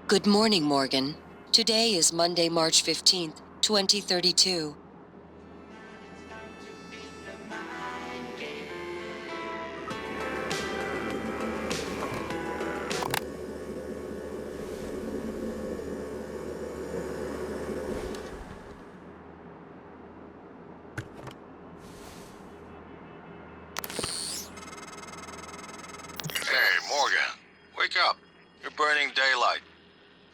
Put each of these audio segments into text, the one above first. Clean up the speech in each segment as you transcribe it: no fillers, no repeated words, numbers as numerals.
Good morning, Morgan. Today is Monday, March 15th, 2032. Hey, Morgan. Wake up. You're burning daylight.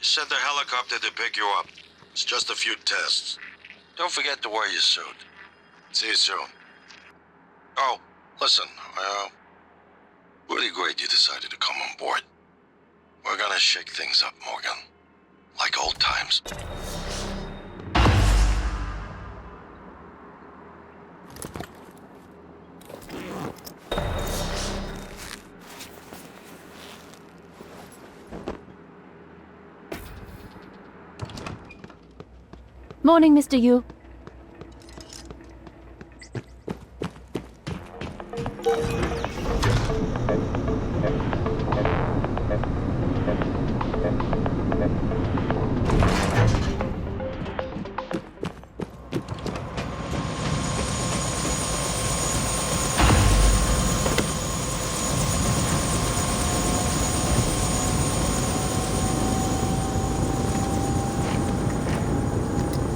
Send the helicopter to pick you up. It's just a few tests. Don't forget to wear your suit. See you soon. Oh, listen, really great you decided to come on board. We're gonna shake things up, Morgan. Like old times. Morning, Mr. Yu.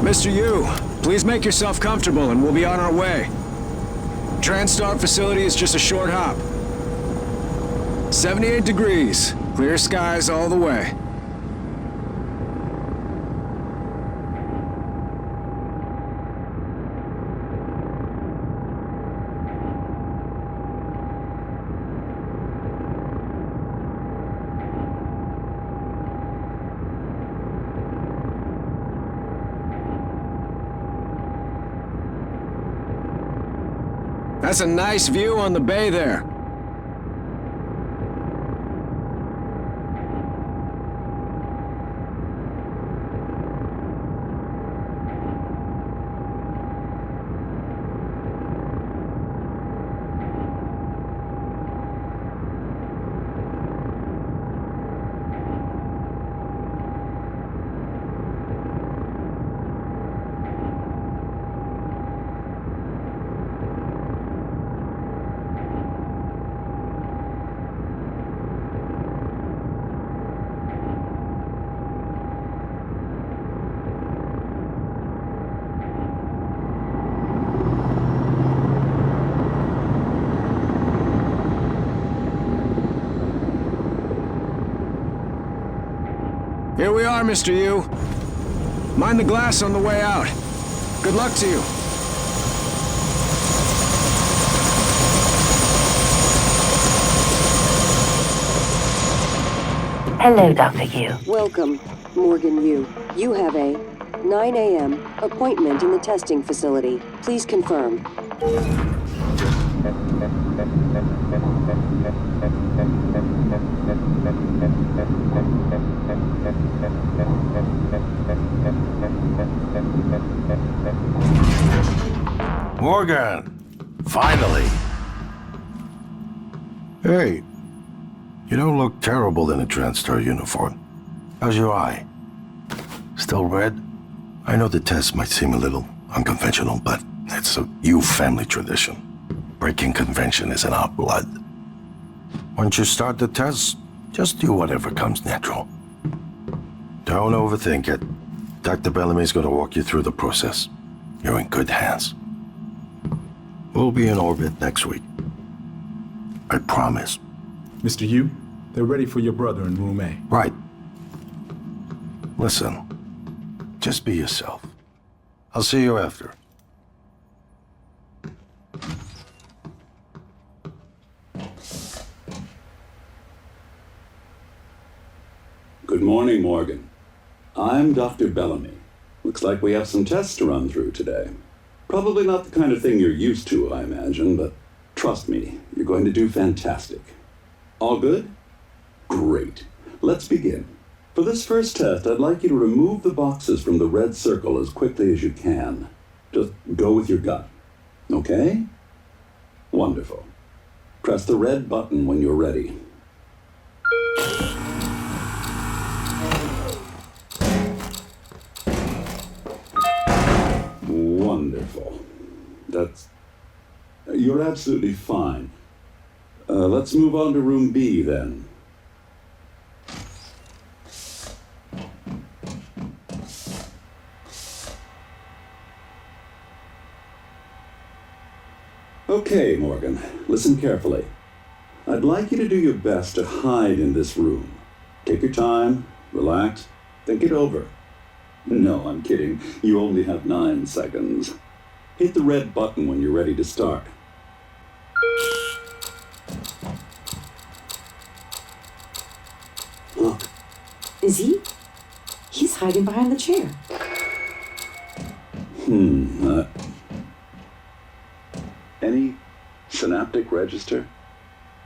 Mr. Yu, please make yourself comfortable and we'll be on our way. TranStar facility is just a short hop. 78 degrees, clear skies all the way. That's a nice view on the bay there. Here we are, Mr. Yu. Mind the glass on the way out. Good luck to you. Hello, Dr. Yu. Welcome, Morgan Yu. You have a 9 a.m. appointment in the testing facility. Please confirm. Morgan! Finally! Hey, you don't look terrible in a TranStar uniform. How's your eye? Still red? I know the test might seem a little unconventional, but it's a Yu family tradition. Breaking convention is in our blood. Once you start the test, just do whatever comes natural. Don't overthink it. Dr. Bellamy's gonna walk you through the process. You're in good hands. We'll be in orbit next week. I promise. Mr. Yu, they're ready for your brother in room A. Right. Listen, just be yourself. I'll see you after. Good morning, Morgan. I'm Dr. Bellamy. Looks like we have some tests to run through today. Probably not the kind of thing you're used to, I imagine, but trust me, you're going to do fantastic. All good? Great. Let's begin. For this first test, I'd like you to remove the boxes from the red circle as quickly as you can. Just go with your gut. Okay? Wonderful. Press the red button when you're ready. Wonderful. You're absolutely fine. Let's move on to room B then. Okay, Morgan, listen carefully. I'd like you to do your best to hide in this room. Take your time, relax, think it over. No, I'm kidding. You only have 9 seconds. Hit the red button when you're ready to start. Look. Is he? He's hiding behind the chair. Any synaptic register?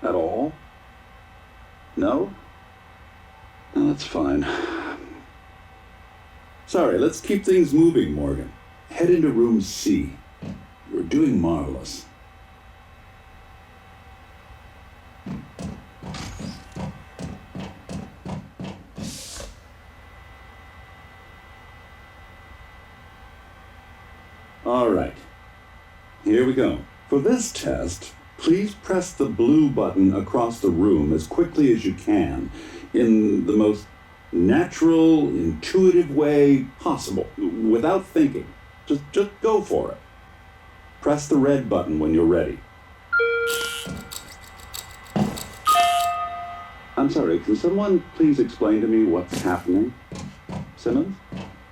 At all? No? No, that's fine. Sorry, let's keep things moving, Morgan. Head into room C. You're doing marvelous. All right. Here we go. For this test, please press the blue button across the room as quickly as you can, in the most natural, intuitive way possible, without thinking. Just go for it. Press the red button when you're ready. I'm sorry, can someone please explain to me what's happening? Simmons?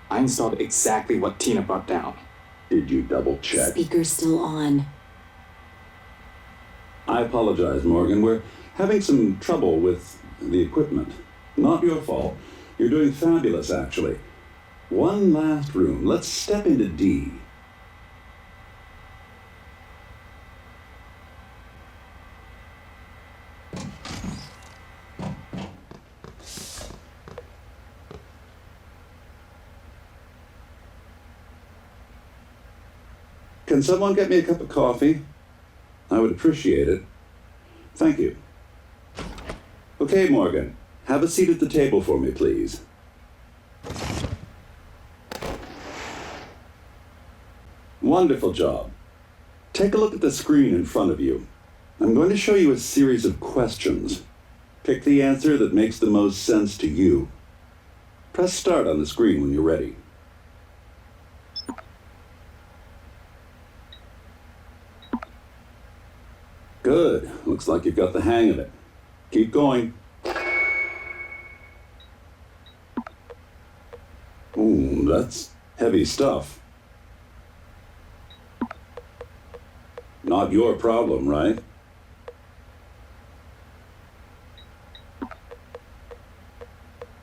I installed exactly what Tina brought down. Did you double check? Speaker's still on. I apologize, Morgan. We're having some trouble with the equipment. Not your fault. You're doing fabulous, actually. One last room. Let's step into D. Can someone get me a cup of coffee? I would appreciate it. Thank you. Okay, Morgan. Have a seat at the table for me, please. Wonderful job. Take a look at the screen in front of you. I'm going to show you a series of questions. Pick the answer that makes the most sense to you. Press start on the screen when you're ready. Good. Looks like you've got the hang of it. Keep going. Ooh, that's heavy stuff. Not your problem, right?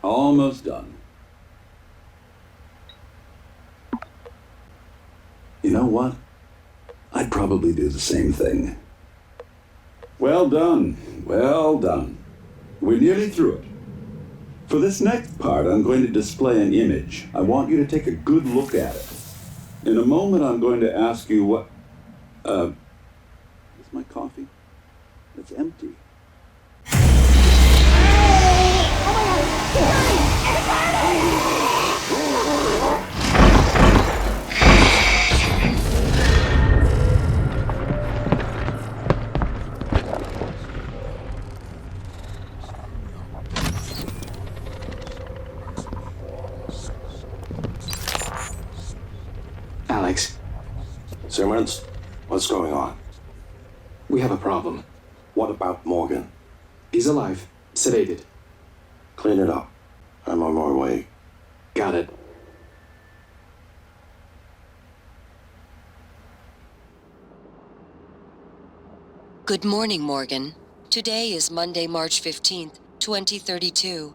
Almost done. You know what? I'd probably do the same thing. Well done. Well done. We're nearly through it. For this next part, I'm going to display an image. I want you to take a good look at it. In a moment, I'm going to ask you what... Is my coffee? It's empty. Alex, Simmons, what's going on? we have a problem. What about Morgan? He's alive, sedated. Clean it up. I'm on my way. Got it. Good morning, Morgan. Today is Monday, March 15th, 2032.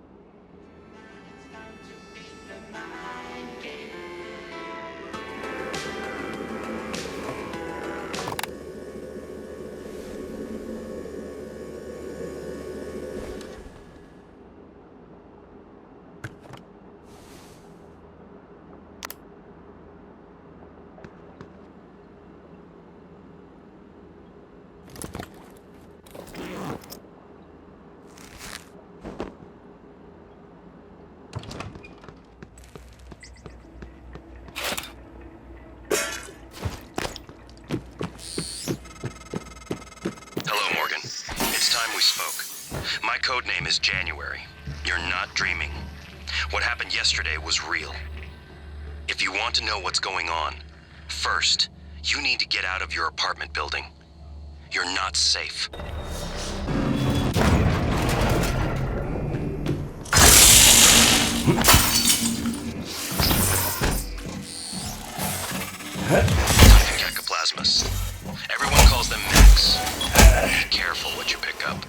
misspoke. My code name is January. You're not dreaming. What happened yesterday was real. If you want to know what's going on, first, you need to get out of your apartment building. You're not safe. Cacoplasmus. Everyone calls them mimics. Be careful what you pick up.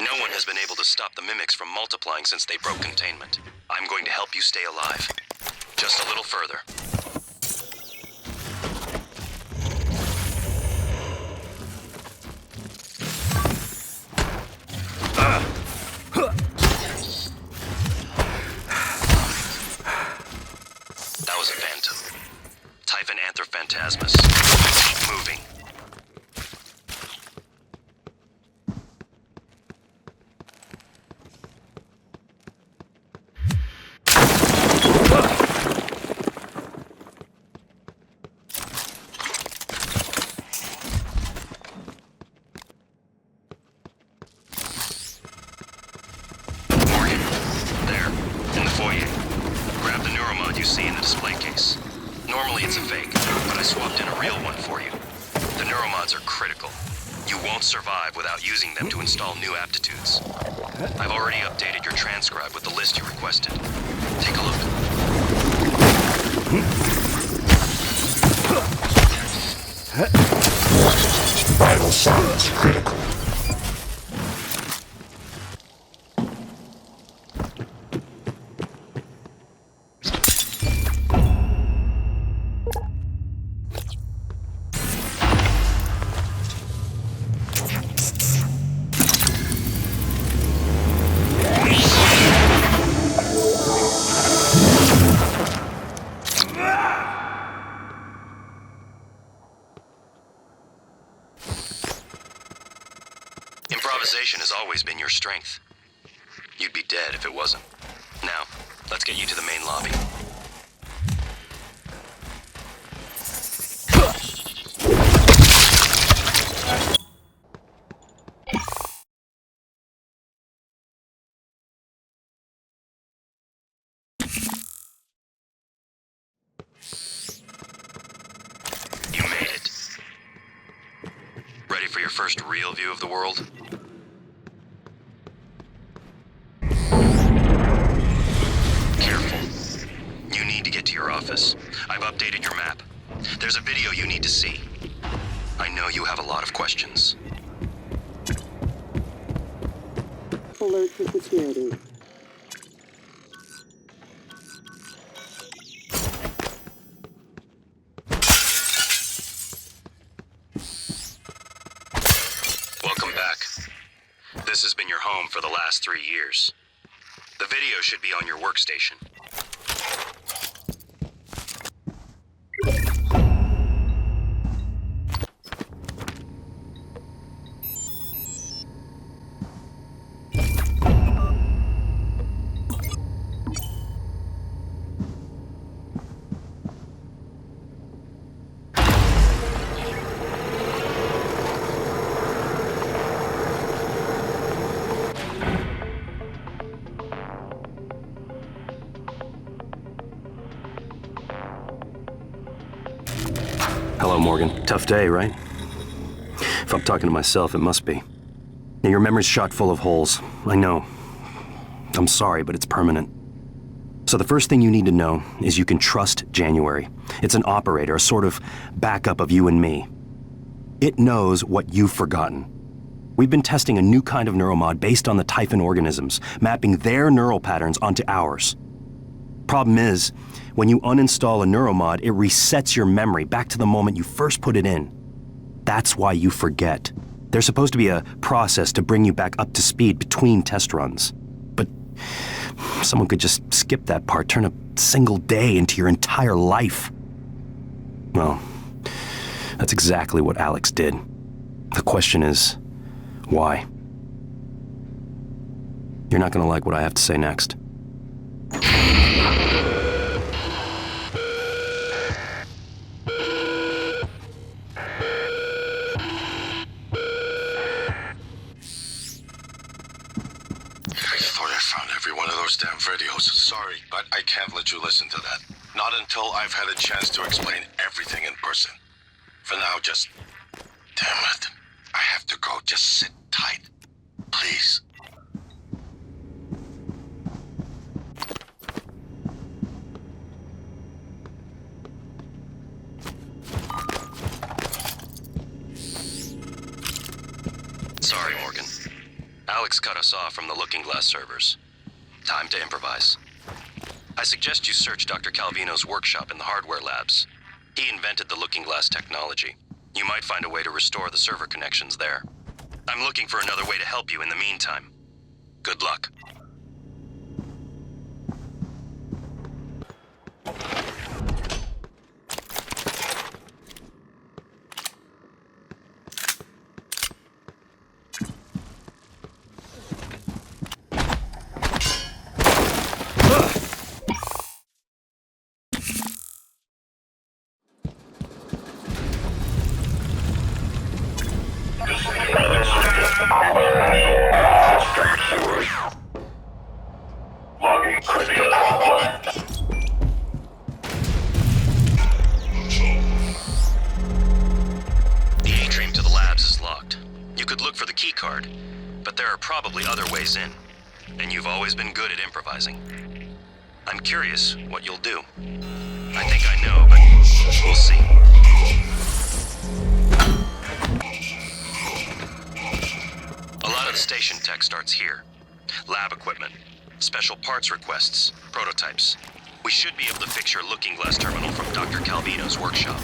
No one has been able to stop the mimics from multiplying since they broke containment. I'm going to help you stay alive. Just a little further. That was a phantom. Typhon Anthrophantasmus. Keep moving. Morgan, there, in the foyer. Grab the neuromod you see in the display case. Normally it's a fake, but I swapped in a real one for you. The neuromods are critical. You won't survive without using them to install new aptitudes. I've already updated your transcribe with the list you requested. Take a look. Vital signs critical. Improvisation has always been your strength. You'd be dead if it wasn't. Now, let's get you to the main lobby. You made it. Ready for your first real view of the world? Careful. You need to get to your office. I've updated your map. There's a video you need to see. I know you have a lot of questions. Alert for security. Welcome back. This has been your home for the last 3 years. The video should be on your workstation. Hello, Morgan. Tough day, right? If I'm talking to myself, it must be. Now, your memory's shot full of holes. I know. I'm sorry, but it's permanent. So the first thing you need to know is you can trust January. It's an operator, a sort of backup of you and me. It knows what you've forgotten. We've been testing a new kind of neuromod based on the Typhon organisms, mapping their neural patterns onto ours. Problem is, when you uninstall a neuromod, it resets your memory back to the moment you first put it in. That's why you forget. There's supposed to be a process to bring you back up to speed between test runs. But someone could just skip that part, turn a single day into your entire life. Well, That's exactly what Alex did. The question is, why? You're not gonna like what I have to say next. Damn videos. Sorry, but I can't let you listen to that. Not until I've had a chance to explain everything in person. For now, just... Damn it. I have to go. Just sit tight. Please. Sorry, Morgan. Alex cut us off from the Looking Glass servers. Time to improvise. I suggest you search Dr. Calvino's workshop in the hardware labs. He invented the Looking Glass technology. You might find a way to restore the server connections there. I'm looking for another way to help you in the meantime. Good luck. Probably other ways in, and you've always been good at improvising. I'm curious what you'll do. I think I know, but we'll see. A lot of the station tech starts here. Lab equipment, special parts requests, prototypes. We should be able to fix your Looking Glass terminal from Dr. Calvino's workshop.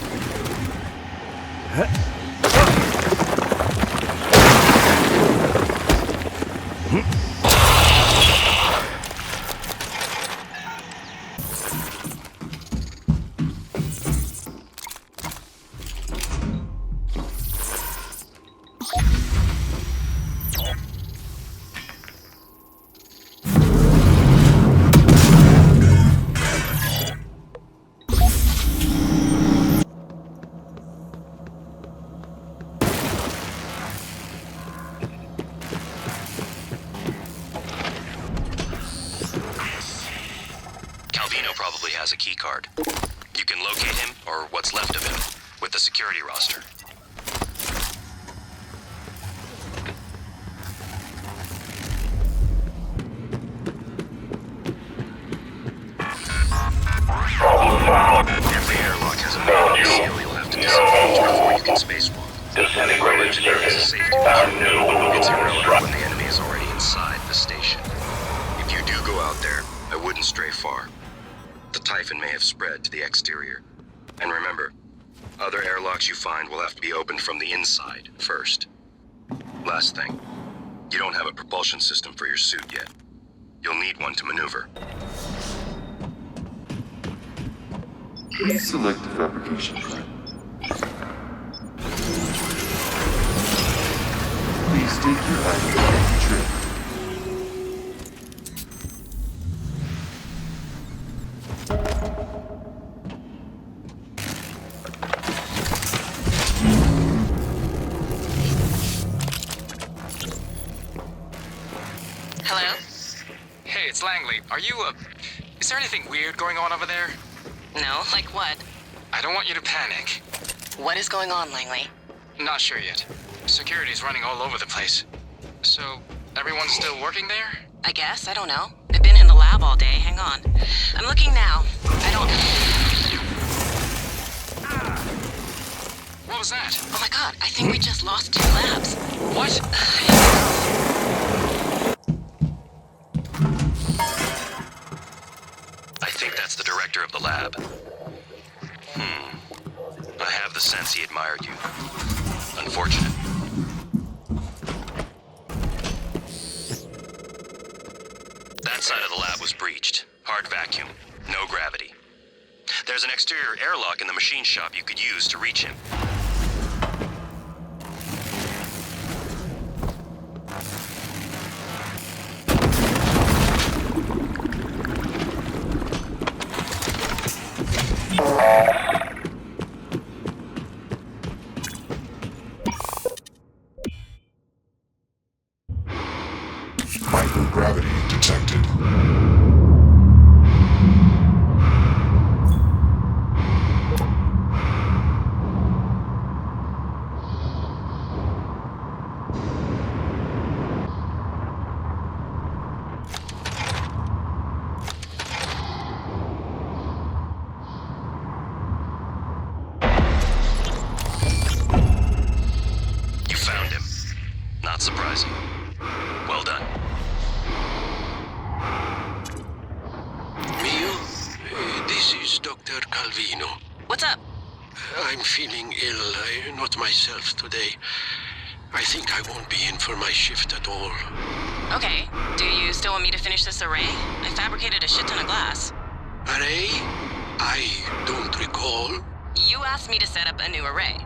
Probably has a key card. You can locate him, or what's left of him, with the security roster. Every airlock has a manual seal you'll have to disengage before you can spacewalk. Disintegrated circuits. It's irrelevant when the enemy is already inside the station. If you do go out there, I wouldn't stray far. The Typhon may have spread to the exterior. And remember, other airlocks you find will have to be opened from the inside first. Last thing, you don't have a propulsion system for your suit yet. You'll need one to maneuver. Please select the fabrication print. Please take your items off the trip. Hello? Hey, it's Langley. Are you, is there anything weird going on over there? No, like what? I don't want you to panic. What is going on, Langley? Not sure yet. Security's running all over the place. So, everyone's still working there? I guess, I don't know. I've been in the lab all day, hang on. I'm looking now. I don't... What was that? Oh my god, I think we just lost 2 labs. What? I think that's the director of the lab. I have the sense he admired you. Unfortunate. That side of the lab was breached. Hard vacuum. No gravity. There's an exterior airlock in the machine shop you could use to reach him. stabilizing. Well done. Mio, this is Dr. Calvino. What's up? I'm feeling ill, not myself today. I think I won't be in for my shift at all. Okay. Do you still want me to finish this array? I fabricated a shit ton of glass. Array? I don't recall. You asked me to set up a new array.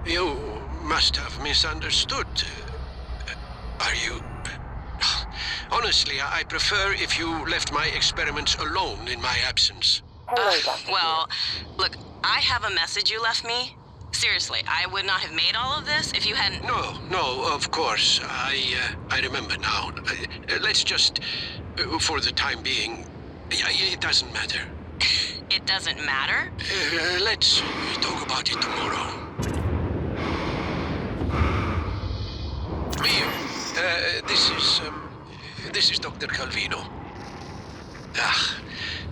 You must have misunderstood. Are you... Honestly, I prefer if you left my experiments alone in my absence. Well, look, I have a message you left me. Seriously, I would not have made all of this if you hadn't... No, of course. I remember now. Let's just, for the time being, it doesn't matter. It doesn't matter? Let's talk about it tomorrow. Mio, this is Dr. Calvino.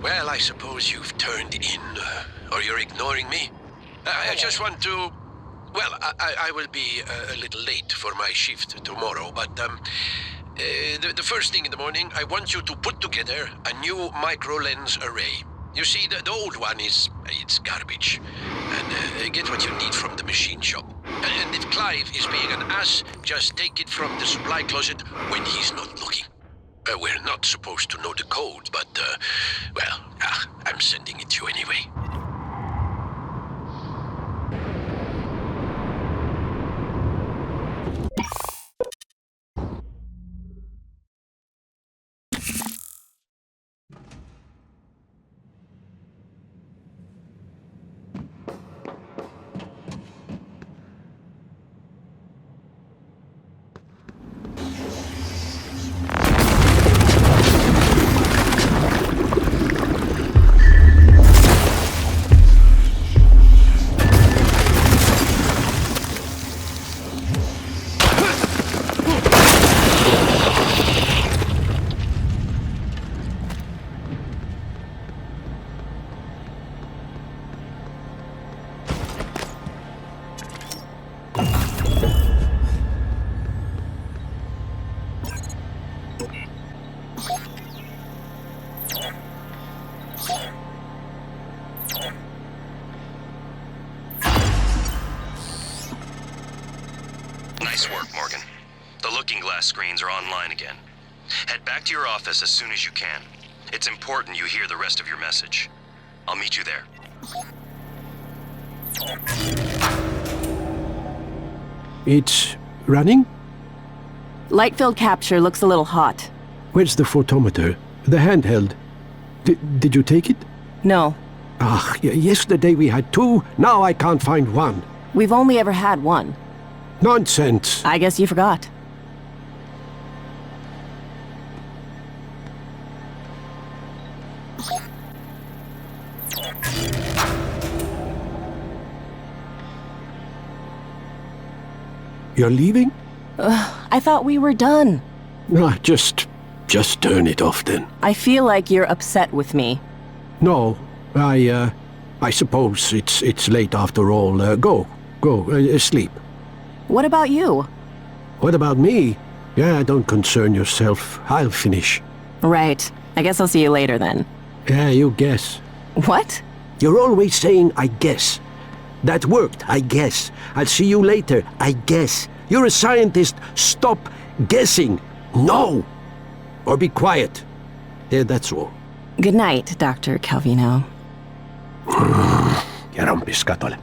Well, I suppose you've turned in, or you're ignoring me. I just want to... Well, I will be a little late for my shift tomorrow, but the first thing in the morning, I want you to put together a new micro-lens array. You see, the old one it's garbage. And get what you need from the machine shop. And if Clive is being an ass, just take it from the supply closet when he's not looking. We're not supposed to know the code, but, well, I'm sending it to you anyway. Nice work, Morgan. The looking glass screens are online again. Head back to your office as soon as you can. It's important you hear the rest of your message. I'll meet you there. It's running? Light field capture looks a little hot. Where's the photometer? The handheld. Did you take it? No. Yesterday we had two, now I can't find one. We've only ever had one. Nonsense. I guess you forgot. You're leaving? I thought we were done. No, just turn it off then. I feel like you're upset with me. No, I suppose it's late after all. Go, sleep. What about you? What about me? Yeah, don't concern yourself. I'll finish. Right. I guess I'll see you later then. Yeah, you guess. What? You're always saying, I guess. That worked, I guess. I'll see you later, I guess. You're a scientist. Stop guessing. No! Or be quiet. Yeah, that's all. Good night, Dr. Calvino. Ja rompis katolle.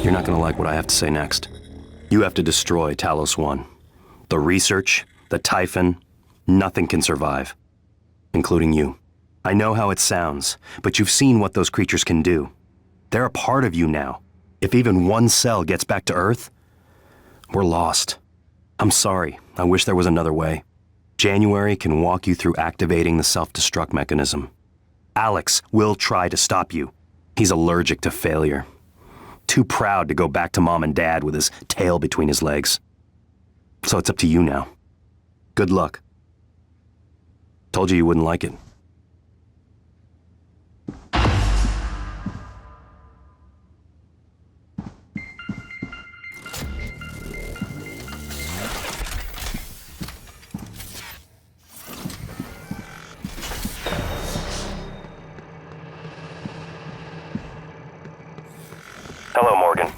You're not gonna like what I have to say next. You have to destroy Talos 1. The research, the Typhon, nothing can survive. Including you. I know how it sounds, but you've seen what those creatures can do. They're a part of you now. If even one cell gets back to Earth, we're lost. I'm sorry. I wish there was another way. January can walk you through activating the self-destruct mechanism. Alex will try to stop you. He's allergic to failure. Too proud to go back to Mom and Dad with his tail between his legs. So it's up to you now. Good luck. Told you wouldn't like it. Hello, Morgan.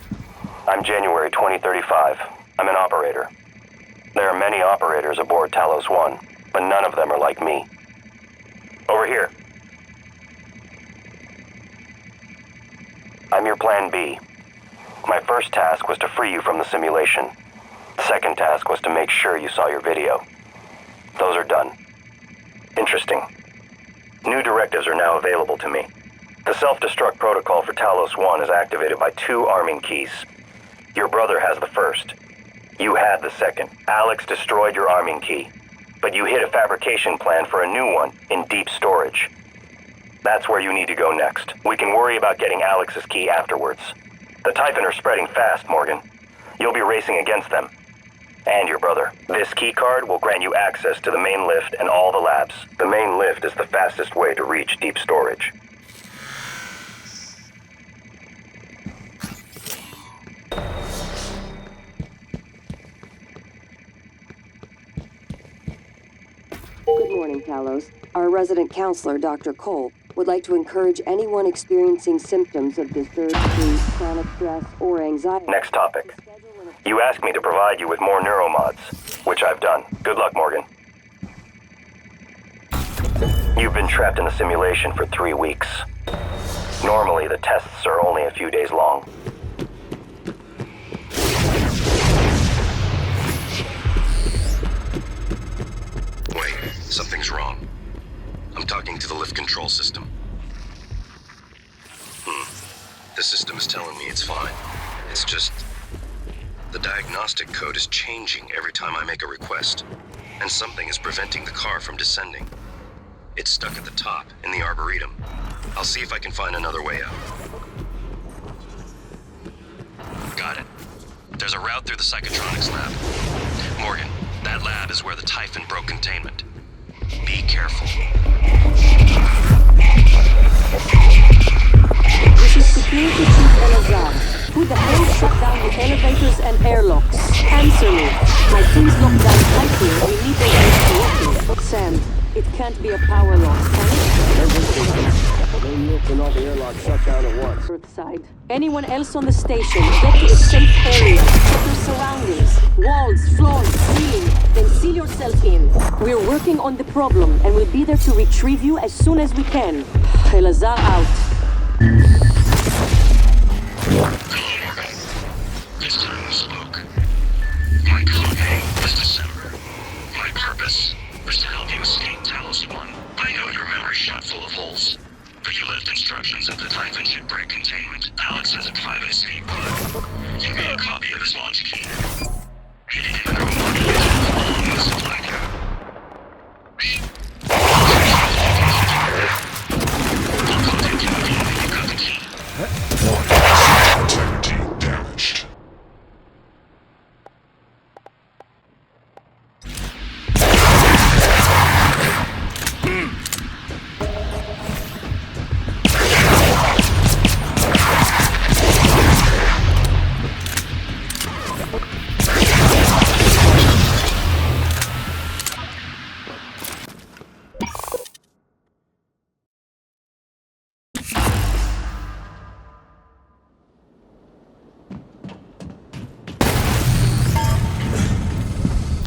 I'm January 2035. I'm an operator. There are many operators aboard Talos 1, but none of them are like me. Over here. I'm your plan B. My first task was to free you from the simulation. The second task was to make sure you saw your video. Those are done. Interesting. New directives are now available to me. The self-destruct protocol for Talos 1 is activated by 2 arming keys. Your brother has the first. You had the second. Alex destroyed your arming key, but you hit a fabrication plan for a new one in deep storage. That's where you need to go next. We can worry about getting Alex's key afterwards. The Typhon are spreading fast, Morgan. You'll be racing against them. And your brother. This key card will grant you access to the main lift and all the labs. The main lift is the fastest way to reach deep storage. Good morning, Talos. Our resident counselor, Dr. Cole, would like to encourage anyone experiencing symptoms of disturbed sleep, chronic stress, or anxiety. Next topic. You asked me to provide you with more neuromods, which I've done. Good luck, Morgan. You've been trapped in the simulation for 3 weeks. Normally, the tests are only a few days long. Wait, something's wrong. I'm talking to the lift control system. The system is telling me it's fine. It's just... the diagnostic code is changing every time I make a request, and something is preventing the car from descending. It's stuck at the top, in the Arboretum. I'll see if I can find another way out. Got it. There's a route through the Psychotronics lab. Morgan, that lab is where the Typhon broke containment. Be careful. This is Security Chief Elazar. Who the hell shut down the elevators and airlocks? Answer me. My things locked down tight here. We need those things working. Sam, it can't be a power loss, can it? And all the airlocks shut down at once. Earthside. Anyone else on the station, get to a safe area. Check your surroundings. Walls, floors, ceiling. Then seal yourself in. We're working on the problem, and we'll be there to retrieve you as soon as we can. Elazar out. This time we spoke. My code name is December. My purpose was to help you escape Talos 1. I know your memory's shot full of holes, but you left instructions that the Typhon should break containment. Alex has a private escape plan. Give me a copy of his launch key. He didn't even know what it is following the supply cab. I'll contact you again when you got the key. Integrity damaged.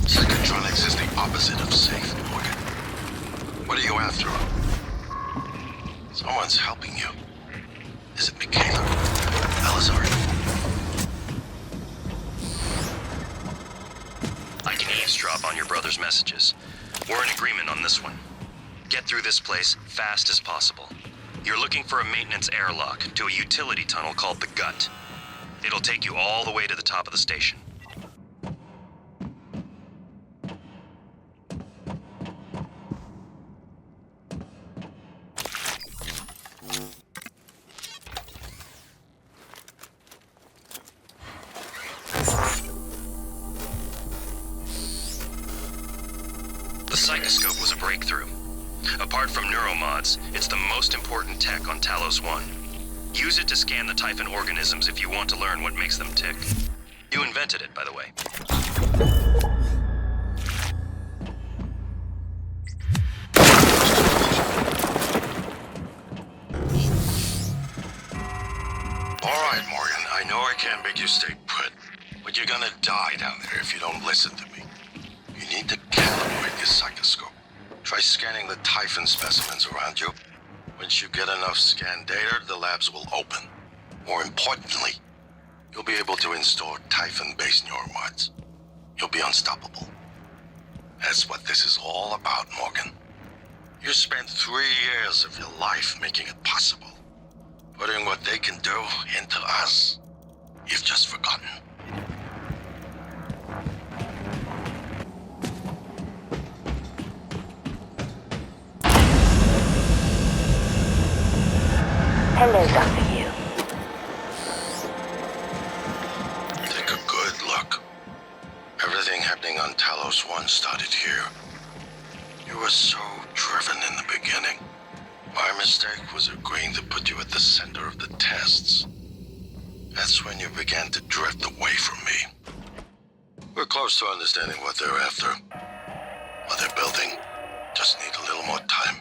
Psychotronics is the opposite of safe, Morgan. What are you after? Someone's helping you. Is it Michaela? Elazar? eavesdrop on your brother's messages. We're in agreement on this one. Get through this place fast as possible. You're looking for a maintenance airlock to a utility tunnel called the Gut. It'll take you all the way to the top of the station. The psychoscope was a breakthrough. Apart from neuromods, it's the most important tech on Talos 1. Use it to scan the Typhon organisms if you want to learn what makes them tick. You invented it, by the way. All right, Morgan, I know I can't make you stay put, but you're gonna die down there if you don't listen to me. You need to calibrate your psychoscope. Try scanning the Typhon specimens around you. Once you get enough scan data, the labs will open. More importantly, you'll be able to install Typhon-based neuromods. You'll be unstoppable. That's what this is all about, Morgan. You spent 3 years of your life making it possible. Putting what they can do into us. You've just forgotten. Hello, Dr. Yu. Take a good look. Everything happening on Talos 1 started here. You were so driven in the beginning. My mistake was agreeing to put you at the center of the tests. That's when you began to drift away from me. We're close to understanding what they're after. What they're building. Just need a little more time.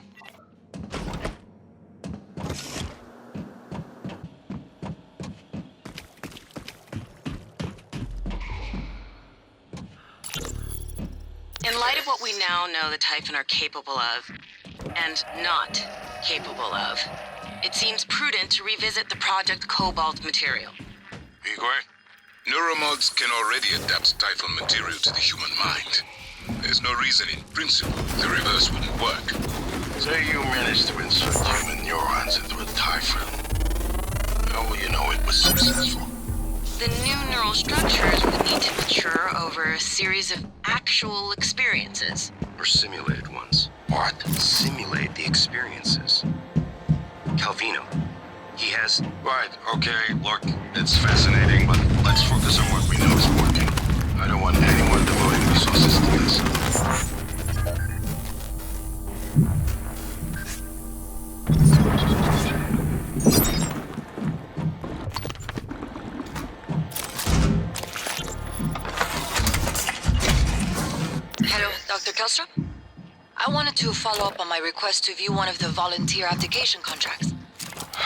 In light of what we now know the Typhon are capable of, and not capable of, it seems prudent to revisit the Project Cobalt material. Igor, neuromods can already adapt Typhon material to the human mind. There's no reason in principle the reverse wouldn't work. Say you managed to insert human neurons into a Typhon. How will you know it was successful? The new neural structures would need to mature over a series of actual experiences. Or simulated ones. What? Simulate the experiences. Calvino. He has... Right, okay, look, it's fascinating, but let's focus on what we know is working. I don't want anyone devoting resources to this. Hello, Dr. Kelstrup? I wanted to follow up on my request to view one of the volunteer application contracts.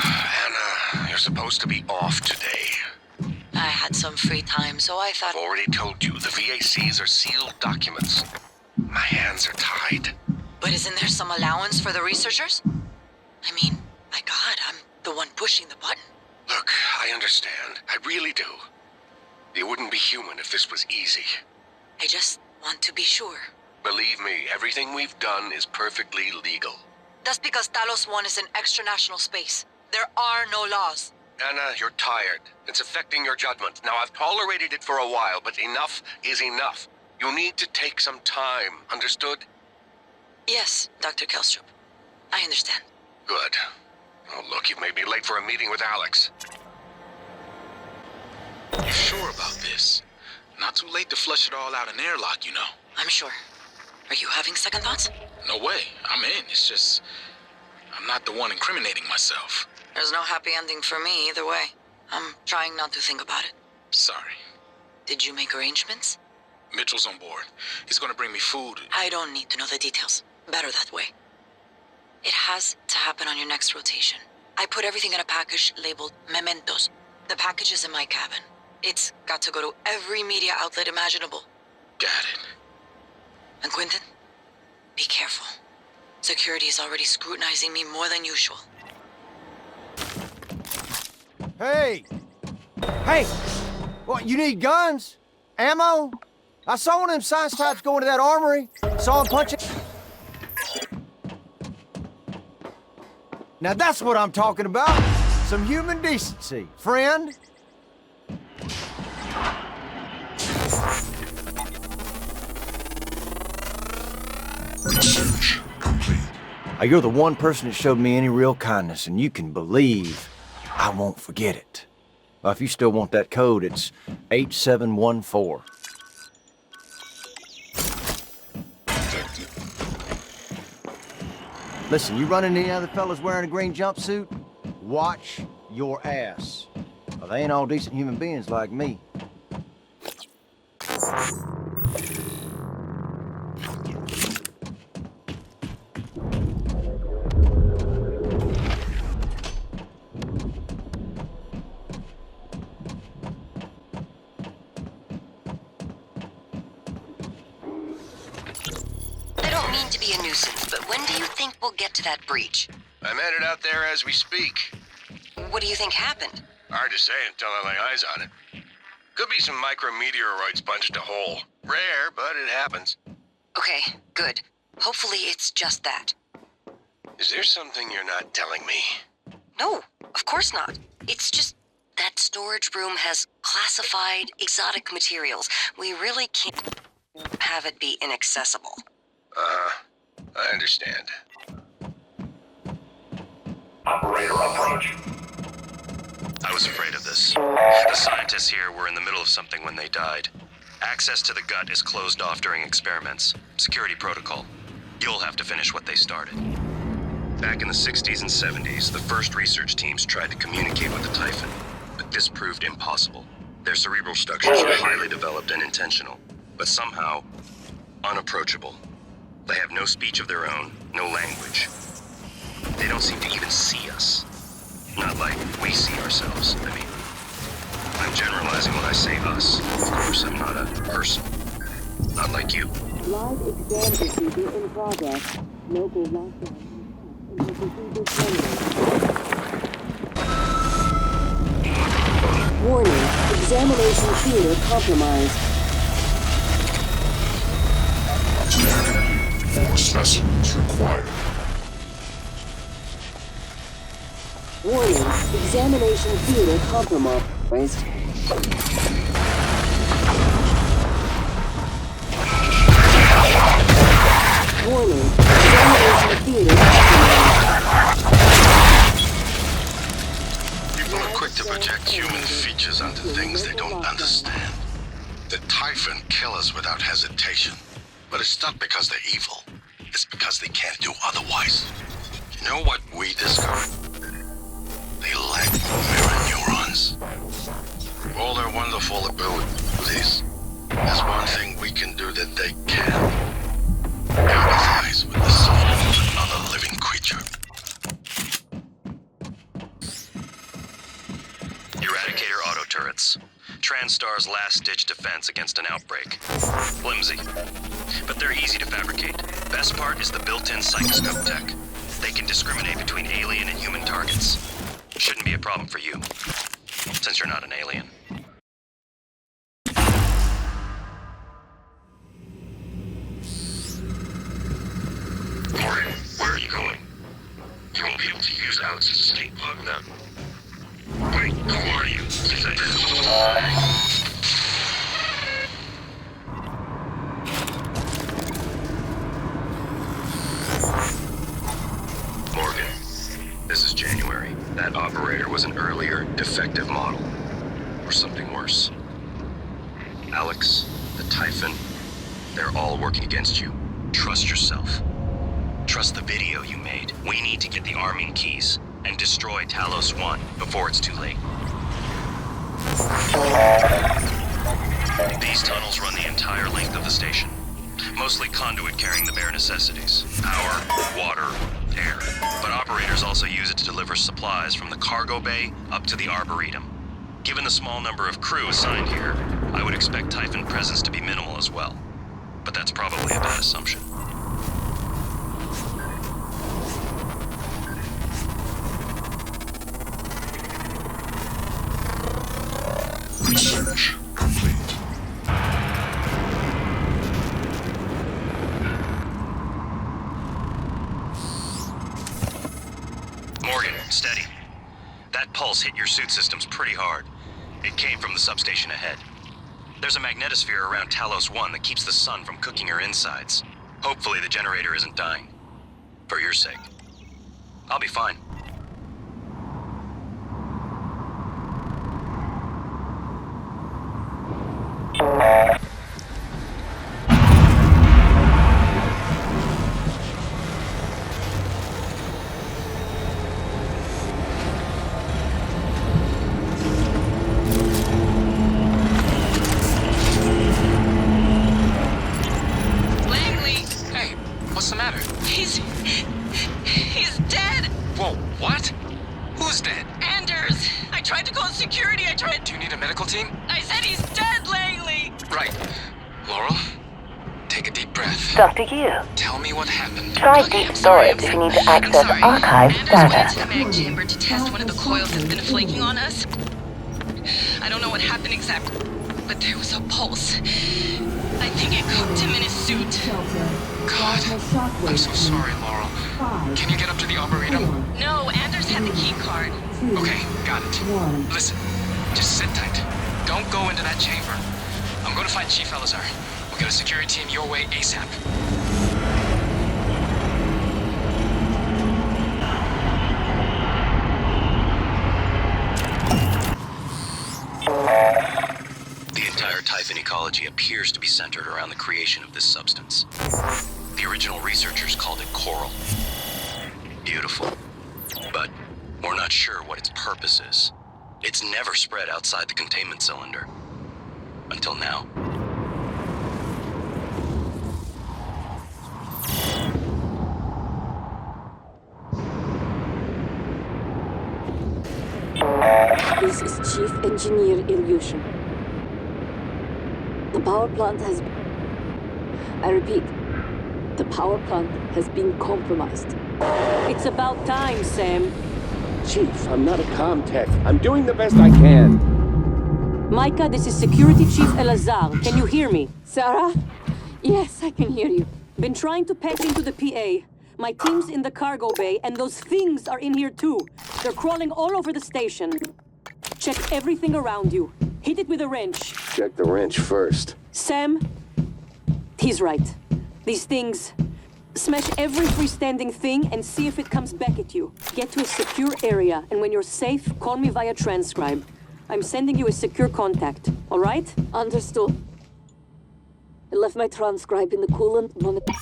Anna, you're supposed to be off today. I had some free time, so I thought... I've already told you, the VACs are sealed documents. My hands are tied. But isn't there some allowance for the researchers? I mean, my God, I'm the one pushing the button. Look, I understand. I really do. You wouldn't be human if this was easy. I just want to be sure. Believe me, everything we've done is perfectly legal. That's because Talos 1 is an extra-national space. There are no laws. Anna, you're tired. It's affecting your judgment. Now, I've tolerated it for a while, but enough is enough. You need to take some time, understood? Yes, Dr. Kelstrup. I understand. Good. Oh, look, you've made me late for a meeting with Alex. You sure about this? Not too late to flush it all out in airlock, you know. I'm sure. Are you having second thoughts? No way. I'm in. It's just... I'm not the one incriminating myself. There's no happy ending for me either way. I'm trying not to think about it. Sorry. Did you make arrangements? Mitchell's on board. He's gonna bring me food. I don't need to know the details. Better that way. It has to happen on your next rotation. I put everything in a package labeled Mementos. The package is in my cabin. It's got to go to every media outlet imaginable. Got it. And Quentin, be careful. Security is already scrutinizing me more than usual. Hey! Hey! What, you need guns? Ammo? I saw one of them science types go into that armory. Saw him punching. Now that's what I'm talking about. Some human decency, friend. Research complete. You're the one person that showed me any real kindness, and you can believe I won't forget it. Well, if you still want that code, it's 8714. Listen, you run into any other fellas wearing a green jumpsuit? Watch your ass. Well, they ain't all decent human beings like me. To be a nuisance, but when do you think we'll get to that breach? I'm headed out there as we speak. What do you think happened? Hard to say until I lay eyes on it. Could be some micrometeoroids punched a hole. Rare, but it happens. Okay, good. Hopefully it's just that. Is there something you're not telling me? No, of course not. It's just that storage room has classified exotic materials. We really can't have it be inaccessible. I understand. Operator approach. I was afraid of this. The scientists here were in the middle of something when they died. Access to the gut is closed off during experiments. Security protocol. You'll have to finish what they started. Back in the 60s and 70s, the first research teams tried to communicate with the Typhon, but this proved impossible. Their cerebral structures are highly developed and intentional, but somehow unapproachable. They have no speech of their own, no language. They don't seem to even see us. Not like we see ourselves, I mean. I'm generalizing when I say us. Of course, I'm not a person. Not like you. Live exam procedure in progress. Local lockdown. Warning, examination theater compromised. More specimens required. Warning, examination theater compromised. Warning, examination theater compromised. People are quick to project human features onto things they don't understand. The Typhon kill us without hesitation. But it's not because they're evil. It's because they can't do otherwise. You know what we discovered? They lack mirror neurons. All their wonderful abilities, there's one thing we can do that they can't. Empathize with the suffering of another living creature. Eradicator auto turrets. TranStar's last-ditch defense against an outbreak. Flimsy. But they're easy to fabricate. Best part is the built-in psychoscope tech. They can discriminate between alien and human targets. Shouldn't be a problem for you, since you're not an alien. Morgan, where are you going? You won't be able to use Alex's escape plug then. Wait, who are you? Because Morgan, this is January. That operator was an earlier, defective model. Or something worse. Alex, the Typhon, they're all working against you. Trust yourself. Trust the video you made. We need to get the arming keys and destroy Talos 1 before it's too late. These tunnels run the entire length of the station. Mostly conduit carrying the bare necessities. Power, water, air. But operators also use it to deliver supplies from the cargo bay up to the Arboretum. Given the small number of crew assigned here, I would expect Typhon presence to be minimal as well. But that's probably a bad assumption. research complete. Morgan, steady. That pulse hit your suit systems pretty hard. It came from the substation ahead. There's a magnetosphere around Talos 1 that keeps the sun from cooking your insides. Hopefully the generator isn't dying. For your sake. I'll be fine. What's the matter? He's dead! Whoa, what? Who's dead? Anders! I tried to call security, Do you need a medical team? I said he's dead, Langley! Right. Laurel, take a deep breath. Dr. Yu. Tell me what happened. Try deep storage if you need to access archived Anders went data. into the mag chamber to test one of the coils that's been flaking on us. I don't know what happened exactly, but there was a pulse. I think it cooked him in his suit. God, I'm so sorry, Laurel. Can you get up to the arboretum? No, Anders had the key card. Okay, got it. Listen, just sit tight. Don't go into that chamber. I'm going to find Chief Elazar. We'll get a security team your way ASAP. The entire Typhon ecology appears to be centered around the creation of this substance. The original researchers called it coral. Beautiful. But we're not sure what its purpose is. It's never spread outside the containment cylinder. Until now. This is Chief Engineer Ilyushin. The power plant has... I repeat, the power plant has been compromised. It's about time, Sam. Chief, I'm not a comm tech. I'm doing the best I can. Micah, this is Security Chief Elazar. Can you hear me? Sarah? Yes, I can hear you. Been trying to patch into the PA. My team's in the cargo bay, and those things are in here too. They're crawling all over the station. Check everything around you. Hit it with a wrench. Check the wrench first. Sam, he's right. These things... Smash every freestanding thing and see if it comes back at you. Get to a secure area, and when you're safe, call me via transcribe. I'm sending you a secure contact, all right? Understood. I left my transcribe in the coolant monitor.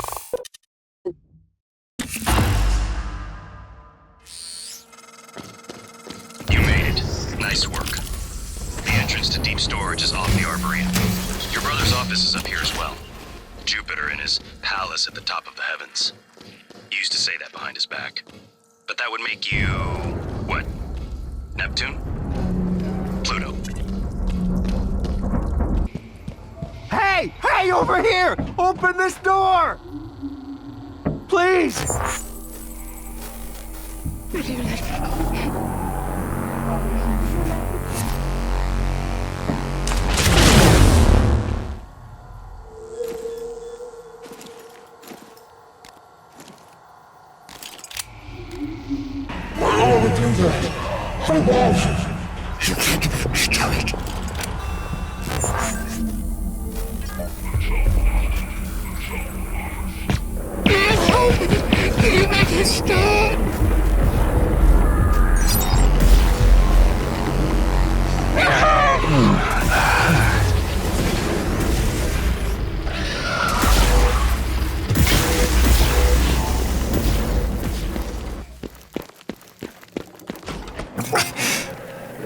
You made it. Nice work. The entrance to deep storage is off the arboretum. Your brother's office is up here as well. Jupiter in his palace at the top of the heavens. He used to say that behind his back. But that would make you... what? Neptune? Pluto. Hey! Hey, over here! Open this door! Please! Why would you do that? How bad? You can't do it. Can you make it stop?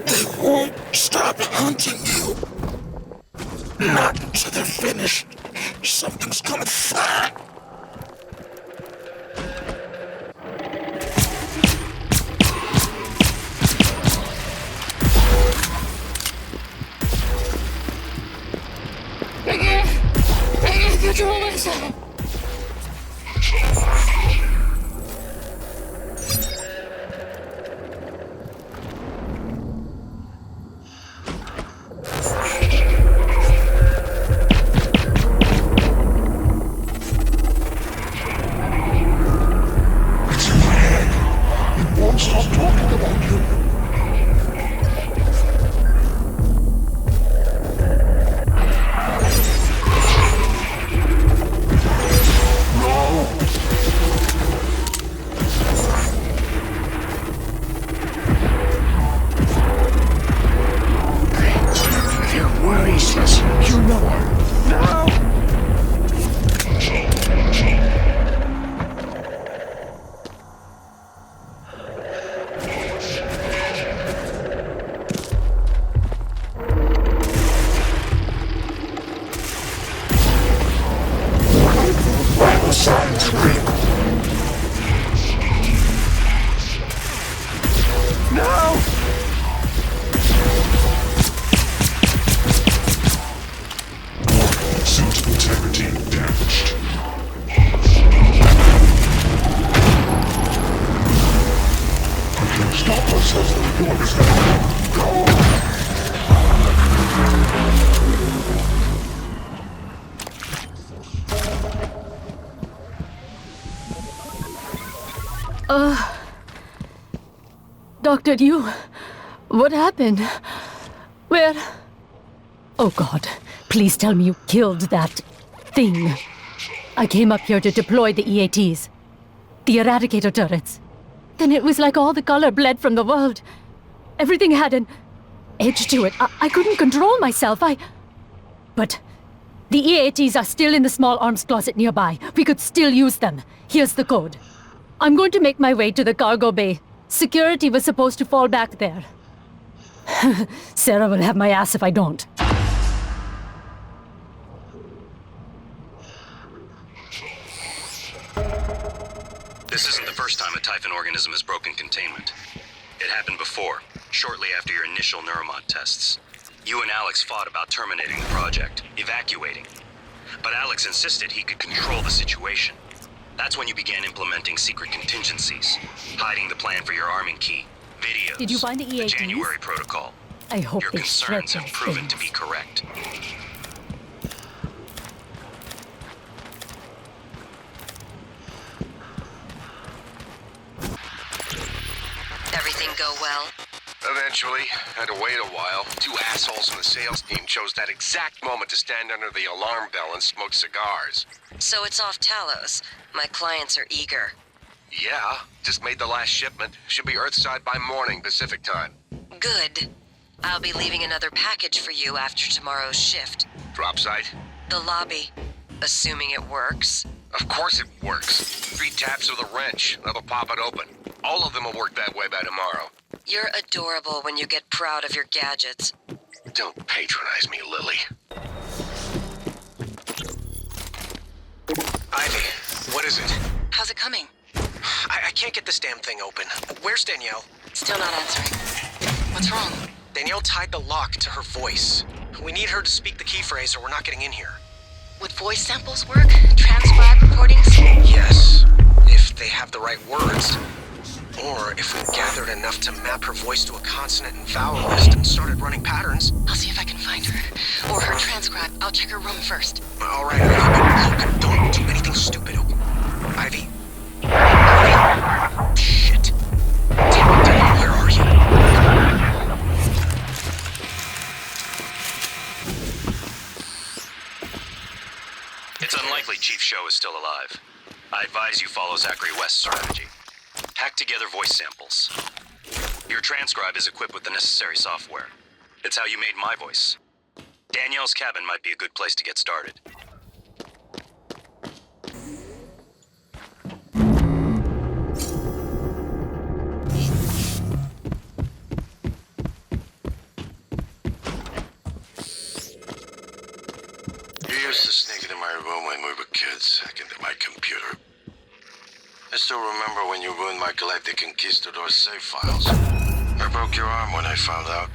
They won't stop hunting you. Not until they're finished. Something's coming through. Control myself. won't stop talking about you. They're worthless. You know it. Now! Suit integrity damaged. I can't stop myself from doing this now. Go! Doctor, what happened? Where? Oh God, please tell me you killed that thing. I came up here to deploy the EATs. The Eradicator turrets. Then it was like all the color bled from the world. Everything had an edge to it. I couldn't control myself. But the EATs are still in the small arms closet nearby. We could still use them. Here's the code. I'm going to make my way to the cargo bay. Security was supposed to fall back there. Sarah will have my ass if I don't. This isn't the first time a Typhon organism has broken containment. It happened before, shortly after your initial neuromod tests. You and Alex fought about terminating the project, evacuating. But Alex insisted he could control the situation. That's when you began implementing secret contingencies, hiding the plan for your arming key, videos, Did you find the EATs? the January protocol. I hope Your they shred concerns their have proven things. to be correct. Everything go well? Eventually, had to wait a while. Two assholes in the sales team chose that exact moment to stand under the alarm bell and smoke cigars. So it's off Talos. My clients are eager. Yeah, just made the last shipment. Should be Earthside by morning, Pacific time. Good. I'll be leaving another package for you after tomorrow's shift. Drop site? The lobby. Assuming it works. Of course it works. 3 taps with a wrench. That'll pop it open. All of them will work that way by tomorrow. You're adorable when you get proud of your gadgets. Don't patronize me, Lily. Ivy, what is it? How's it coming? I can't get this damn thing open. Where's Danielle? Still not answering. What's wrong? Danielle tied the lock to her voice. We need her to speak the key phrase or we're not getting in here. Would voice samples work? Transcribe recordings? Yes, if they have the right words. Or if we gathered enough to map her voice to a consonant and vowel list and started running patterns. I'll see if I can find her. Or her transcribe. I'll check her room first. All right, Ivy, but don't do anything stupid. Ivy. Ivy. Shit. Damn, where are you? It's unlikely Chief Show is still alive. I advise you follow Zachary West's strategy. Hack together voice samples. Your transcribe is equipped with the necessary software. It's how you made my voice. Danielle's cabin might be a good place to get started. You used to sneak into my room when we were kids, hack into my computer. I still remember when you ruined my Galactic Conquistador save files. I broke your arm when I found out.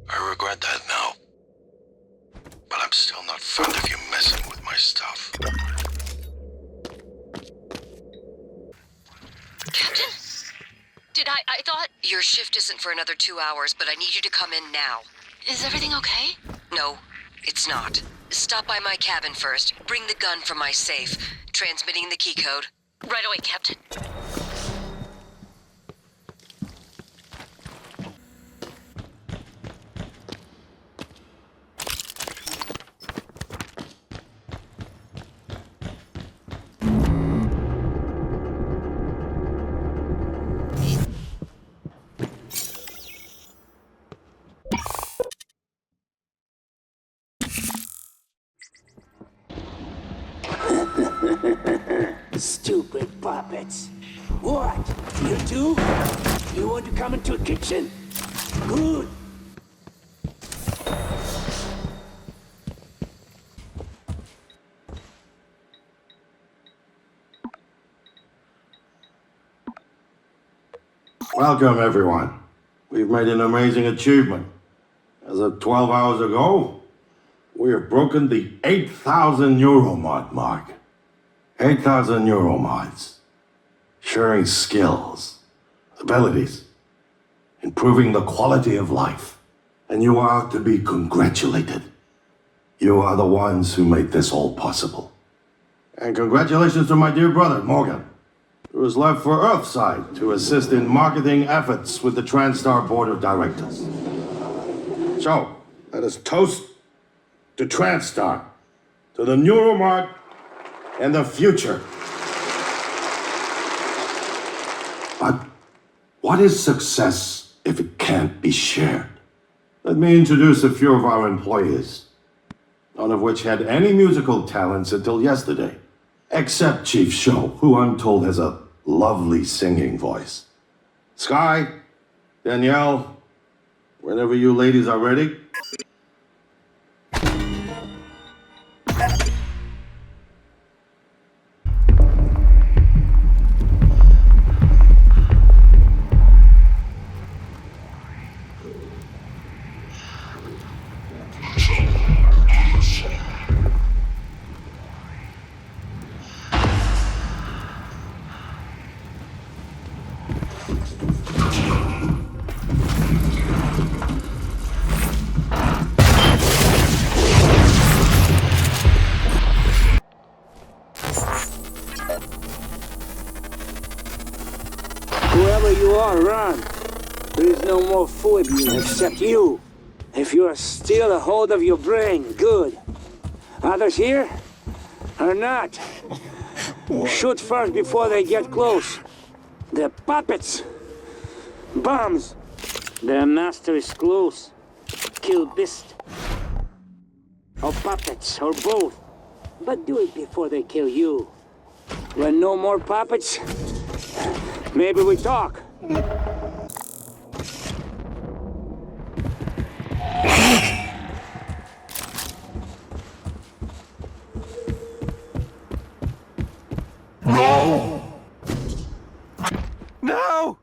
I regret that now. But I'm still not fond of you messing with my stuff. Captain? I thought... Your shift isn't for another 2 hours, but I need you to come in now. Is everything okay? No, it's not. Stop by my cabin first. Bring the gun from my safe. Transmitting the key code. Right away, Captain. puppets. What? You too? You want to come into the kitchen? Good. Welcome, everyone. We've made an amazing achievement. As of 12 hours ago, we have broken the 8,000 Euromod mark. 8,000 Euromods. Sharing skills, abilities, improving the quality of life. And you are to be congratulated. You are the ones who made this all possible. And congratulations to my dear brother, Morgan, who is left for Earthside to assist in marketing efforts with the TranStar Board of Directors. So, let us toast to TranStar, to the Neuromart, and the future. But what is success if it can't be shared? Let me introduce a few of our employees, none of which had any musical talents until yesterday, except Chief Show, who I'm told has a lovely singing voice. Sky, Danielle, whenever you ladies are ready. Whoever you are, run. There is no more fool except you. If you are still a hold of your brain, good. Others here? Or not? Shoot first before they get close. They're puppets. Bombs. Their master is close. Kill beast. Or puppets, or both. But do it before they kill you. When no more puppets, maybe we talk. No! No!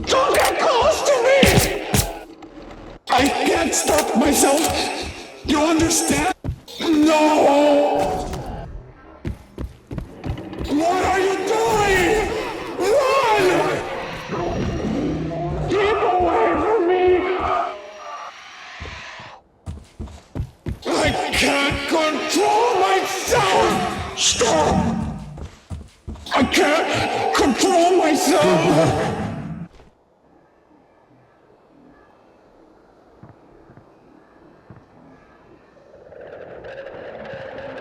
Don't get close to me! I can't stop myself. You understand? No! What are you doing? Run! Keep away from me! I can't control myself! Stop! I can't control myself!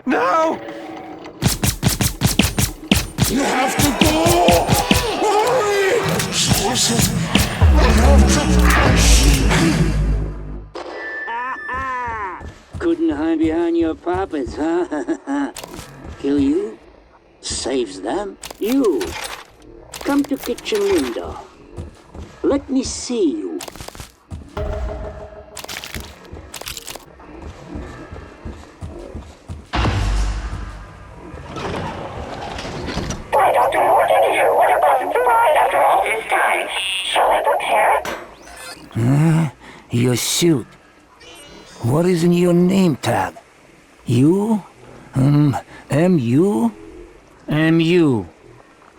No! You have to go! Hurry! I have to... Couldn't hide behind your puppets, huh? Kill you? Saves them? You! Come to kitchen window. Let me see you. Why, Dr. Morgan here? What about the bride after all this time? Shall I prepare? Your suit. What is in your name tag? You? M.U.? M.U.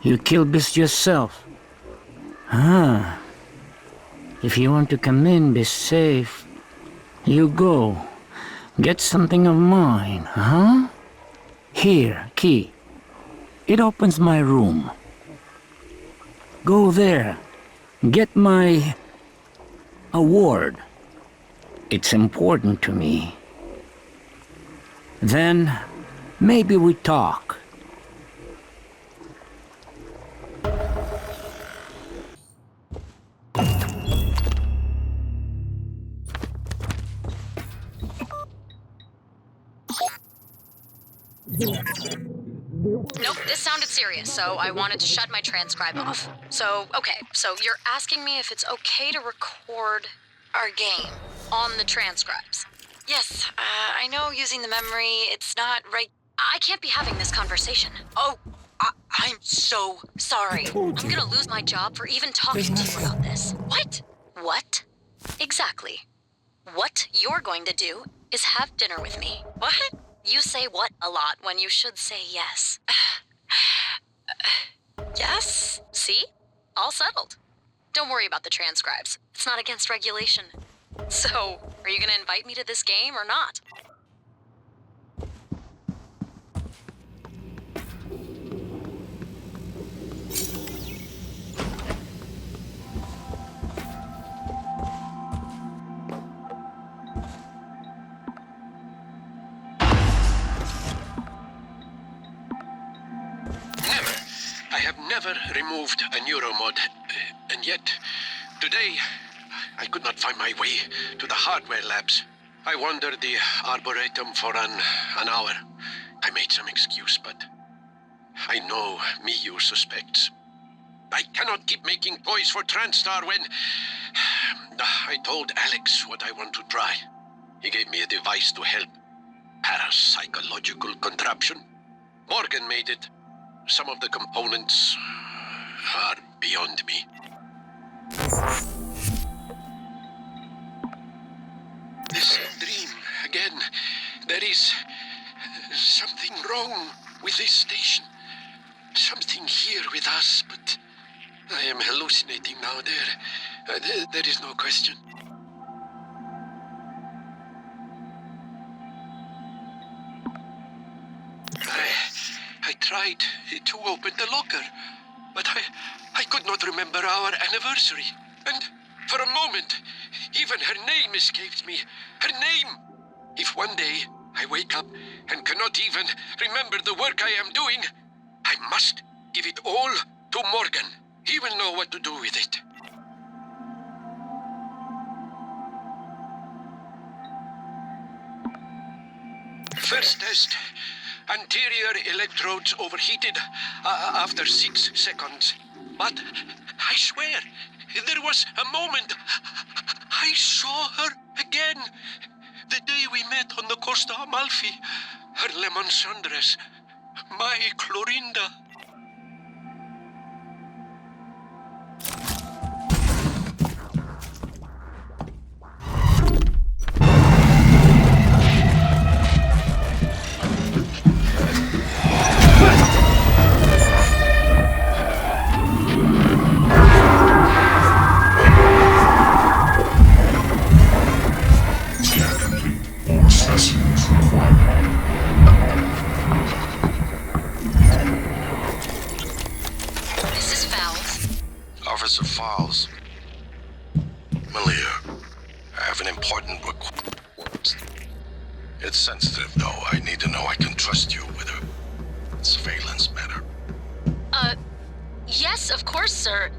You killed this yourself. Ah. If you want to come in, be safe. You go. Get something of mine, huh? Here, key. It opens my room. Go there. get my award. It's important to me. Then maybe we talk. Nope, this sounded serious, so I wanted to shut my transcribe off. So, okay, so you're asking me if it's okay to record our game on the transcribes. Yes, I know using the memory, it's not right. I can't be having this conversation. Oh, I'm so sorry. I'm gonna lose my job for even talking to you about this. What? What? Exactly. What you're going to do is have dinner with me. What? You say what a lot when you should say yes. Yes? See? All settled. Don't worry about the transcribes. It's not against regulation. So, are you gonna invite me to this game or not? I have never removed a neuromod, and yet, today, I could not find my way to the hardware labs. I wandered the Arboretum for an hour. I made some excuse, but I know Miyu suspects. I cannot keep making toys for TranStar when... I told Alex what I want to try. He gave me a device to help. Parapsychological contraption. Morgan made it. Some of the components are beyond me. The same dream again. There is something wrong with this station. Something here with us, but I am hallucinating now. There is no question. I tried to open the locker, but I could not remember our anniversary. And for a moment, even her name escaped me. Her name! If one day I wake up and cannot even remember the work I am doing, I must give it all to Morgan. He will know what to do with it. First test. Anterior electrodes overheated after 6 seconds. But I swear, there was a moment I saw her again. The day we met on the Costa Amalfi. Her lemon sundress. My Clorinda. This is Fowles. Officer Fowles. Malia, I have an important request. It's sensitive, though. I need to know I can trust you with a surveillance matter. Yes, of course, sir.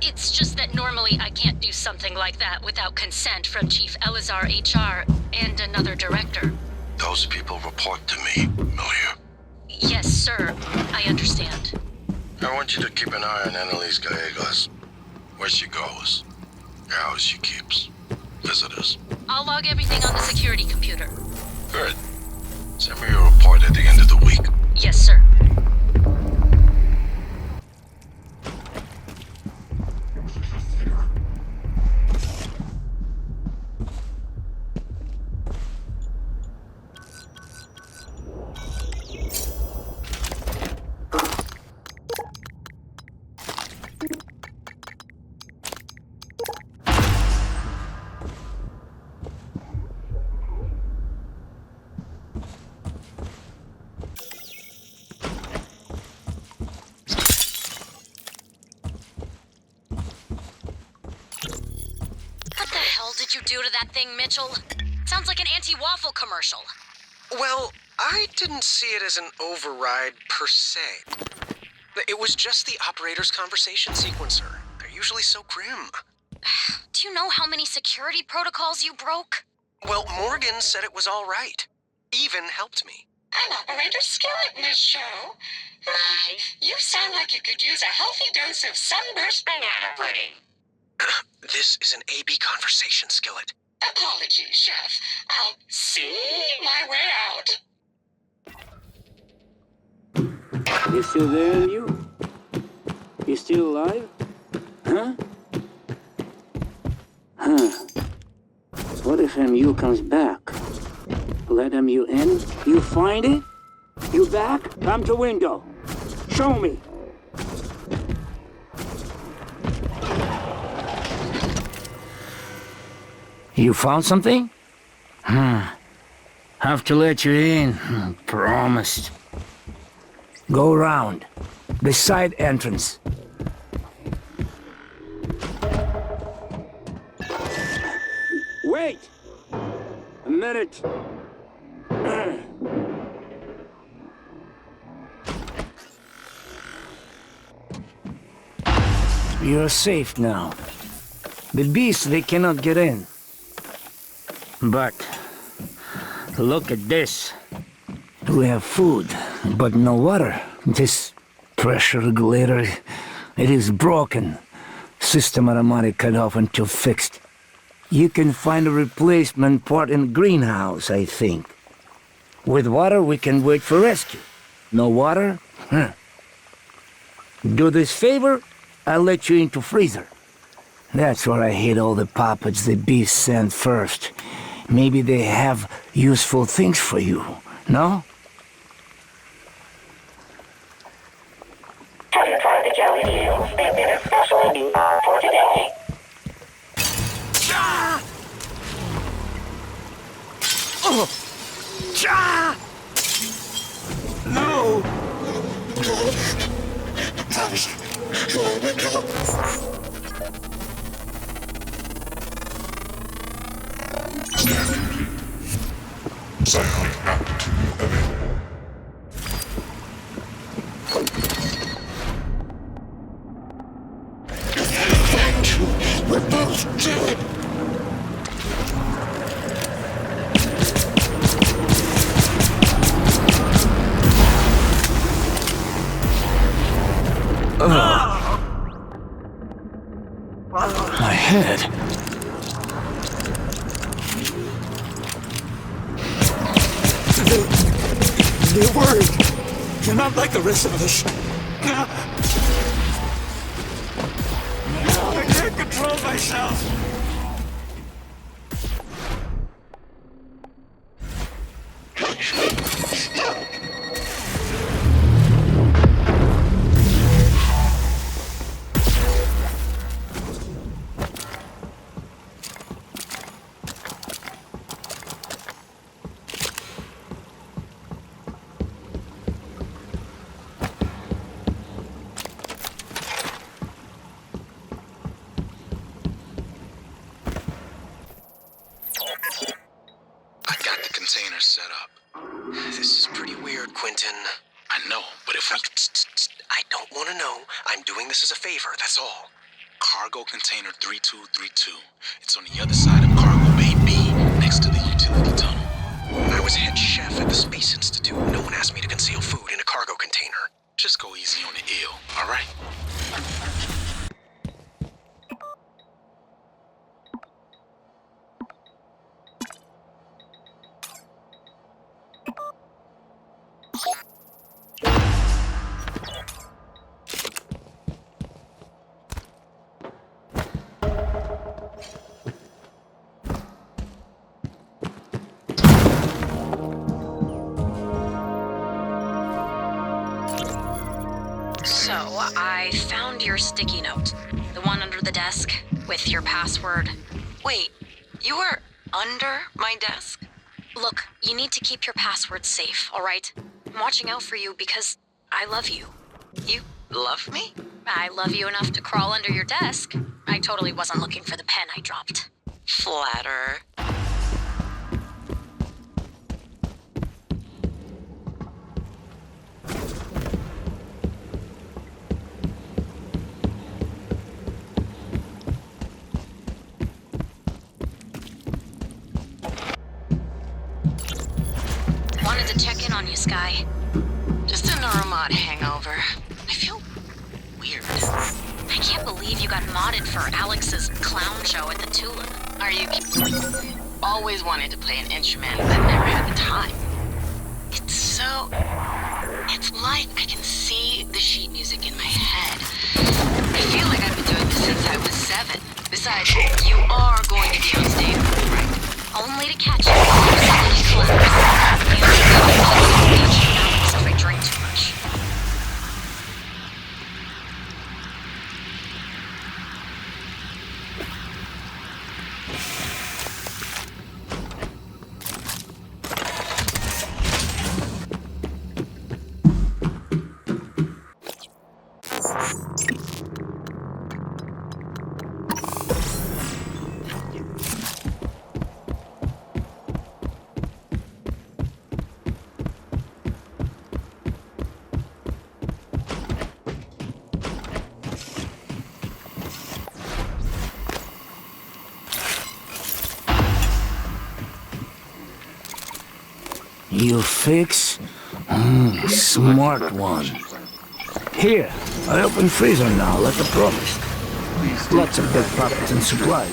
It's just that normally I can't do something like that without consent from Chief Elazar HR and another director. Those people report to me, Malia. Yes, sir. I understand. I want you to keep an eye on Annalise Gallegos. Where she goes, the house she keeps, visitors. I'll log everything on the security computer. Good. Send me a report at the end of the week. Yes, sir. did you do to that thing, Mitchell? Sounds like an anti-waffle commercial. Well, I didn't see it as an override per se. It was just the operator's conversation sequencer. They're usually so grim. Do you know how many security protocols you broke? Well, Morgan said it was all right. Even helped me. I'm Operator Skillet in this show. My, you sound like you could use a healthy dose of sunburst banana pudding. This is an AB conversation, Skillet. Apologies, Chef. I'll see my way out. You still there, MU? You still alive? Huh? Huh. What if MU comes back? Let MU in? You find it? You back? Come to window. Show me. You found something? Have to let you in. Promised. Go around. The side entrance. Wait! A minute. You're safe now. The beasts, they cannot get in. But look at this. We have food, but no water. This pressure regulator, it is broken. System automatic cut off until fixed. You can find a replacement part in the greenhouse, I think. With water, we can wait for rescue. No water? Do this favor, I'll let you into freezer. That's where I hid all the puppets the beasts sent first. Maybe they have useful things for you, no? Have you tried the jelly beans? They've been especially new for today. No! Psionic aptitude available. Thank you. We're both dead. My head. They're worried. You're not like the rest of us. I can't control myself. Set up. This is pretty weird, Quentin. I know, but if we... I don't want to know. I'm doing this as a favor, that's all. Cargo container 3232. It's on the other side of Cargo Bay B, next to the utility tunnel. I was head chef at the Space Institute. No one asked me to conceal food in a cargo container. Just go easy on the ill, all right? So, I found your sticky note. The one under the desk, with your password. Wait, you were under my desk? Look, you need to keep your password safe, alright? I'm watching out for you because I love you. You love me? I love you enough to crawl under your desk. I totally wasn't looking for the pen I dropped. Flatterer. Wanted to check in on you, Sky. Just a Neuromod hangover. I feel weird. I can't believe you got modded for Alex's clown show at the Tulip. Are you always wanted to play an instrument, but never had the time? It's so... It's like I can see the sheet music in my head. I feel like I've been doing this since I was 7. Besides, you are going to be on stage, right? Only to catch you when you collapse. You catch Alex if I drink too much. You fix? Smart one. Here, I open freezer now, like I promised. Lots of dead puppets and supplies.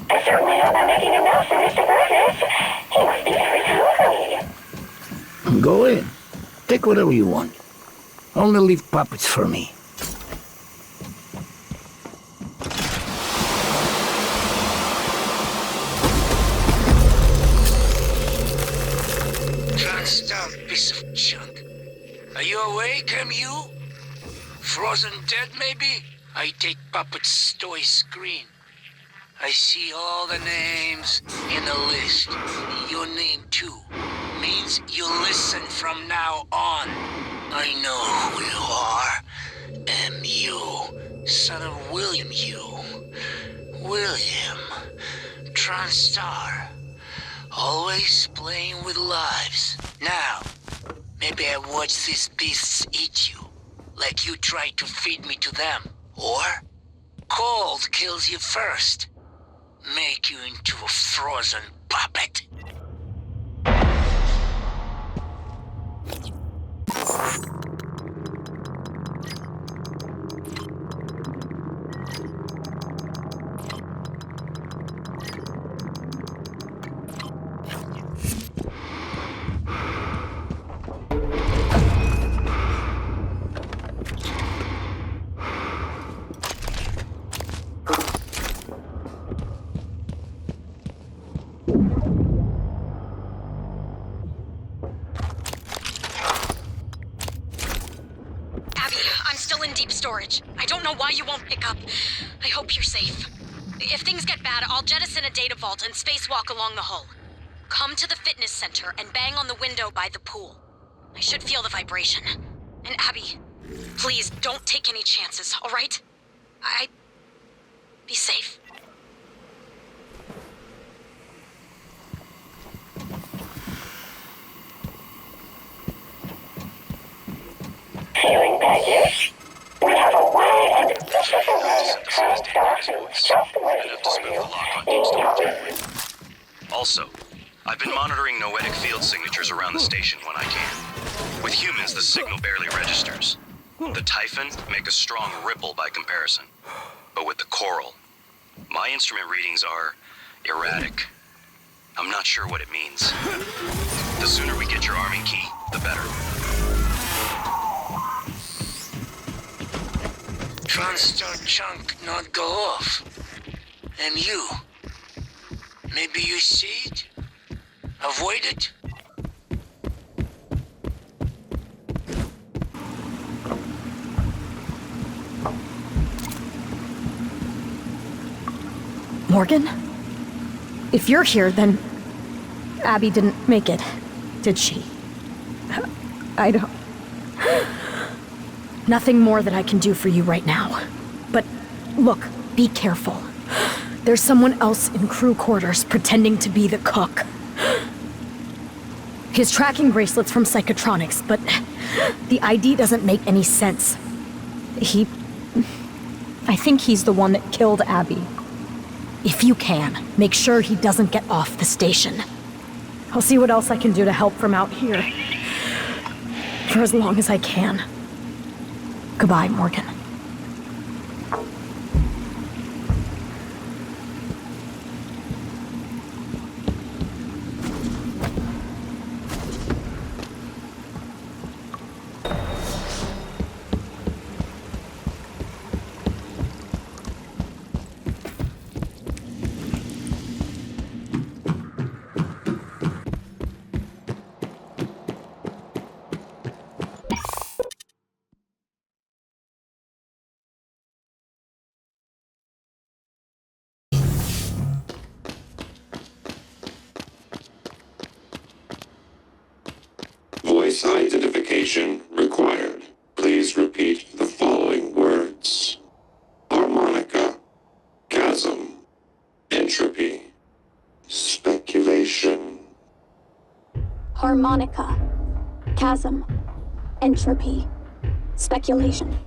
I certainly hope I'm making a mess for Mr. Burgess. He must be very hungry. Go in. Take whatever you want. Only leave puppets for me. Stop, piece of junk. Are you awake, you? Frozen dead, maybe? I take puppet's toy screen. I see all the names in the list. Your name, too, means you listen from now on. I know who you are. M.U., son of William U. William. TranStar. Always playing with lives. Now, maybe I watch these beasts eat you, like you tried to feed me to them. Or, cold kills you first, make you into a frozen puppet. Storage. I don't know why you won't pick up. I hope you're safe. If things get bad, I'll jettison a data vault and spacewalk along the hull. Come to the fitness center and bang on the window by the pool. I should feel the vibration. And Abby, please don't take any chances, all right? Be safe. Feeling baggage? We have a wide and vicious array of TranStar suits just waiting for you in your... Also, I've been monitoring noetic field signatures around the station when I can. With humans, the signal barely registers. The Typhon make a strong ripple by comparison. But with the Coral, my instrument readings are erratic. I'm not sure what it means. The sooner we get your arming key, the better. TranStar chunk not go off. And you? Maybe you see it? Avoid it? Morgan? If you're here, then Abby didn't make it, did she? I don't... Nothing more that I can do for you right now. But look, be careful. There's someone else in crew quarters pretending to be the cook. His tracking bracelet's from Psychotronics, but the ID doesn't make any sense. I think he's the one that killed Abby. If you can, make sure he doesn't get off the station. I'll see what else I can do to help from out here. For as long as I can. Goodbye, Morgan. Voice identification required. Please repeat the following words. Harmonica, chasm, entropy, speculation. Harmonica, chasm, entropy, speculation.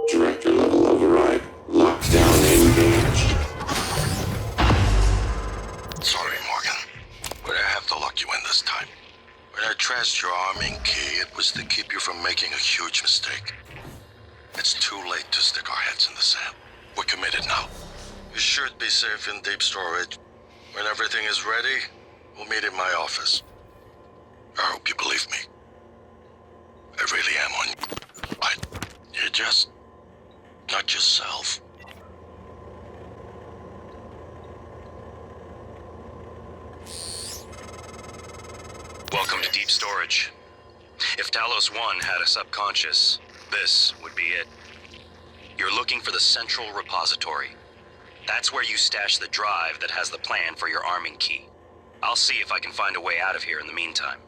Director level override. Lockdown engaged. Sorry, Morgan. But I have to lock you in this time. When I traced your arming key, it was to keep you from making a huge mistake. It's too late to stick our heads in the sand. We're committed now. You should be safe in deep storage. When everything is ready, we'll meet in my office. I hope you believe me. I really am on you. But you're just not yourself. Welcome to deep storage. If Talos 1 had a subconscious, this would be it. You're looking for the central repository. That's where you stash the drive that has the plan for your arming key. I'll see if I can find a way out of here in the meantime.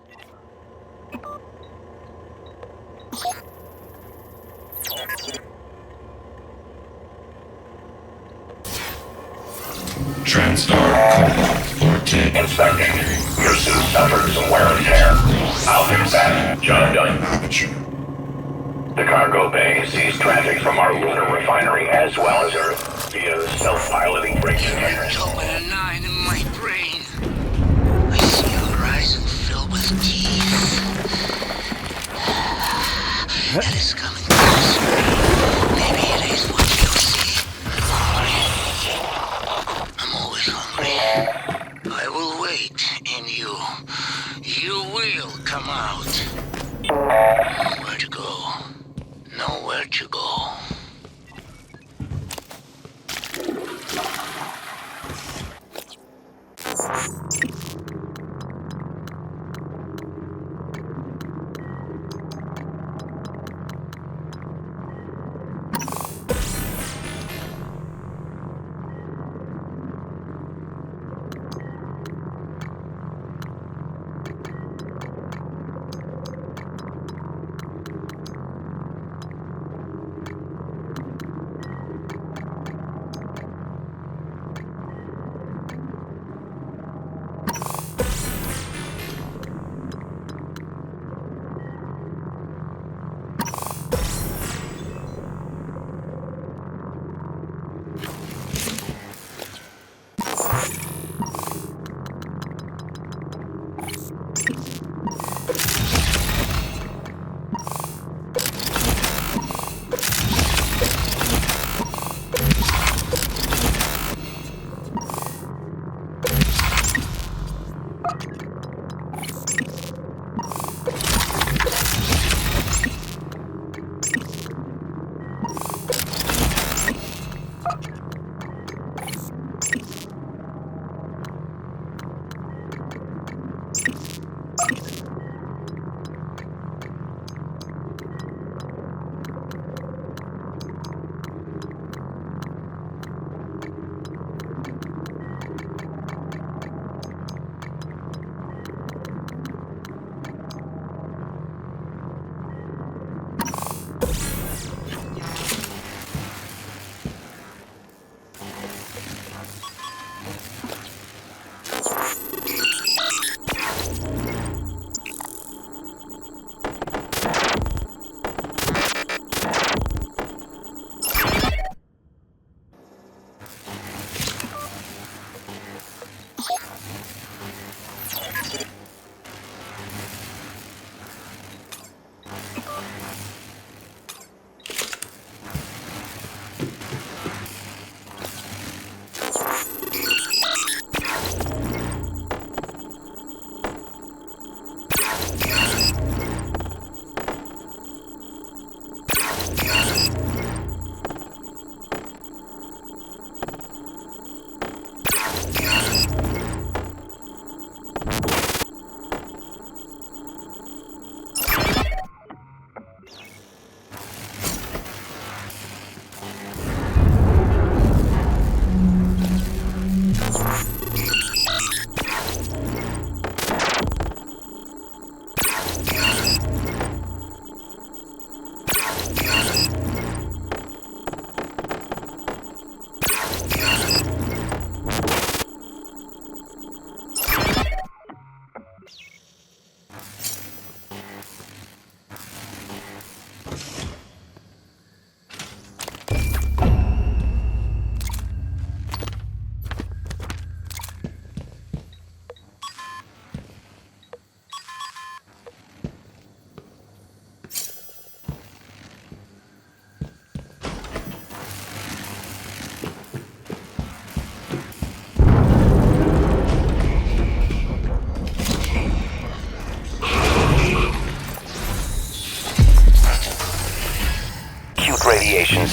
TranStar, Floor 10. Inspecting. Your suit suffered some wear and tear. I'll fix that. Job done. The cargo bay sees traffic from our lunar refinery as well as Earth via self-piloting brake containers. Open a 9 in my brain. I see a horizon filled with teeth. It is coming closer. Maybe it is what you see. I'm always hungry. I will wait, and you will come out. Where to go? Nowhere to go.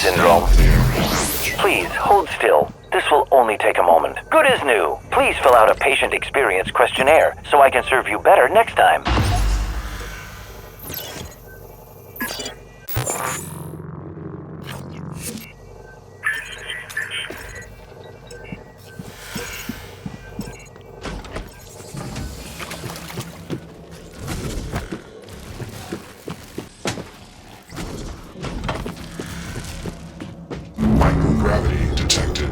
syndrome. Please, hold still. This will only take a moment. Good as new. Please fill out a patient experience questionnaire so I can serve you better next time. Microgravity detected.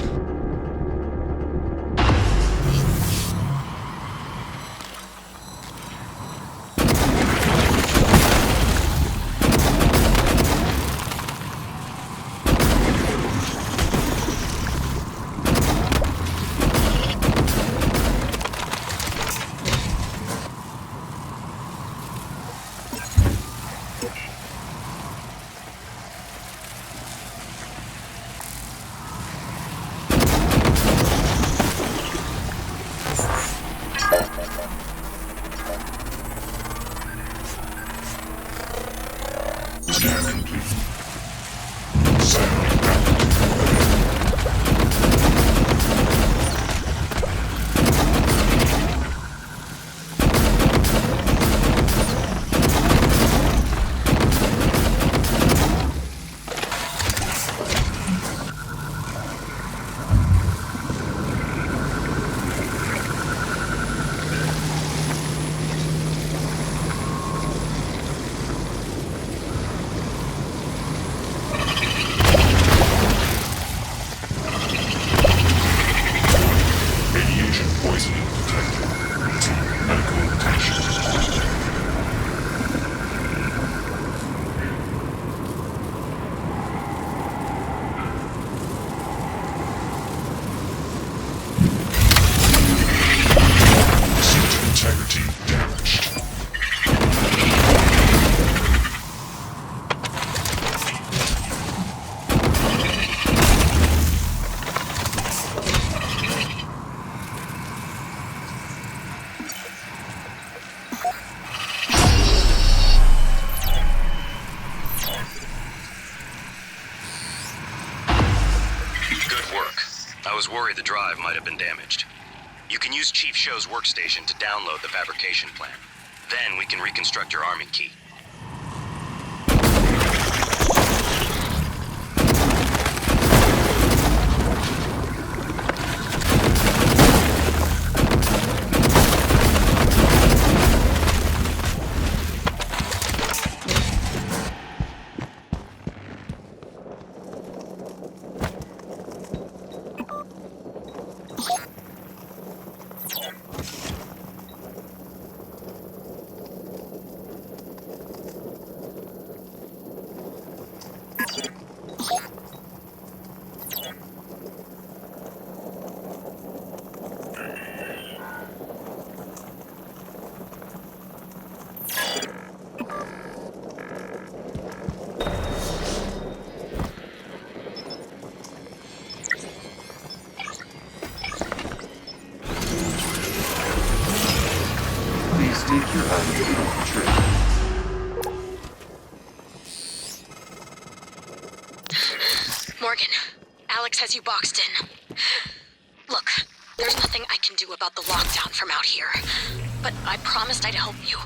Scan complete. Silent radiation poisoning detected. Routine medical attention. Suit integrity damaged. Good work. I was worried the drive might have been damaged. You can use Chief Show's workstation to download the fabrication plan. Then we can reconstruct your arming key. Please take your eyes off the trip. Morgan, Alex has you boxed in. Look, there's nothing I can do about the lockdown from out here. But I promised I'd help you.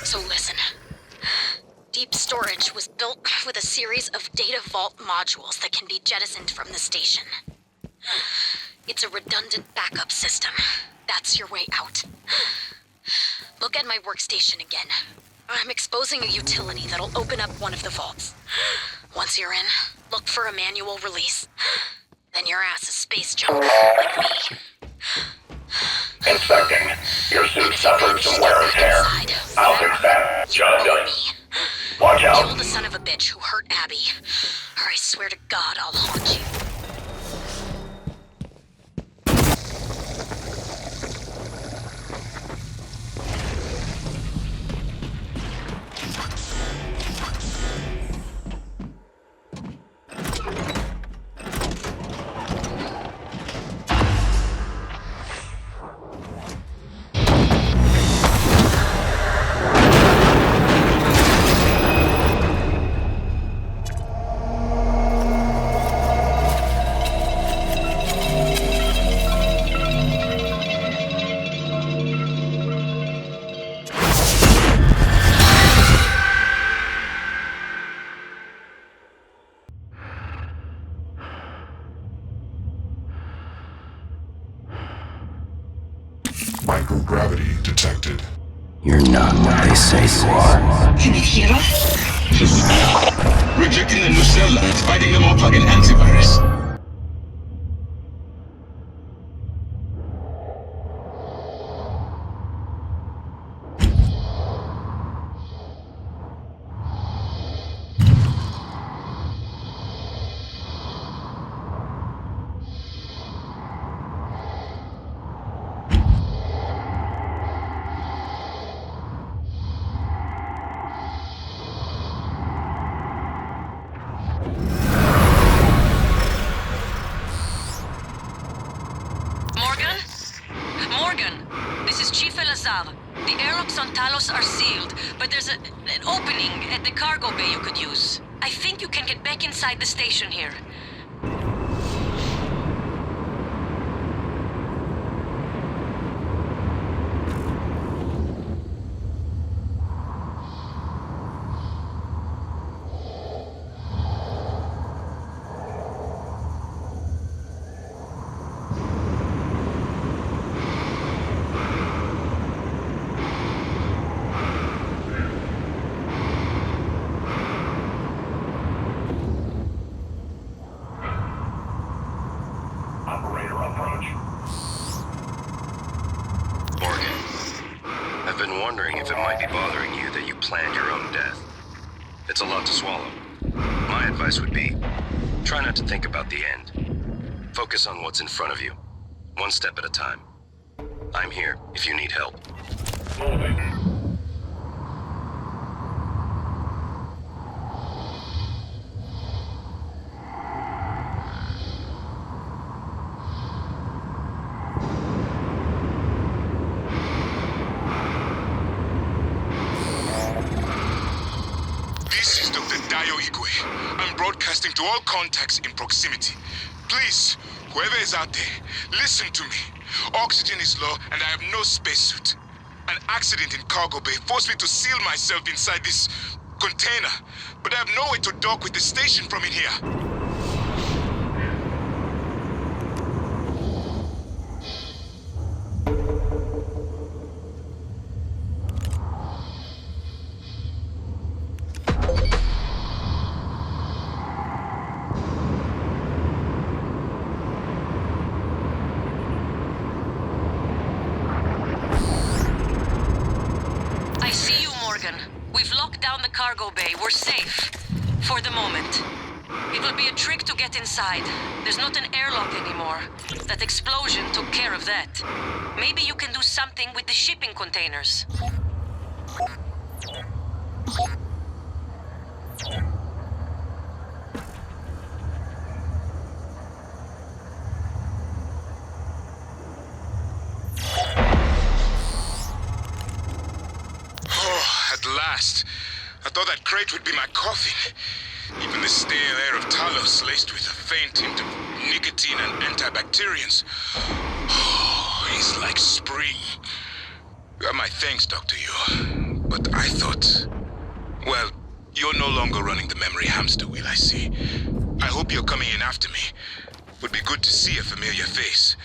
So listen. Deep storage was built with a series of data vault modules that can be jettisoned from the station. It's a redundant backup system. That's your way out. Look at my workstation again. I'm exposing a utility that'll open up one of the vaults. Once you're in, look for a manual release. Then your ass is space junk, like me. Inspecting. Your suit suffered some wear and tear. I'll fix that. Job done. Watch out. Kill the son of a bitch who hurt Abby, or I swear to God I'll haunt you. microgravity detected. You're not what they say you are. Can you hear us? Rejecting the new cell lines, fighting them all plug-in antivirus. The airlocks on Talos are sealed, but there's an opening at the cargo bay you could use. I think you can get back inside the station here. It's a lot to swallow. My advice would be, try not to think about the end. Focus on what's in front of you, one step at a time. I'm here if you need help. Moving. Broadcasting to all contacts in proximity. Please, whoever is out there, listen to me. Oxygen is low and I have no spacesuit. An accident in cargo bay forced me to seal myself inside this container, but I have no way to dock with the station from in here. We've locked down the cargo bay. We're safe. For the moment. It will be a trick to get inside. There's not an airlock anymore. That explosion took care of that. Maybe you can do something with the shipping containers. Last. I thought that crate would be my coffin. Even the stale air of Talos laced with a faint hint of nicotine and antibacterians. Oh, it's like spring. You have my thanks, Dr. Yu. But I thought... Well, you're no longer running the memory hamster wheel, I see. I hope you're coming in after me. Would be good to see a familiar face.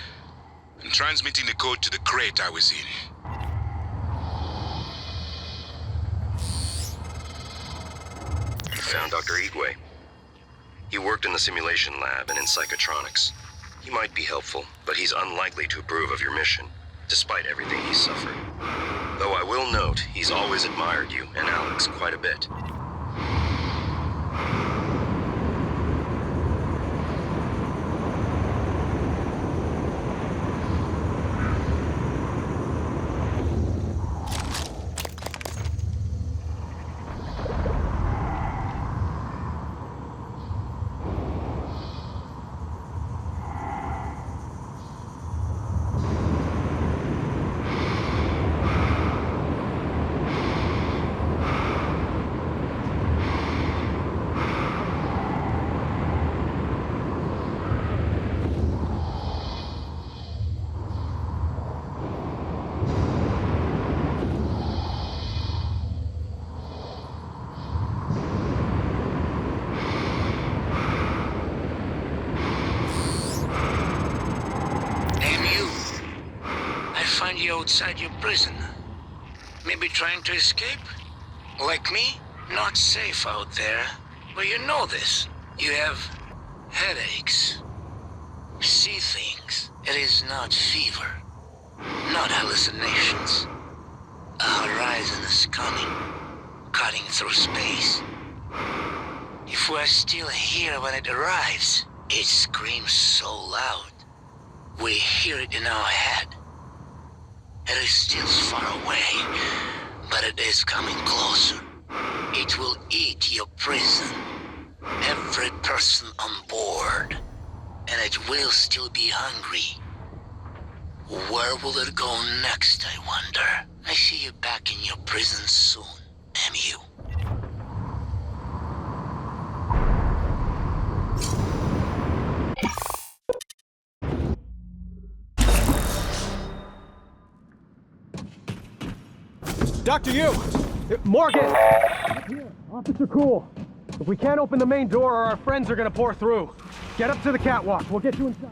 And transmitting the code to the crate I was in. Found Dr. Igwe. He worked in the simulation lab and in psychotronics. He might be helpful, but he's unlikely to approve of your mission, despite everything he's suffered. Though I will note, he's always admired you and Alex quite a bit. you outside your prison. Maybe trying to escape? Like me? Not safe out there. But you know this. You have headaches. See things. It is not fever. Not hallucinations. A horizon is coming. Cutting through space. If we're still here when it arrives, it screams so loud. We hear it in our head. It is still far away, but it is coming closer. It will eat your prison, every person on board, and it will still be hungry. Where will it go next, I wonder? I see you back in your prison soon, MU. Dr. Yu! Morgan! Here, Officer Cool. If we can't open the main door, our friends are gonna pour through. Get up to the catwalk. We'll get you inside.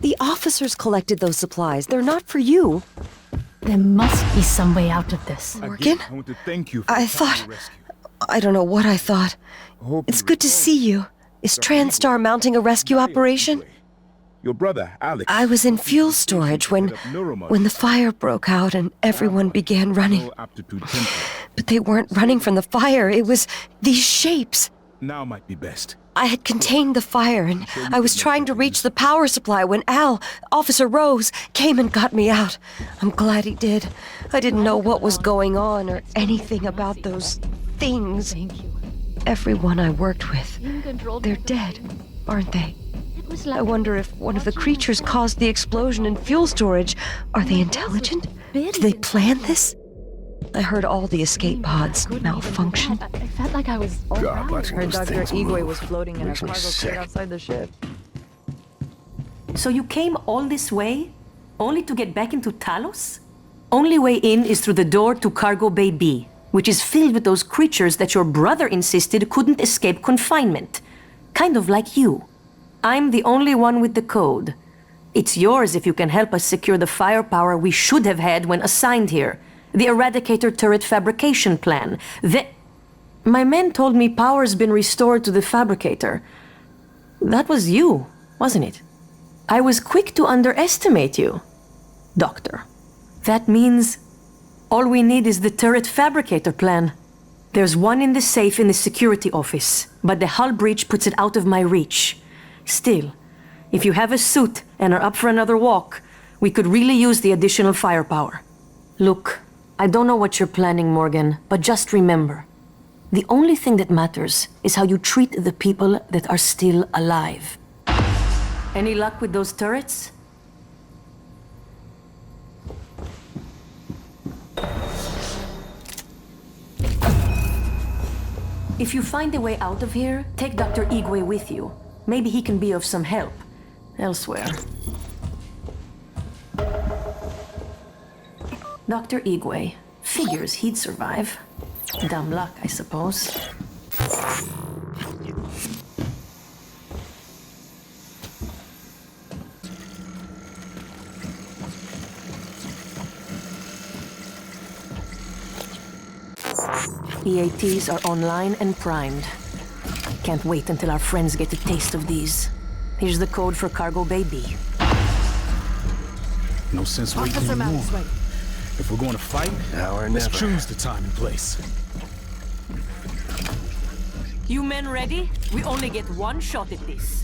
The officers collected those supplies. They're not for you. There must be some way out of this. Morgan? I want to thank you for I the thought... timely rescue. I don't know what I thought. It's good to see you. Is TranStar mounting a rescue operation? Your brother, Alex. I was in fuel storage when the fire broke out and everyone began running. But they weren't running from the fire. It was these shapes. Now might be best. I had contained the fire, and I was trying to reach the power supply when Officer Rose, came and got me out. I'm glad he did. I didn't know what was going on or anything about those things. Everyone I worked with, they're dead, aren't they? I wonder if one of the creatures caused the explosion in fuel storage. Are they intelligent? Did they plan this? I heard all the escape pods malfunction. I felt like I was God, watching Heard those Dr. things Igwe move was floating in a makes me cargo sick. crate outside the ship. So you came all this way, only to get back into Talos? Only way in is through the door to Cargo Bay B, which is filled with those creatures that your brother insisted couldn't escape confinement. Kind of like you. I'm the only one with the code. It's yours if you can help us secure the firepower we should have had when assigned here. The Eradicator turret fabrication plan. My men told me power's been restored to the fabricator. That was you, wasn't it? I was quick to underestimate you, Doctor. That means all we need is the turret fabricator plan. There's one in the safe in the security office, but the hull breach puts it out of my reach. Still, if you have a suit and are up for another walk, we could really use the additional firepower. Look, I don't know what you're planning, Morgan, but just remember, the only thing that matters is how you treat the people that are still alive. Any luck with those turrets? If you find a way out of here, take Dr. Igwe with you. Maybe he can be of some help elsewhere. Dr. Igwe. Figures he'd survive. Dumb luck, I suppose. EATs are online and primed. Can't wait until our friends get a taste of these. Here's the code for Cargo Bay B. No sense waiting anymore. If we're going to fight, let's choose the time and place. You men ready? We only get one shot at this.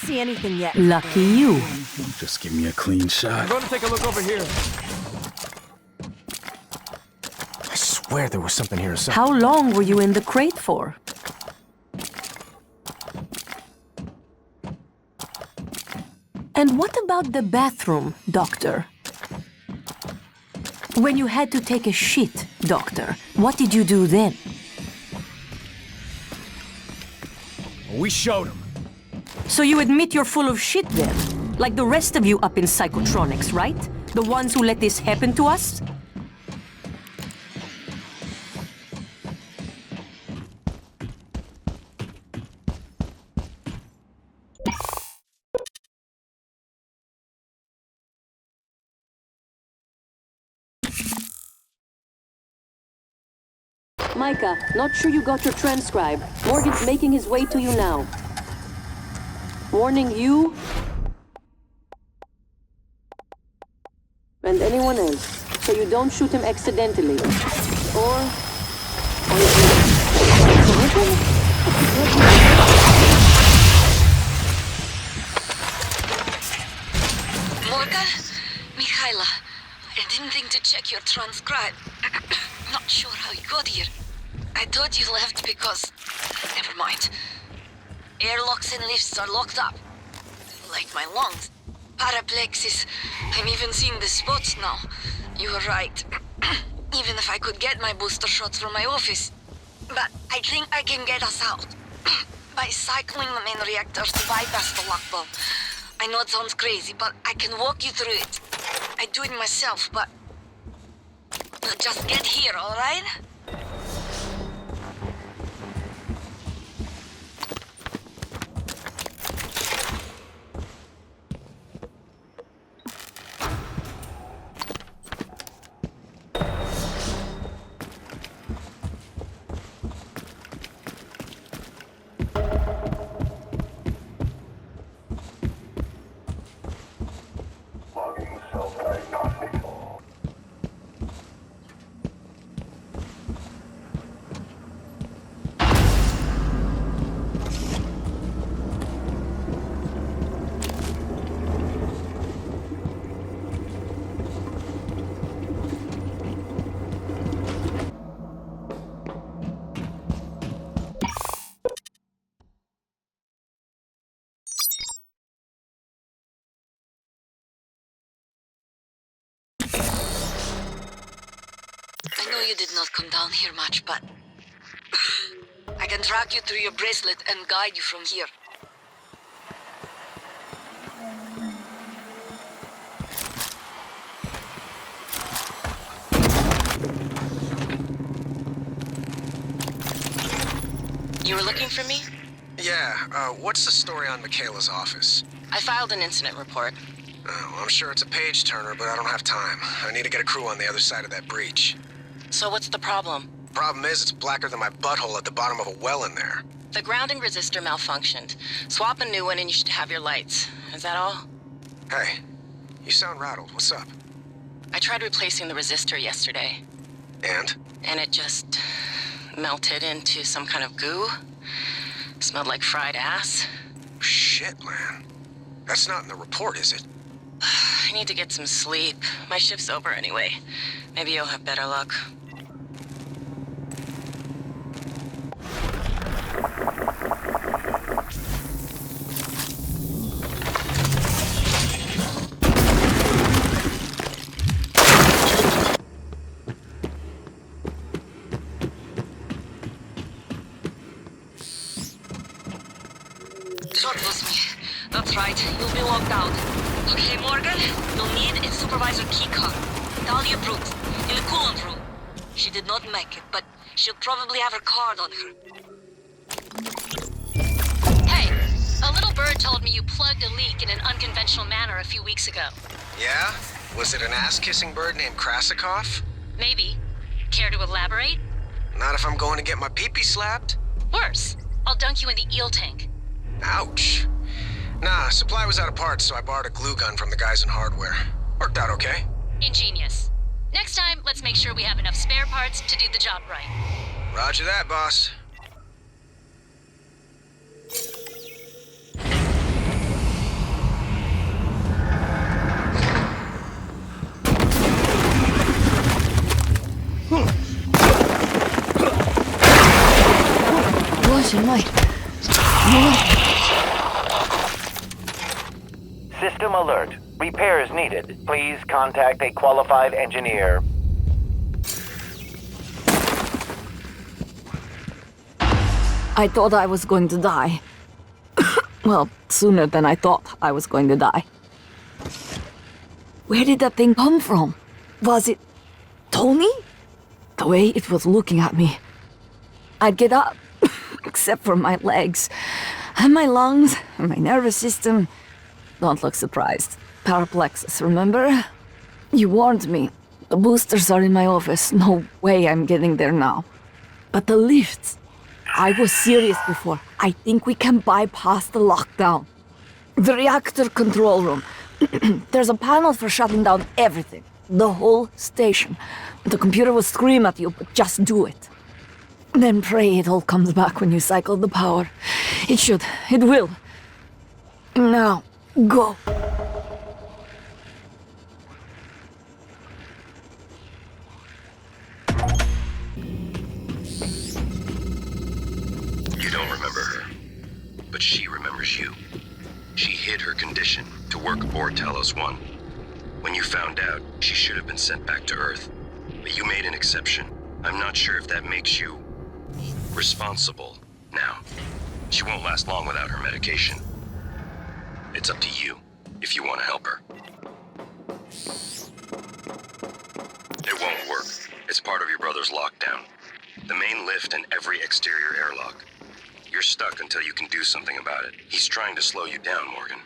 see anything yet. Lucky you. Just give me a clean shot. I'm going to take a look over here. I swear there was something here. How long were you in the crate for? And what about the bathroom, Doctor? When you had to take a shit, Doctor, what did you do then? We showed him. So you admit you're full of shit then? Like the rest of you up in Psychotronics, right? The ones who let this happen to us? Micah, not sure you got your transcribe. Morgan's making his way to you now. Warning you and anyone else, so you don't shoot him accidentally. Or Morgan? Mikhaila, I didn't think to check your transcribe. Not sure how you got here. I thought you left because... Never mind. Airlocks and lifts are locked up. Like my lungs. Paraplexis. I'm even seeing the spots now. You were right. Even if I could get my booster shots from my office. But I think I can get us out. By cycling the main reactors to bypass the lockdown. I know it sounds crazy, but I can walk you through it. I do it myself, but... Just get here, alright? I know you did not come down here much, but... I can track you through your bracelet and guide you from here. You were looking for me? Yeah, what's the story on Michaela's office? I filed an incident report. Well, I'm sure it's a page-turner, but I don't have time. I need to get a crew on the other side of that breach. So what's the problem? Problem is, it's blacker than my butthole at the bottom of a well in there. The grounding resistor malfunctioned. Swap a new one and you should have your lights. Is that all? Hey, you sound rattled. What's up? I tried replacing the resistor yesterday. And? And it just melted into some kind of goo. Smelled like fried ass. Shit, man. That's not in the report, is it? I need to get some sleep. My shift's over anyway. Maybe you'll have better luck. That was me. That's right. You'll be locked out. Okay, Morgan? You'll need a supervisor keycard. Dahlia Brooks, in the coolant room. She did not make it, but she'll probably have her card on her. Hey, a little bird told me you plugged a leak in an unconventional manner a few weeks ago. Yeah? Was it an ass-kissing bird named Krasikov? Maybe. Care to elaborate? Not if I'm going to get my pee-pee slapped. Worse. I'll dunk you in the eel tank. Ouch. Nah, supply was out of parts, so I borrowed a glue gun from the guys in hardware. Worked out okay. Ingenious. Next time, let's make sure we have enough spare parts to do the job right. Roger that, boss. gosh, am I... System alert. Repairs needed. Please contact a qualified engineer. I thought I was going to die. Well, sooner than I thought I was going to die. Where did that thing come from? Was it Tony? The way it was looking at me. I'd get up, except for my legs, and my lungs, and my nervous system. Don't look surprised. Paraplexus, remember? You warned me. The boosters are in my office. No way I'm getting there now. But the lifts... I was serious before. I think we can bypass the lockdown. The reactor control room. There's a panel for shutting down everything. The whole station. The computer will scream at you, but just do it. Then pray it all comes back when you cycle the power. It should. It will. Now, go. You don't remember her, but she remembers you. She hid her condition to work aboard Talos 1. When you found out, she should have been sent back to Earth. But you made an exception. I'm not sure if that makes you responsible now. She won't last long without her medication. It's up to you if you want to help her. It won't work. It's part of your brother's lockdown. The main lift and every exterior airlock. You're stuck until you can do something about it. He's trying to slow you down, Morgan,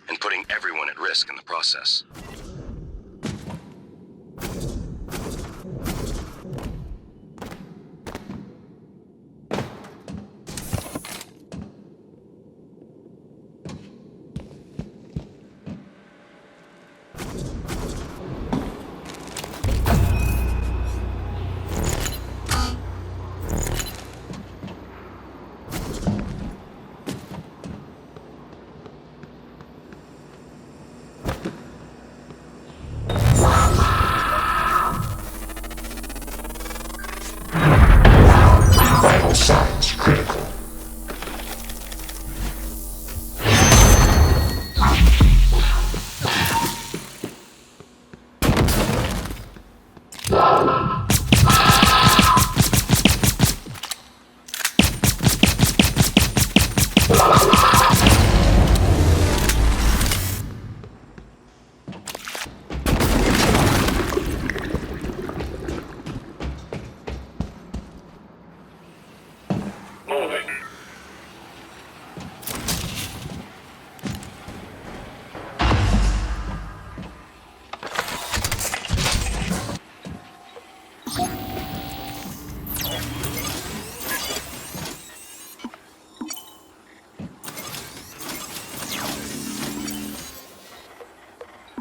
and putting everyone at risk in the process. Vital signs critical.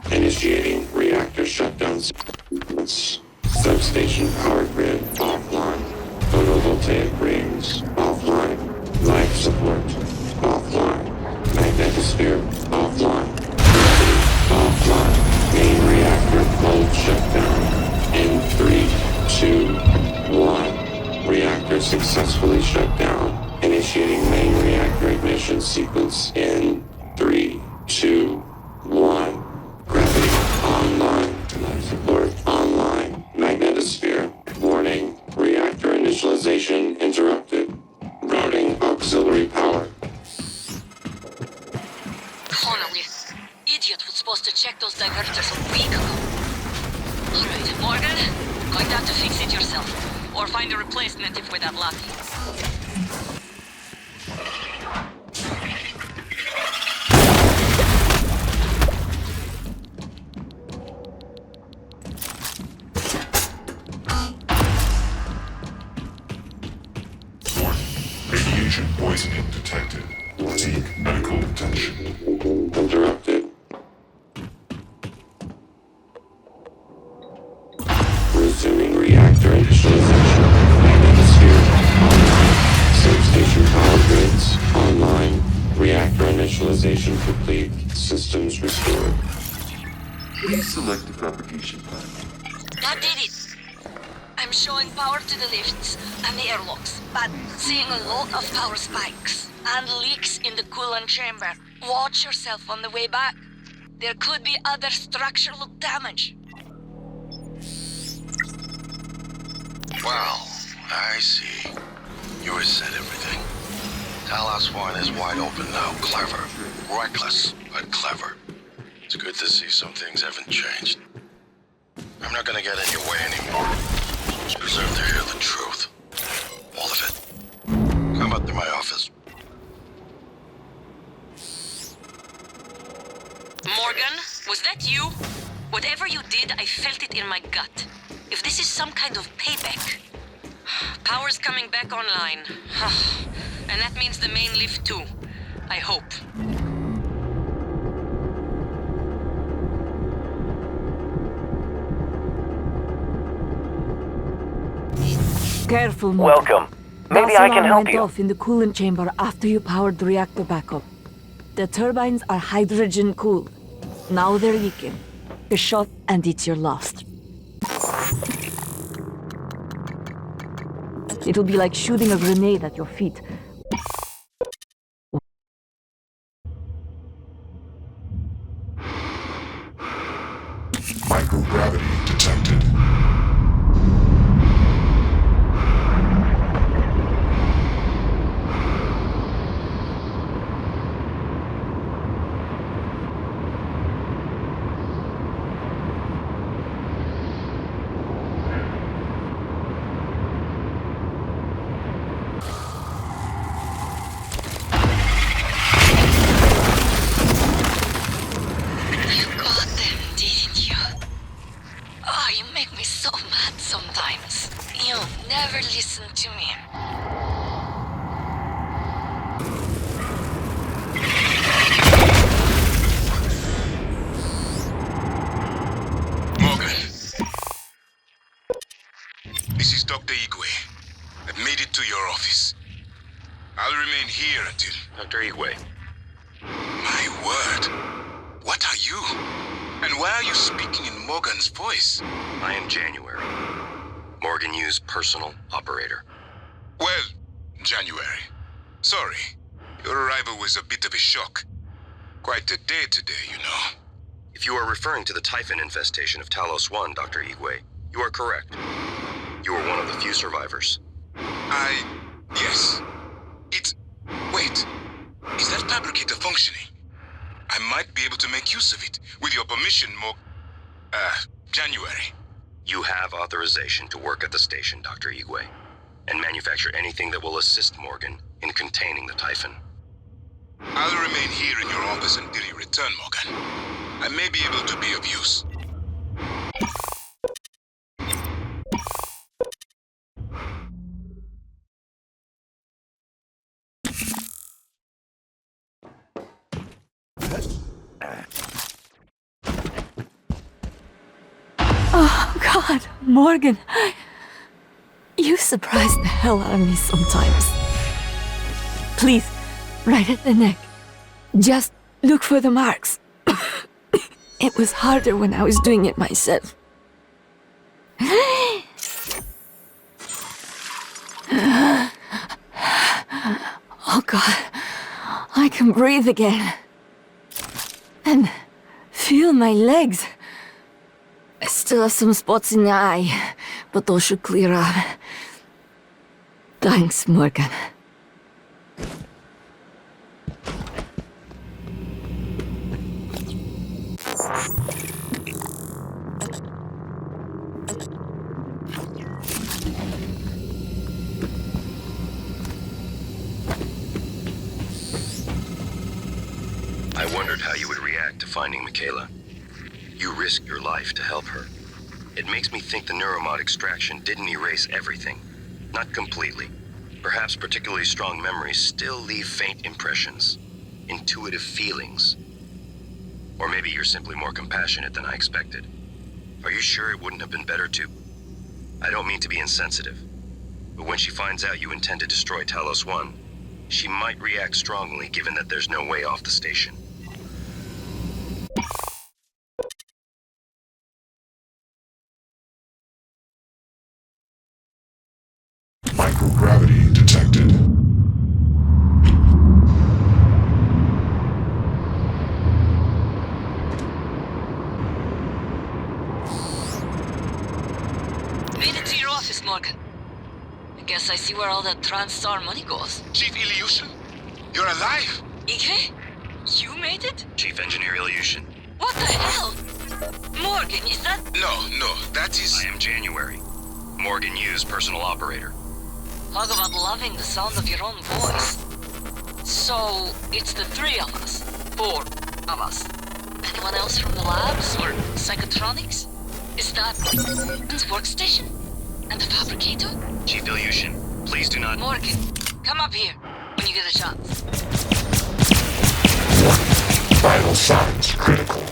Initiating reactor shutdown sequence. Substation power grid offline. Photovoltaic rings offline. Life support offline. Magnetosphere offline. Gravity offline. Main reactor cold shutdown. In 3, 2, 1. Reactor successfully shut down. Initiating main reactor ignition sequence in 3, 2, 1. Gravity online. Life support online. Magnetosphere. Warning. Reactor initialization interrupted. Routing auxiliary power. Connolly, idiot was supposed to check those diverters a week ago. Alright, Morgan, going to have to fix it yourself. Or find a replacement if we're that lucky. Radiation poisoning detected. Seek medical attention. Interrupted. Resuming reactor initialization. Magnetosphere online. Substation power grids online. Reactor initialization complete. Systems restored. Please select the propagation plan. That did it! I'm showing power to the lifts and the airlocks, but seeing a lot of power spikes and leaks in the coolant chamber. Watch yourself on the way back. There could be other structural damage. Well, I see. You reset everything. Talos 1 is wide open now. Clever. Reckless, but clever. It's good to see some things haven't changed. I'm not gonna get in your way anymore. Just preserve to hear the truth. All of it. Come up to my office. Morgan, was that you? Whatever you did, I felt it in my gut. If this is some kind of payback... Power's coming back online. And that means the main lift too. I hope. Careful, Morgan. Welcome. Maybe I can help went you. off in the coolant chamber after you powered the reactor back up. The turbines are hydrogen-cooled. Now they're leaking. A shot and it's your last. It'll be like shooting a grenade at your feet. Microgravity detected. This is Dr. Igwe. I've made it to your office. I'll remain here until... Dr. Igwe. My word. What are you? And why are you speaking in Morgan's voice? I am January. Morgan Yu's personal operator. Well, January. Sorry. Your arrival was a bit of a shock. Quite a day today, you know. If you are referring to the Typhon infestation of Talos 1, Dr. Igwe, you are correct. You are one of the few survivors. Yes. Wait. Is that fabricator functioning? I might be able to make use of it. With your permission, January. You have authorization to work at the station, Dr. Igwe, and manufacture anything that will assist Morgan in containing the Typhon. I'll remain here in your office until you return, Morgan. I may be able to be of use. Oh, God, Morgan. You surprise the hell out of me sometimes. Please, right at the neck. Just look for the marks. It was harder when I was doing it myself. Oh, God. I can breathe again. And feel my legs. I still have some spots in the eye, but those should clear up. Thanks, Morgan. I wondered how you would react to finding Michaela. You risked your life to help her. It makes me think the neuromod extraction didn't erase everything. Not completely. Perhaps particularly strong memories still leave faint impressions, intuitive feelings. Or maybe you're simply more compassionate than I expected. Are you sure it wouldn't have been better to... I don't mean to be insensitive, but when she finds out you intend to destroy Talos 1, she might react strongly given that there's no way off the station. where all that TranStar money goes. Chief Ilyushin? You're alive? Igre? You made it? Chief Engineer Ilyushin. What the hell? Morgan, is that... No, that is... I am January. Morgan Yu's personal operator. Talk about loving the sound of your own voice. So, it's the three of us. Four of us. Anyone else from the labs or psychotronics? Is that his workstation? And the fabricator? Chief Ilyushin, please do not... Morgan, come up here when you get a chance. Vital signs critical.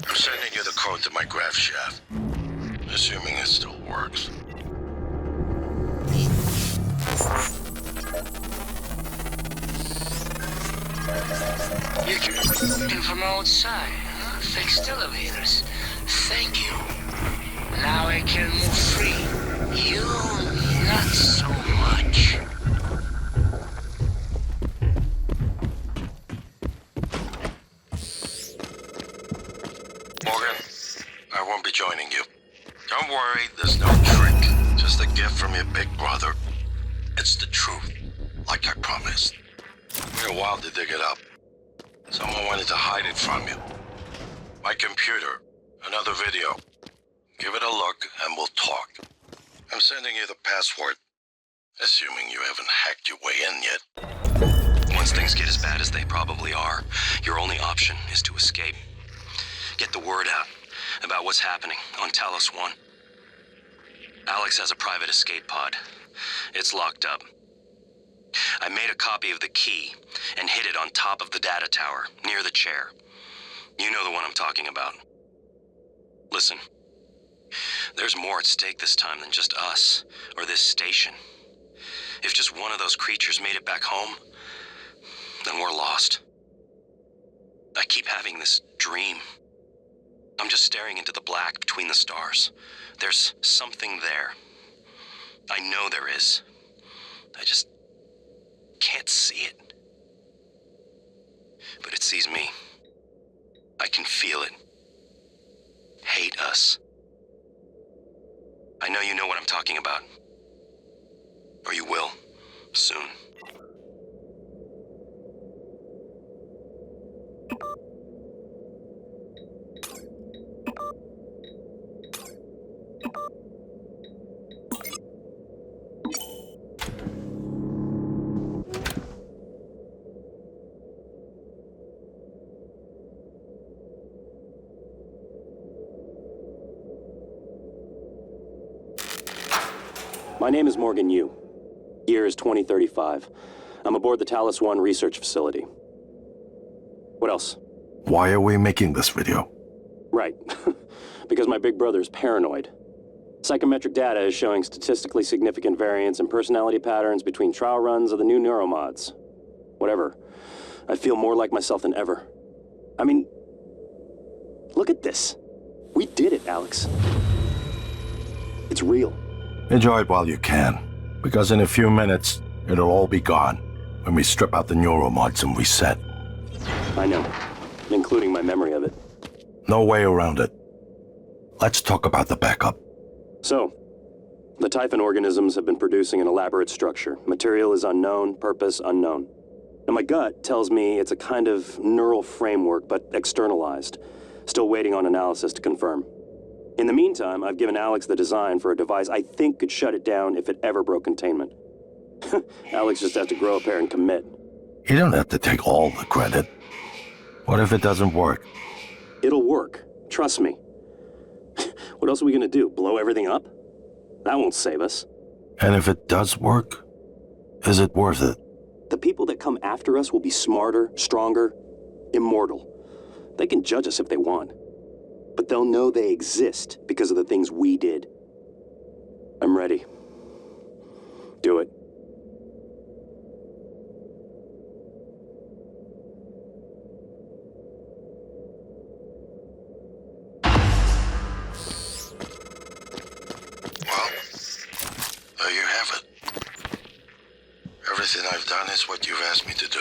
I'm sending you the code to my graph shaft. Assuming it still works. You came from outside, huh? Fixed elevators. Thank you. Now I can move free. You, not so much. Morgan, I won't be joining you. Don't worry, there's no trick. Just a gift from your big brother. It's the truth, like I promised. Took me a while to dig it up. Someone wanted to hide it from you. My computer, another video. Give it a look and we'll talk. I'm sending you the password, assuming you haven't hacked your way in yet. Once things get as bad as they probably are, your only option is to escape. Get the word out about what's happening on Talos 1. Alex has a private escape pod. It's locked up. I made a copy of the key and hid it on top of the data tower, near the chair. You know the one I'm talking about. Listen, there's more at stake this time than just us, or this station. If just one of those creatures made it back home, then we're lost. I keep having this dream. I'm just staring into the black between the stars. There's something there. I know there is. I just can't see it. But it sees me. I can feel it. Hate us. I know you know what I'm talking about. Or you will, soon. My name is Morgan Yu. Year is 2035. I'm aboard the Talos 1 research facility. What else? Why are we making this video? Right. Because my big brother is paranoid. Psychometric data is showing statistically significant variance in personality patterns between trial runs of the new neuromods. Whatever. I feel more like myself than ever. I mean, look at this. We did it, Alex. It's real. Enjoy it while you can, because in a few minutes, it'll all be gone when we strip out the neuromods and reset. I know, including my memory of it. No way around it. Let's talk about the backup. So, the Typhon organisms have been producing an elaborate structure. Material is unknown, purpose unknown. And my gut tells me it's a kind of neural framework, but externalized. Still waiting on analysis to confirm. In the meantime, I've given Alex the design for a device I think could shut it down if it ever broke containment. Alex just has to grow a pair and commit. You don't have to take all the credit. What if it doesn't work? It'll work. Trust me. What else are we gonna do? Blow everything up? That won't save us. And if it does work, is it worth it? The people that come after us will be smarter, stronger, immortal. They can judge us if they want. But they'll know they exist because of the things we did. I'm ready. Everything I've done is what you've asked me to do.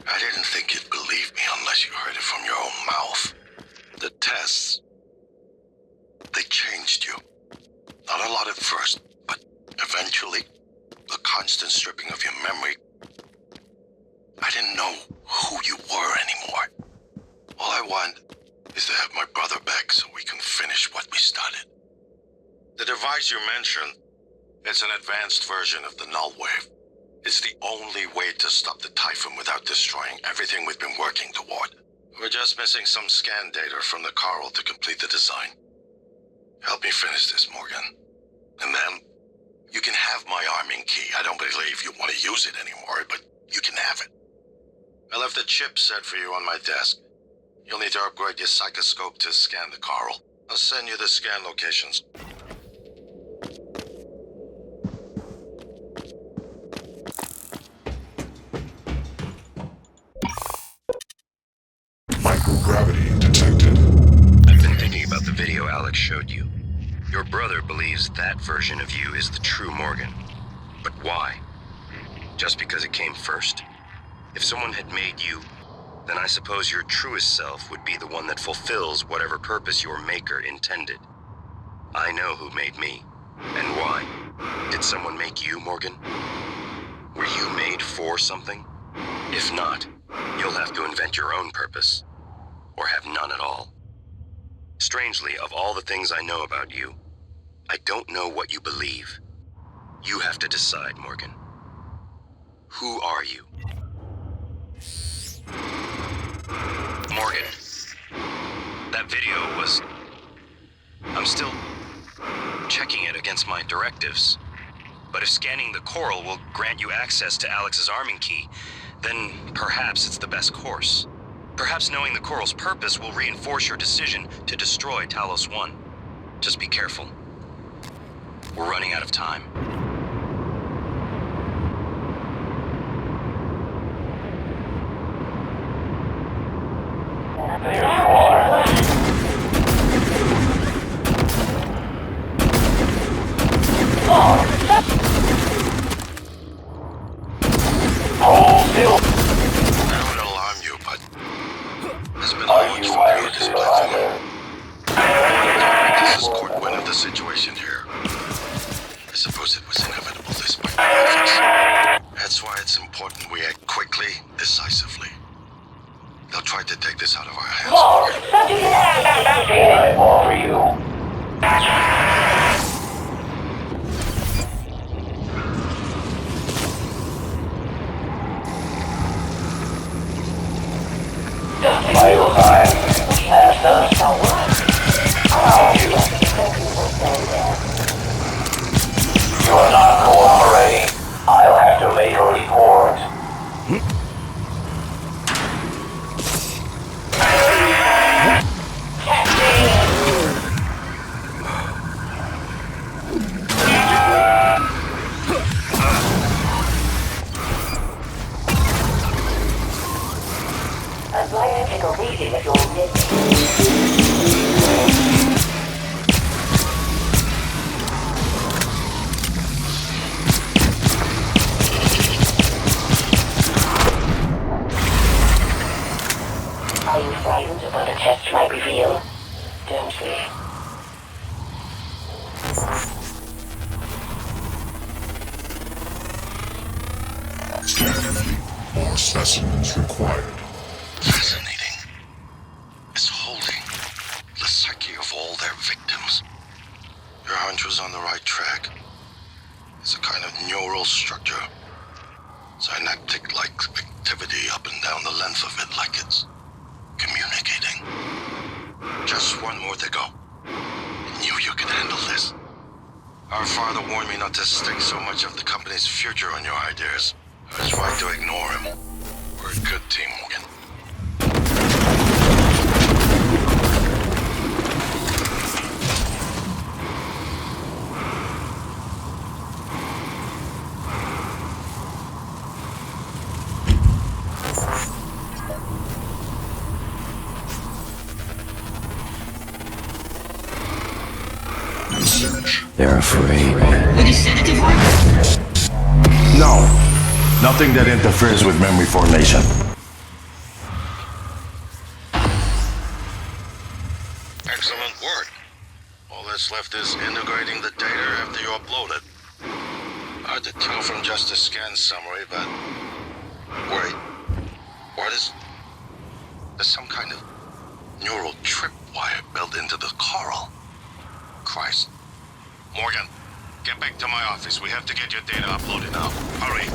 I didn't think you'd believe me unless you heard it from your own mouth. The tests, they changed you. Not a lot at first, but eventually, the constant stripping of your memory, I didn't know who you were anymore. All I want is to have my brother back so we can finish what we started. The device you mentioned, it's an advanced version of the null wave. It's the only way to stop the Typhon without destroying everything we've been working toward. We're just missing some scan data from the Coral to complete the design. Help me finish this, Morgan. And then, you can have my arming key. I don't believe you want to use it anymore, but you can have it. I left a chip set for you on my desk. You'll need to upgrade your psychoscope to scan the Coral. I'll send you the scan locations. Microgravity detected. I've been thinking about the video Alex showed you. Your brother believes that version of you is the true Morgan. But why? Just because it came first? If someone had made you, then I suppose your truest self would be the one that fulfills whatever purpose your maker intended. I know who made me, and why. Did someone make you, Morgan? Were you made for something? If not, you'll have to invent your own purpose, or have none at all. Strangely, of all the things I know about you, I don't know what you believe. You have to decide, Morgan. Who are you? Morgan, that video was... I'm still checking it against my directives. But if scanning the Coral will grant you access to Alex's arming key, then perhaps it's the best course. Perhaps knowing the Coral's purpose will reinforce your decision to destroy Talos 1. Just be careful. We're running out of time. More specimens required. Fascinating. It's holding the psyche of all their victims. Your hunch was on the right track. It's a kind of neural structure. Synaptic-like activity up and down the length of it, like it's communicating. Just one more to go. I knew you could handle this. Our father warned me not to stake so much of the company's future on your ideas. I tried to ignore him. We're a good team, Morgan. Research. They're afraid. Would a sedative work? No. Nothing that interferes with memory formation. Excellent work. All that's left is integrating the data after you upload it. Hard to tell from just a scan summary, but... Wait. What is... There's some kind of neural tripwire built into the coral. Christ. Morgan, get back to my office. We have to get your data uploaded now. Hurry.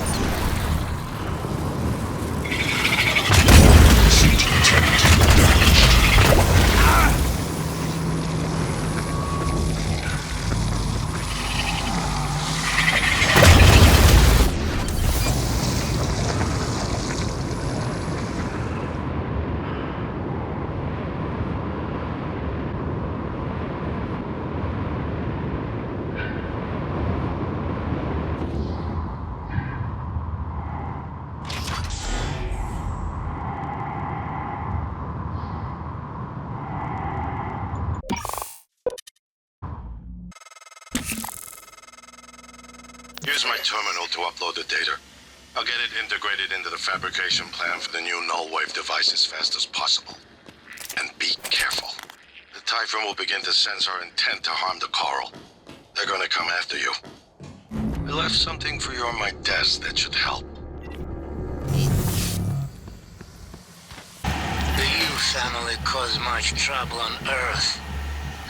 Here's my terminal to upload the data. I'll get it integrated into the fabrication plan for the new null wave device as fast as possible. And be careful. The Typhon will begin to sense our intent to harm the coral. They're gonna come after you. I left something for you on my desk that should help. The Yu family caused much trouble on Earth.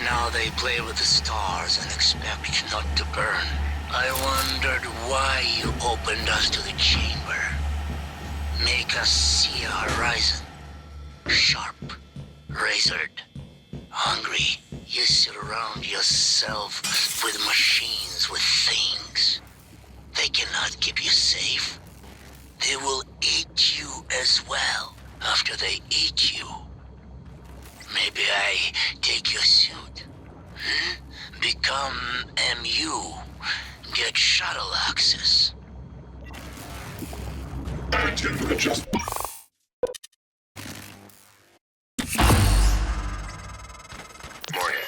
Now they play with the stars and expect not to burn. I wondered why you opened us to the chamber. Make us see a horizon. Sharp, razored, hungry. You surround yourself with machines, with things. They cannot keep you safe. They will eat you as well after they eat you. Maybe I take your suit. Become MU. Get shuttle access. Morgan,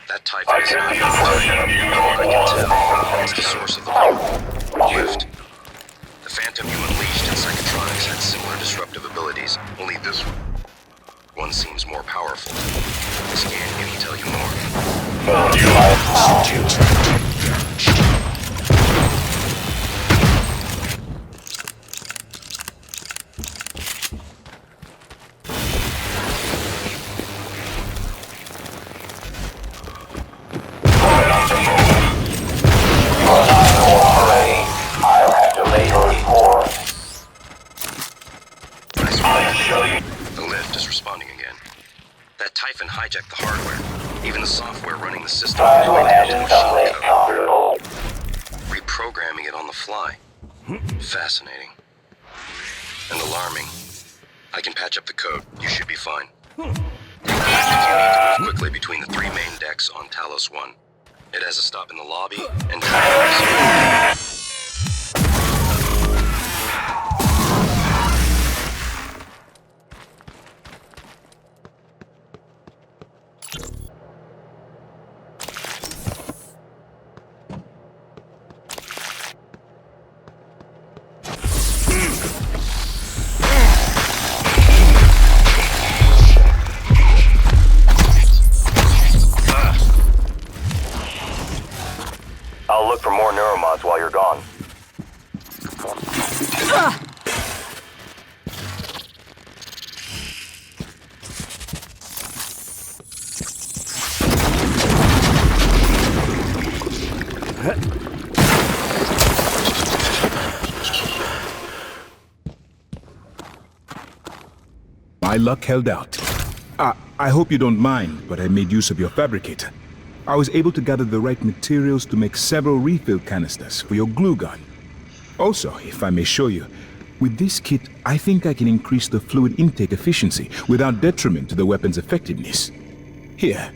that Typhon is not your I can tell. It's the source of the rift. The Phantom you unleashed in Psychotronics had similar disruptive abilities, only this one seems more powerful. The scan can tell you more. The lift is responding again. That Typhon hijacked the hardware. Even the software running the system reprogramming it on the fly. Fascinating. And alarming. I can patch up the code. You should be fine. You need to move quickly between the 3 main decks on Talos 1. It has a stop in the lobby and I'll look for more neuromods while you're gone. My luck held out. I hope you don't mind, but I made use of your fabricator. I was able to gather the right materials to make several refill canisters for your glue gun. Also, if I may show you, with this kit, I think I can increase the fluid intake efficiency without detriment to the weapon's effectiveness. Here.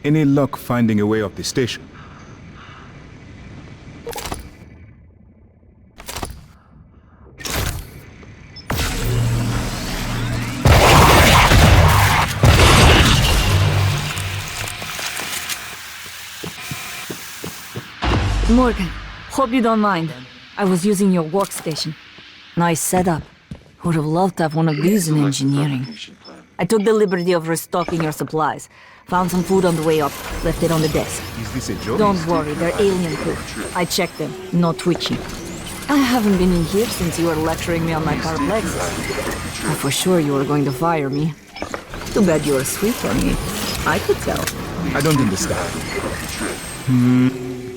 Any luck finding a way off the station? Morgan, Hope you don't mind. I was using your workstation. Nice setup. Would have loved to have one of these in engineering. I took the liberty of restocking your supplies. Found some food on the way up, left it on the desk. Is this a joke? Don't worry, they're alien-proof. I checked them, no twitching. I haven't been in here since you were lecturing me on my paraplexis. I for sure you were going to fire me. Too bad you were sweet on me. I could tell. I don't understand.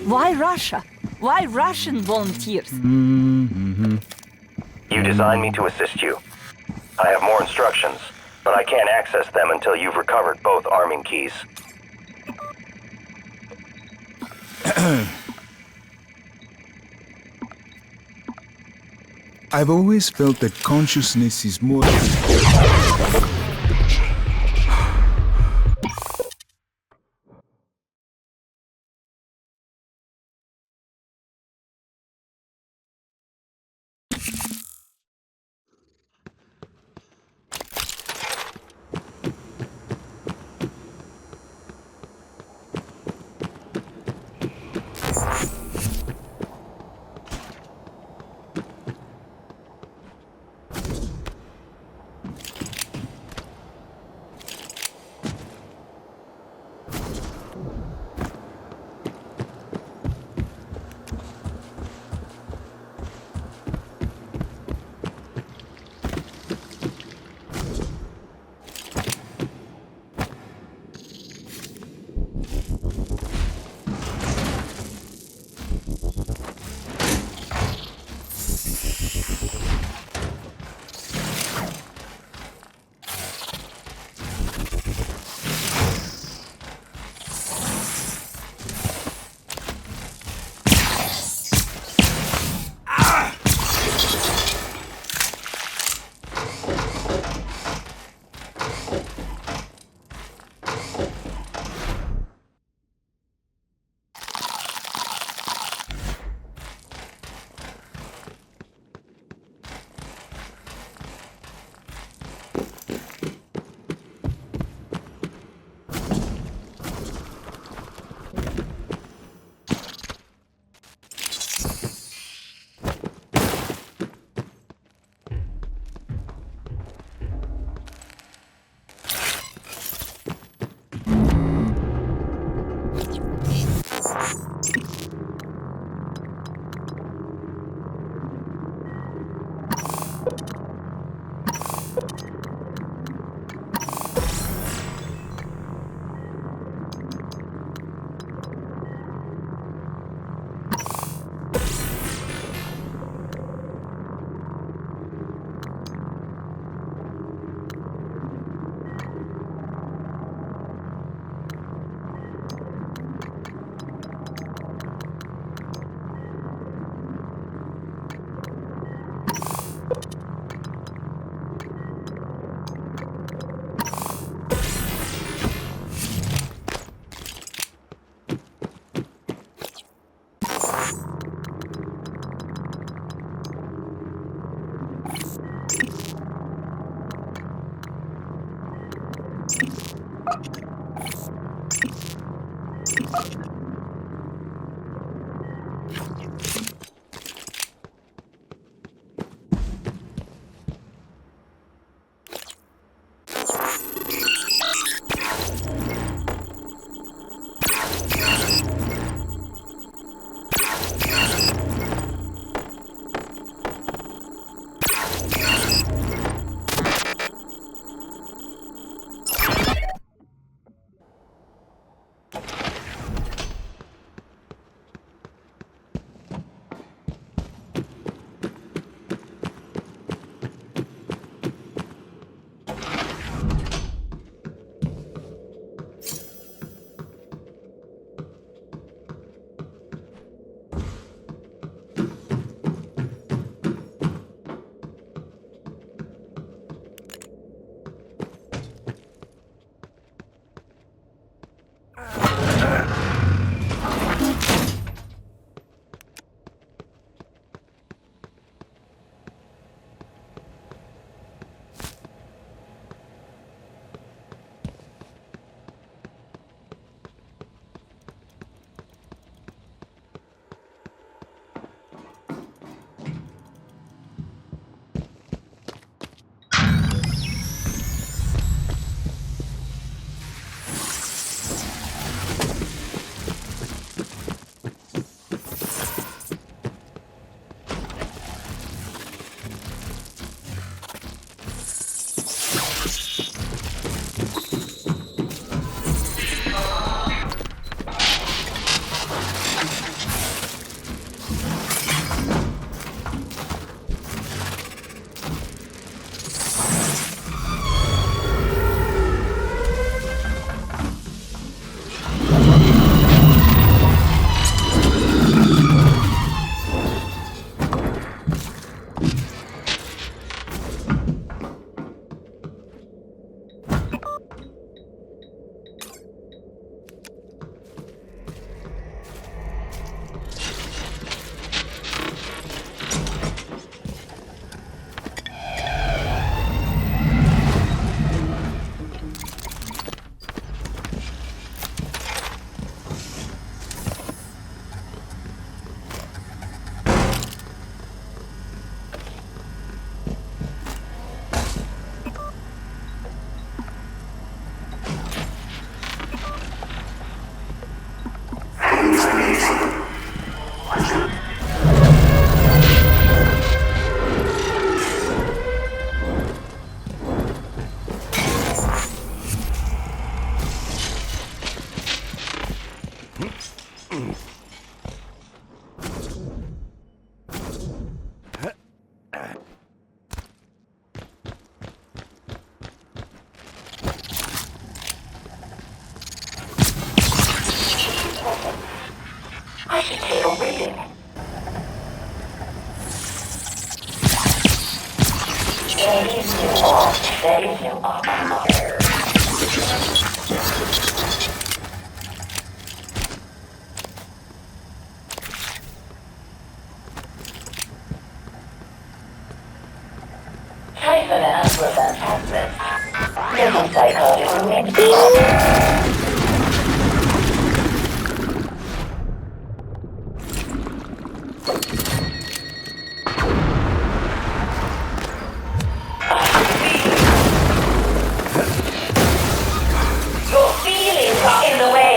Why Russia? Why Russian volunteers? You designed me to assist you. I have more instructions, but I can't access them until you've recovered both arming keys. I've always felt that consciousness is more... to take a reading. Gaze you off, setting you up. Typhon and were fantastic. Different psychotic remains. Your feelings are in the way.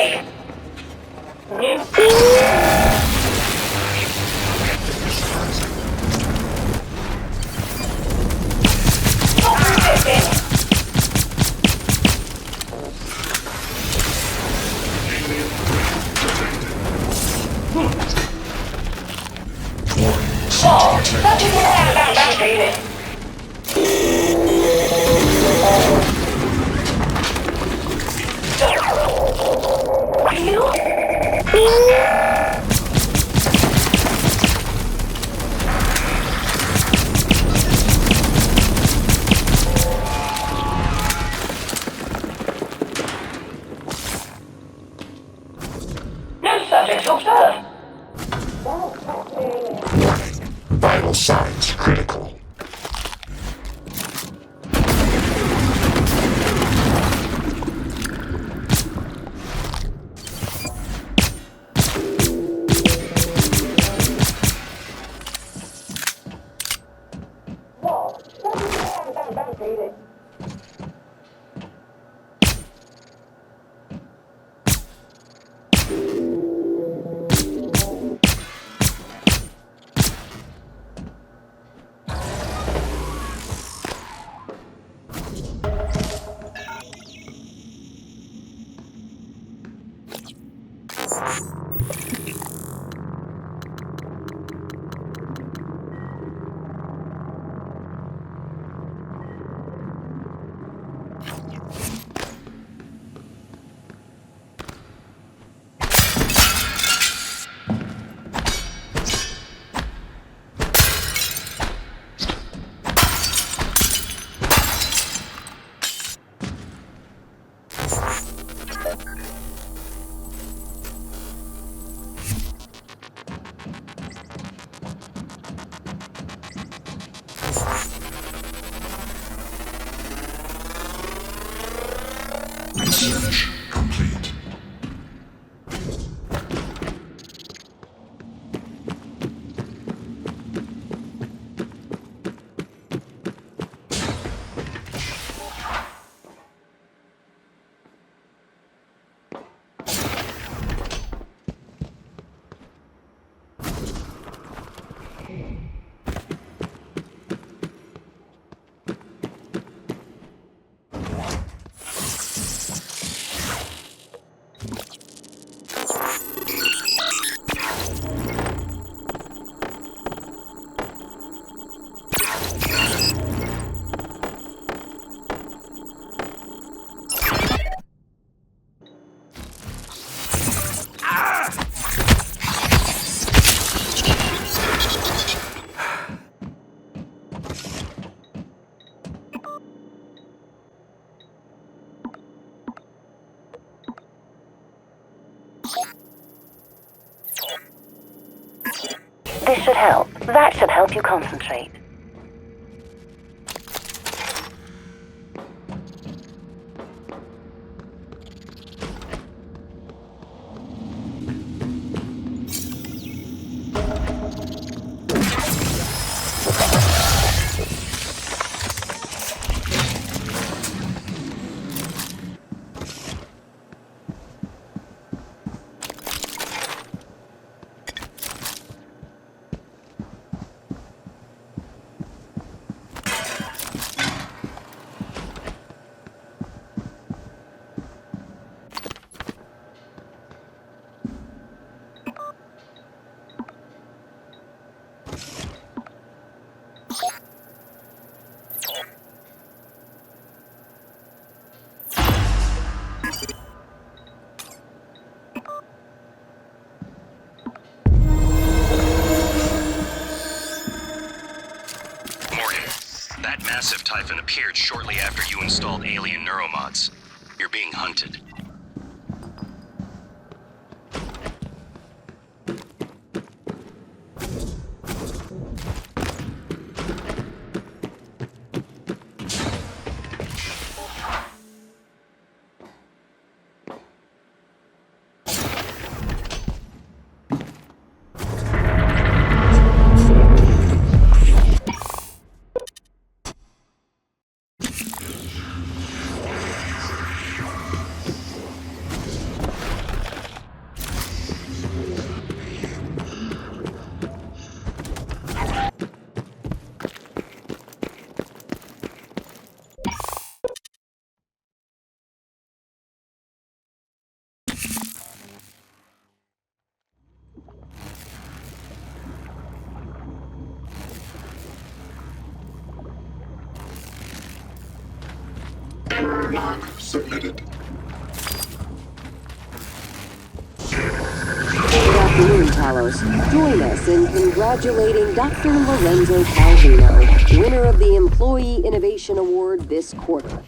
No subjects observed. Vital signs critical. Research complete. This should help. That should help you concentrate. massive Typhon appeared shortly after you installed alien neuromods. You're being hunted. Log submitted. Good afternoon, Talos. Join us in congratulating Dr. Lorenzo Calvino, winner of the Employee Innovation Award this quarter.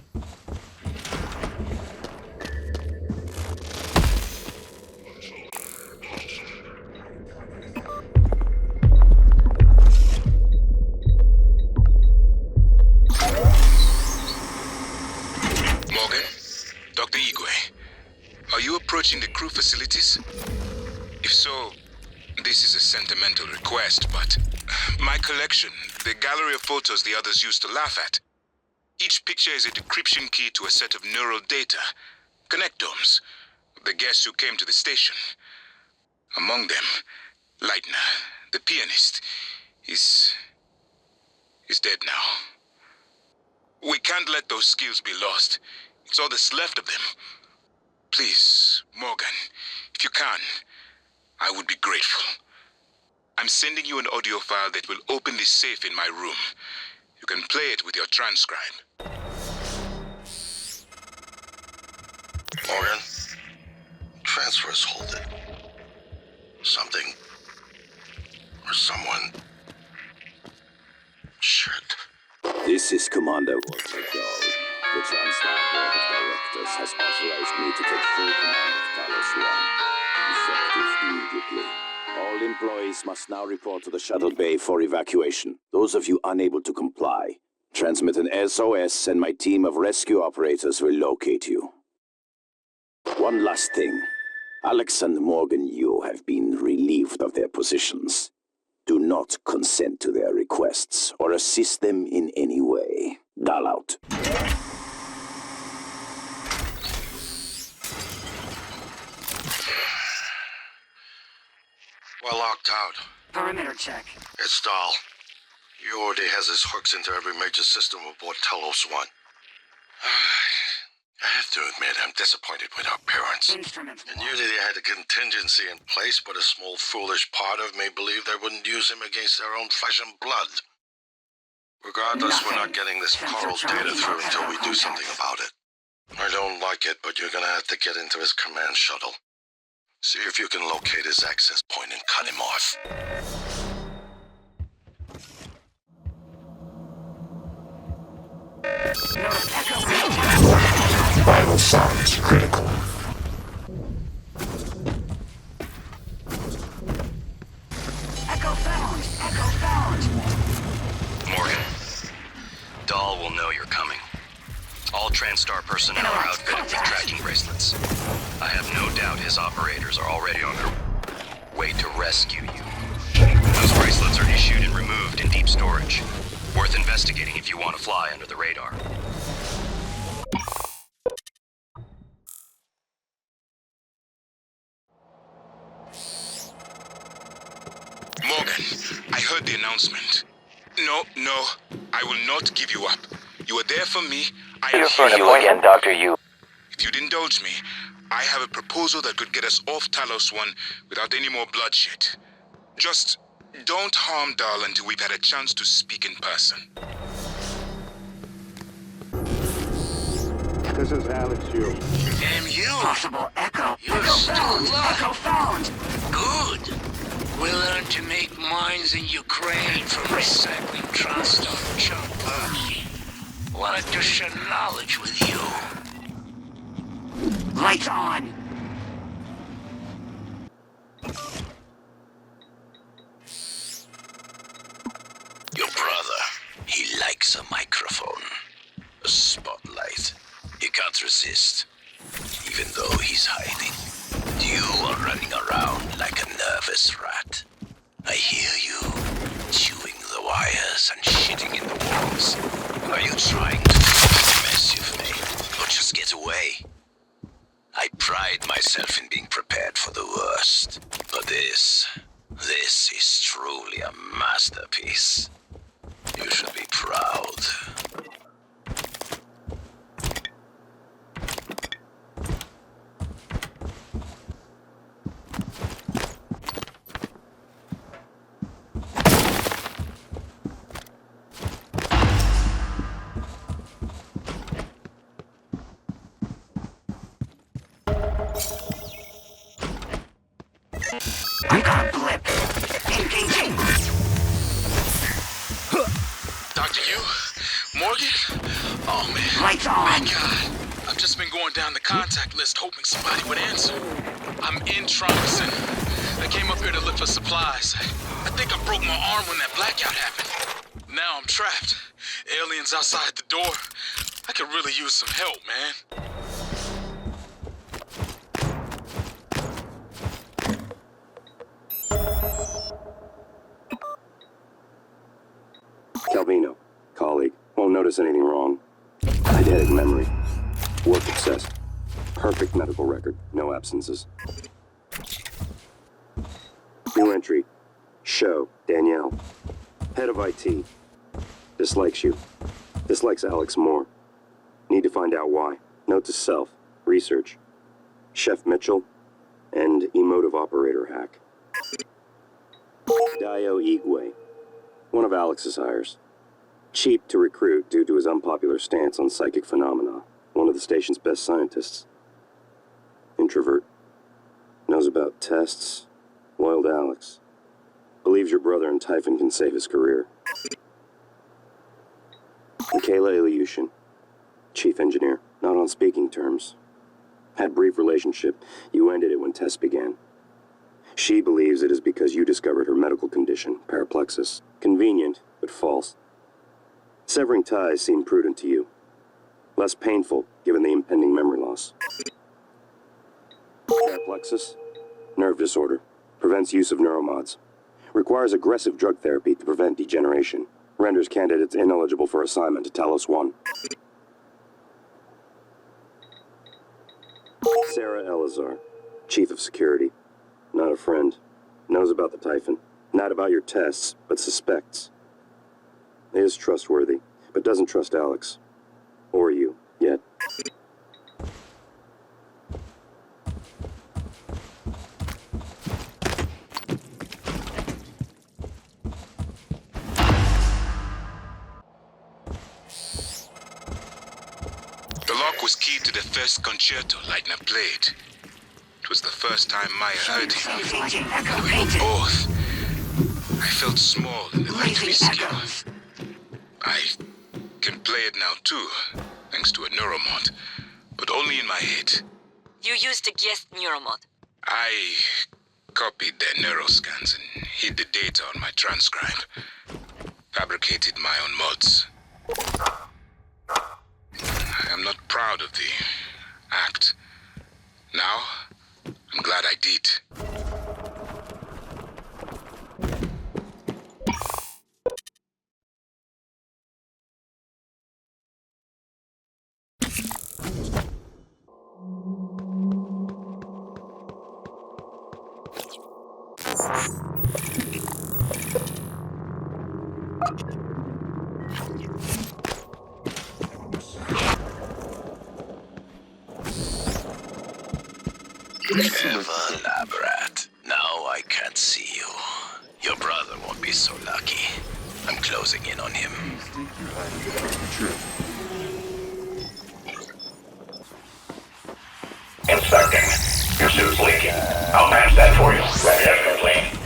Approaching the crew facilities? If so, this is a sentimental request, but my collection, the gallery of photos the others used to laugh at. Each picture is a decryption key to a set of neural data, connectomes, the guests who came to the station. Among them, Leitner, the pianist, is dead now. We can't let those skills be lost. It's all that's left of them. Please, Morgan, if you can, I would be grateful. I'm sending you an audio file that will open this safe in my room. You can play it with your transcribe. Morgan, transfers hold it. Something or someone. Shit. This is Commander Walter Dahl. The Transtar Board of Directors has authorized me to take full command of Talos 1, effective immediately. All employees must now report to the shuttle bay for evacuation. Those of you unable to comply, transmit an SOS and my team of rescue operators will locate you. One last thing. Alex and Morgan Yu have been relieved of their positions. Do not consent to their requests or assist them in any way. Dahl out. We're locked out. Perimeter check. It's Dahl. He already has his hooks into every major system aboard Talos 1. I have to admit, I'm disappointed with our parents. I knew that they had a contingency in place, but a small foolish part of me believed they wouldn't use him against their own flesh and blood. Regardless, we're not getting this coral data through until we do something about it. I don't like it, but you're gonna have to get into his command shuttle. See if you can locate his access point and cut him off. Vital signs critical. Echo found! Echo found! Morgan, Dahl will know you're coming. All TranStar personnel are outfitted with tracking bracelets. I have no doubt his operators are already on their way to rescue you. Those bracelets are issued and removed in deep storage. Worth investigating if you want to fly under the radar. Morgan, I heard the announcement. No, I will not give you up. You are there for me. I am Here for you again, Dr. Yu. If you'd indulge me, I have a proposal that could get us off Talos 1 without any more bloodshed. Just don't harm Dahl until we've had a chance to speak in person. This is Alex Yu. Damn you! Possible echo. You're still alive. Echo found! Good. We learned to make mines in Ukraine from recycling TranStar junk. Wanted to share knowledge with you. Lights on! Your brother, he likes a microphone. A spotlight. He can't resist. Even though he's hiding. You are running around like a nervous rat. I hear you, chewing the wires and shitting in the walls. Are you trying to fix the mess you've made, or just get away? I pride myself in being prepared for the worst, but this is truly a masterpiece. You should be proud. I got a blip. Engaging. Dr. Yu? Morgan? Oh, man. Lights on. My God. I've just been going down the contact list hoping somebody would answer. I'm in trauma center. I came up here to look for supplies. I think I broke my arm when that blackout happened. Now I'm trapped. Aliens outside the door. I could really use some help, man. Calvino, colleague, won't notice anything wrong. Eidetic memory. Work obsessed. Perfect medical record. No absences. New entry. Show. Danielle. Head of IT. Dislikes you. Dislikes Alex more. Need to find out why. Note to self. Research. Chef Mitchell. And emotive operator hack. Dio Igwe. One of Alex's hires. Cheap to recruit due to his unpopular stance on psychic phenomena. One of the station's best scientists. Introvert. Knows about tests. Loyal to Alex. Believes your brother and Typhon can save his career. Michaela Ilyushin. Chief engineer. Not on speaking terms. Had brief relationship. You ended it when tests began. She believes it is because you discovered her medical condition, paraplexis. Convenient, but false. Severing ties seemed prudent to you. Less painful, given the impending memory loss. Paraplexis? Nerve disorder. Prevents use of neuromods. Requires aggressive drug therapy to prevent degeneration. Renders candidates ineligible for assignment to Talos 1. Sarah Elazar, Chief of Security. Not a friend. Knows about the Typhon. Not about your tests, but suspects. Is trustworthy, but doesn't trust Alex. Or you, yet. The lock was keyed to the first concerto Leitner played. It was the first time Maya heard him. We were both. I felt small in the light of his skill. I can play it now too, thanks to a neuromod, but only in my head. You used a guest neuromod. I copied their neuroscans and hid the data on my transcribe. Fabricated my own mods. I am not proud of the act. Now, I'm glad I did. Clever lab rat. Now I can't see you. Your brother won't be so lucky. I'm closing in on him. Inspecting. Your suit's leaking. I'll patch that for you. Ready as complete.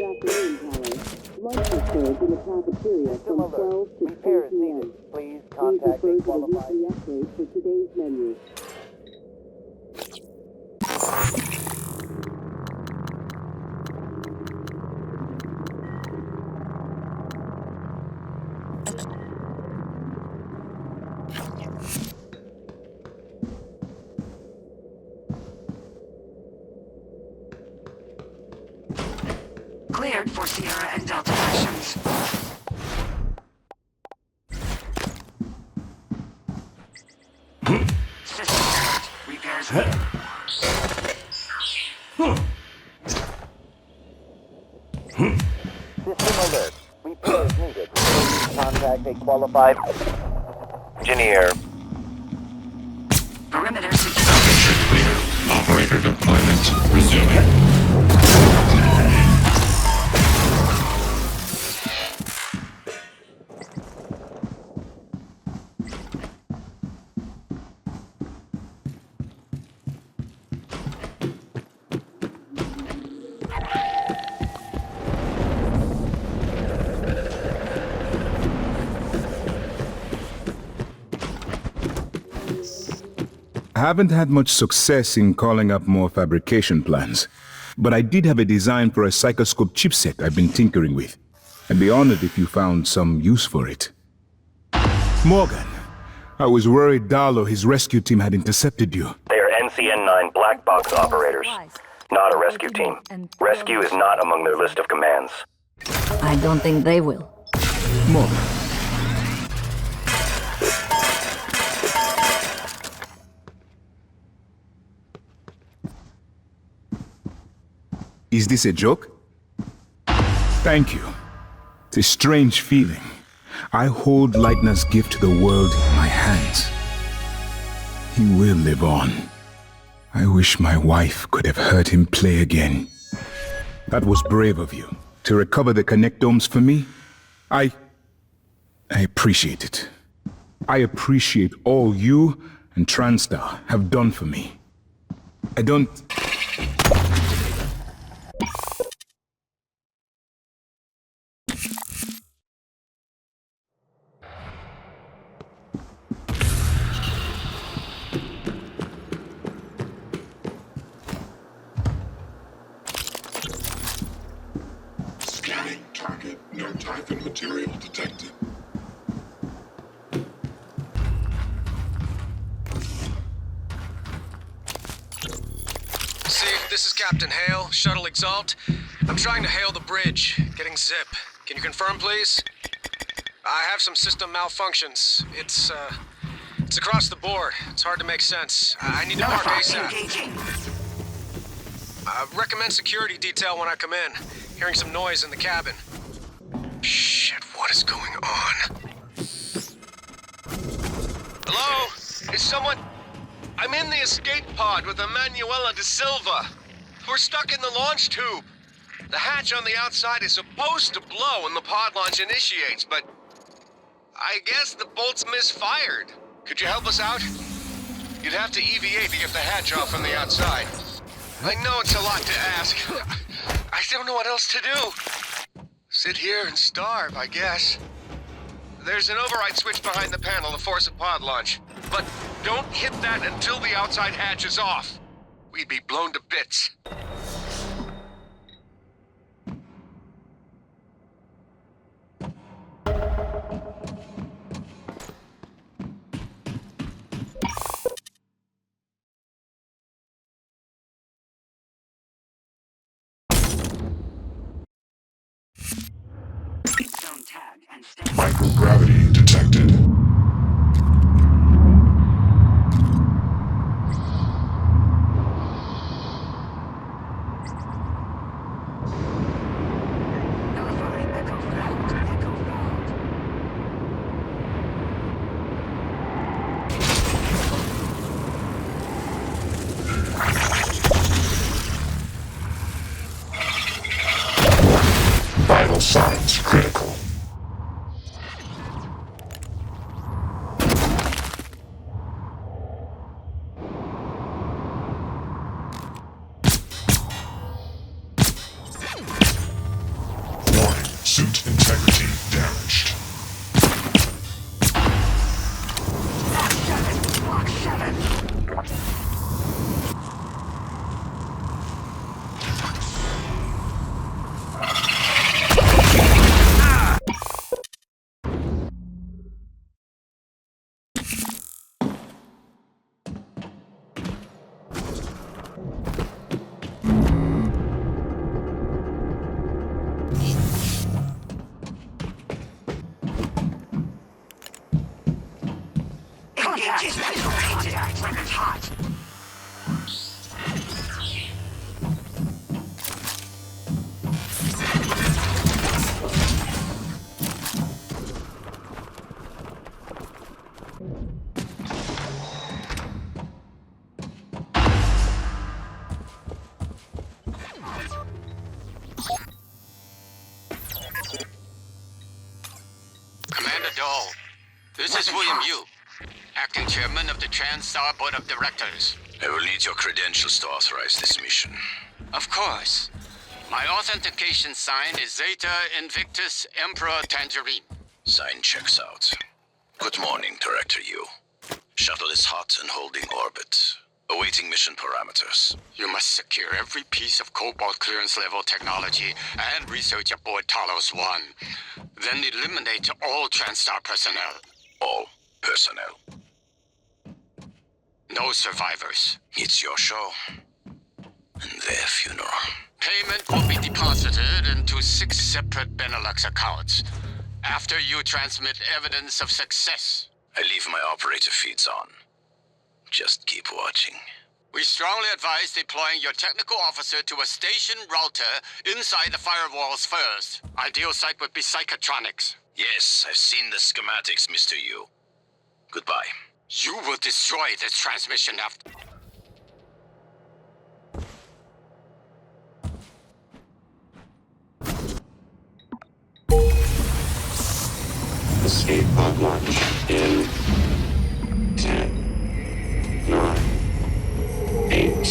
afternoon, Paolo. Lunch is served in the cafeteria from 12 to 2 p.m. Please Please refer to the weekly update for today's menu. Cleared for Sierra and Delta missions. System damage. Repairs needed. System alert. Repairs needed. Please contact a qualified engineer. Perimeter secure. Operator deployment resuming. I haven't had much success in calling up more fabrication plans, but I did have a design for a psychoscope chipset I've been tinkering with. I'd be honored if you found some use for it. Morgan, I was worried Darlo, his rescue team, had intercepted you. They are NCN-9 black box operators, not a rescue team. Rescue is not among their list of commands. I don't think they will. Morgan. Is this a joke? Thank you. It's a strange feeling. I hold Leitner's gift to the world in my hands. He will live on. I wish my wife could have heard him play again. That was brave of you. To recover the connectomes for me, I appreciate it. I appreciate all you and TranStar have done for me. I don't... Scanning target. No Typhon material detected. See, this is Captain Hale, Shuttle Exalt. I'm trying to hail the bridge, getting zip. Can you confirm, please? I have some system malfunctions. It's across the board. It's hard to make sense. I need to park ASAP. Recommend security detail when I come in. Hearing some noise in the cabin. Shit, what is going on? Hello? Is someone... I'm in the escape pod with Emanuela de Silva. We're stuck in the launch tube. The hatch on the outside is supposed to blow when the pod launch initiates, but... I guess the bolt's misfired. Could you help us out? You'd have to EVA to get the hatch off on the outside. I know it's a lot to ask. I don't know what else to do. Sit here and starve, I guess. There's an override switch behind the panel to force a pod launch. But don't hit that until the outside hatch is off. We'd be blown to bits. Microgravity detected. Vital signs critical. Warning, suit integrity damaged. Block 7. Contact. Weapons hot. Commander Dole, this is William Yu, acting chairman of the TranStar Board of Directors. I will need your credentials to authorize this mission. Of course. My authentication sign is Zeta Invictus Emperor Tangerine. Sign checks out. Good morning, Director Yu. Shuttle is hot and holding orbit. Awaiting mission parameters. You must secure every piece of Cobalt clearance level technology and research aboard Talos 1. Then eliminate all TranStar personnel. All personnel. No survivors. It's your show. And their funeral. Payment will be deposited into 6 separate Benelux accounts after you transmit evidence of success. I leave my operator feeds on. Just keep watching. We strongly advise deploying your technical officer to a station router inside the firewalls first. Ideal site would be Psychotronics. Yes, I've seen the schematics, Mr. Yu. Goodbye. You will destroy this transmission after... Escape pod launch in 10, 9, 8,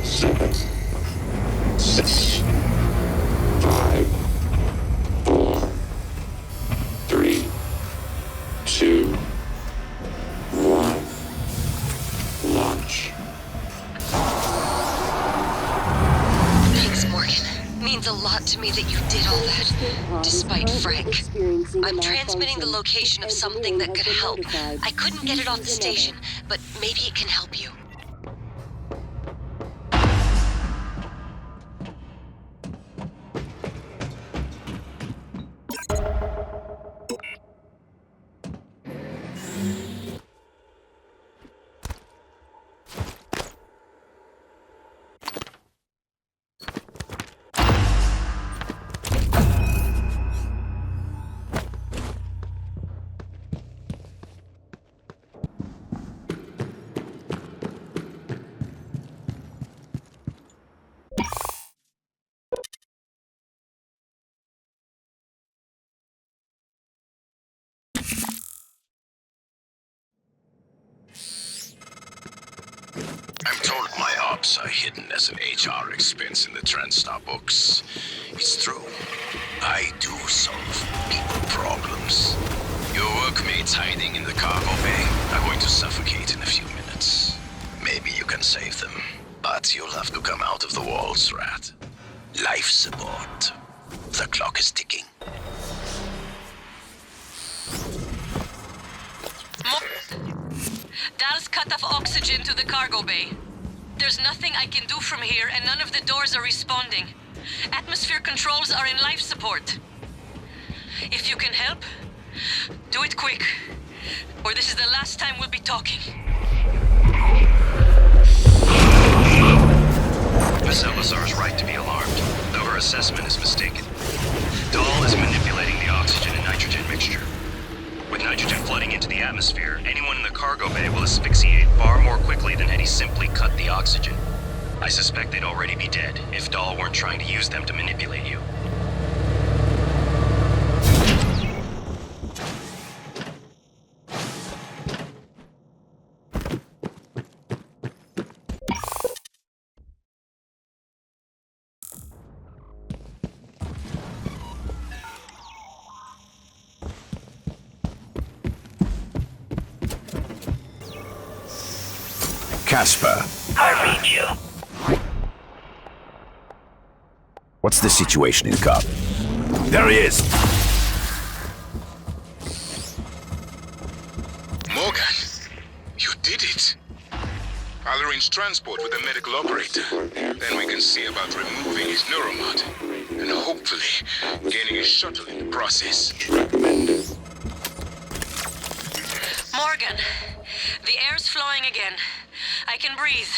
7, 6, 5, 4, 3, 2, 1. Launch. Thanks, Morgan. Means a lot to me that you did all that, despite Frank. I'm transmitting the location of something that could help. I couldn't get it off the station, but maybe it can help you. I'm told my ops are hidden as an HR expense in the TranStar books. It's true. I do solve people problems. Your workmates hiding in the cargo bay are going to suffocate in a few minutes. Maybe you can save them, but you'll have to come out of the walls, Rat. Life support. The clock is ticking. Dal's cut off oxygen to the cargo bay. There's nothing I can do from here, and none of the doors are responding. Atmosphere controls are in life support. If you can help, do it quick, or this is the last time we'll be talking. Miss Elazar is right to be alarmed, though her assessment is mistaken. Dahl is manipulating the oxygen and nitrogen mixture. With nitrogen flooding into the atmosphere, anyone in the cargo bay will asphyxiate far more quickly than had he simply cut the oxygen. I suspect they'd already be dead if Dahl weren't trying to use them to manipulate you. Casper. I read you. What's the situation in Cobb? There he is! Morgan, you did it. I'll arrange transport with the medical operator. Then we can see about removing his neuromod. And hopefully, gaining a shuttle in the process. Morgan, the air's flowing again. I can breathe.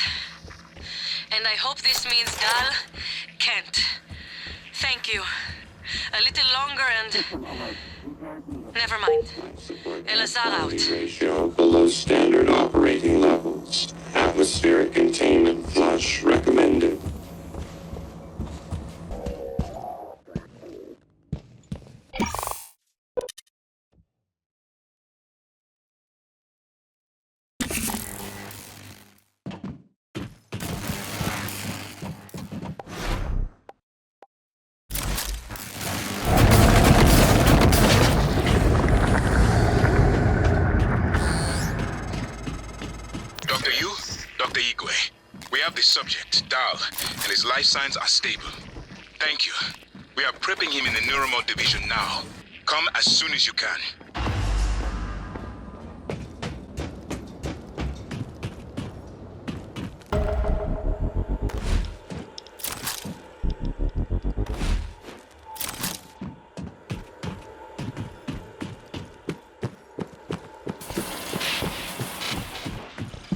And I hope this means Dal can't. Thank you. A little longer and... Never mind. Elazar out. Ratio below standard operating levels. Atmospheric containment flush recommended. Dr. Yu, Dr. Igwe, we have the subject, Dal, and his life signs are stable. Thank you. We are prepping him in the neuromod division now. Come as soon as you can.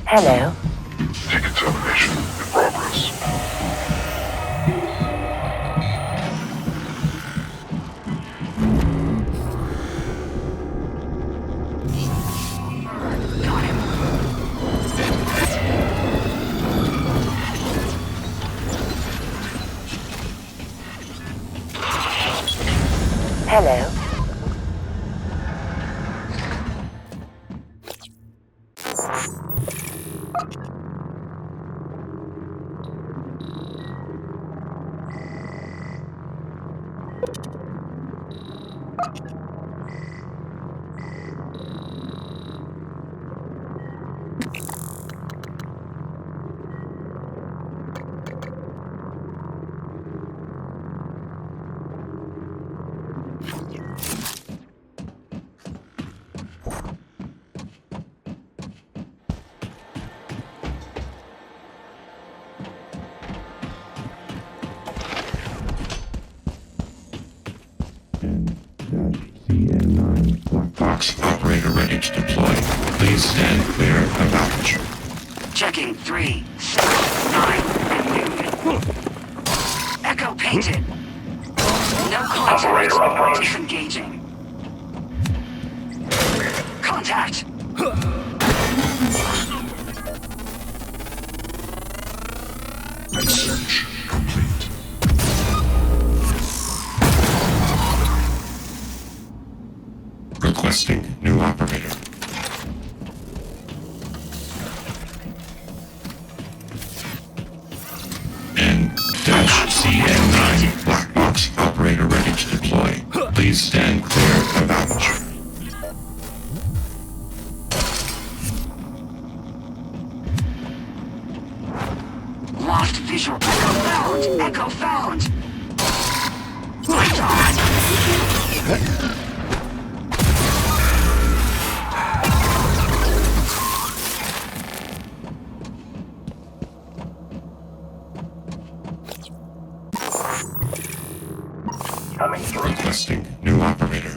Hello. Decontamination in progress. Hello. CN9 black box operator ready to deploy. Please stand clear of aperture. Checking 3, 7, 9, and moving. Echo painted. No contact. Disengaging. Contact. Search complete. Requesting new operator. N-CN9 black box operator ready to deploy. Please stand clear of aperture. Lost visual. Echo found. Echo found. Right on. Coming through. Requesting new operator.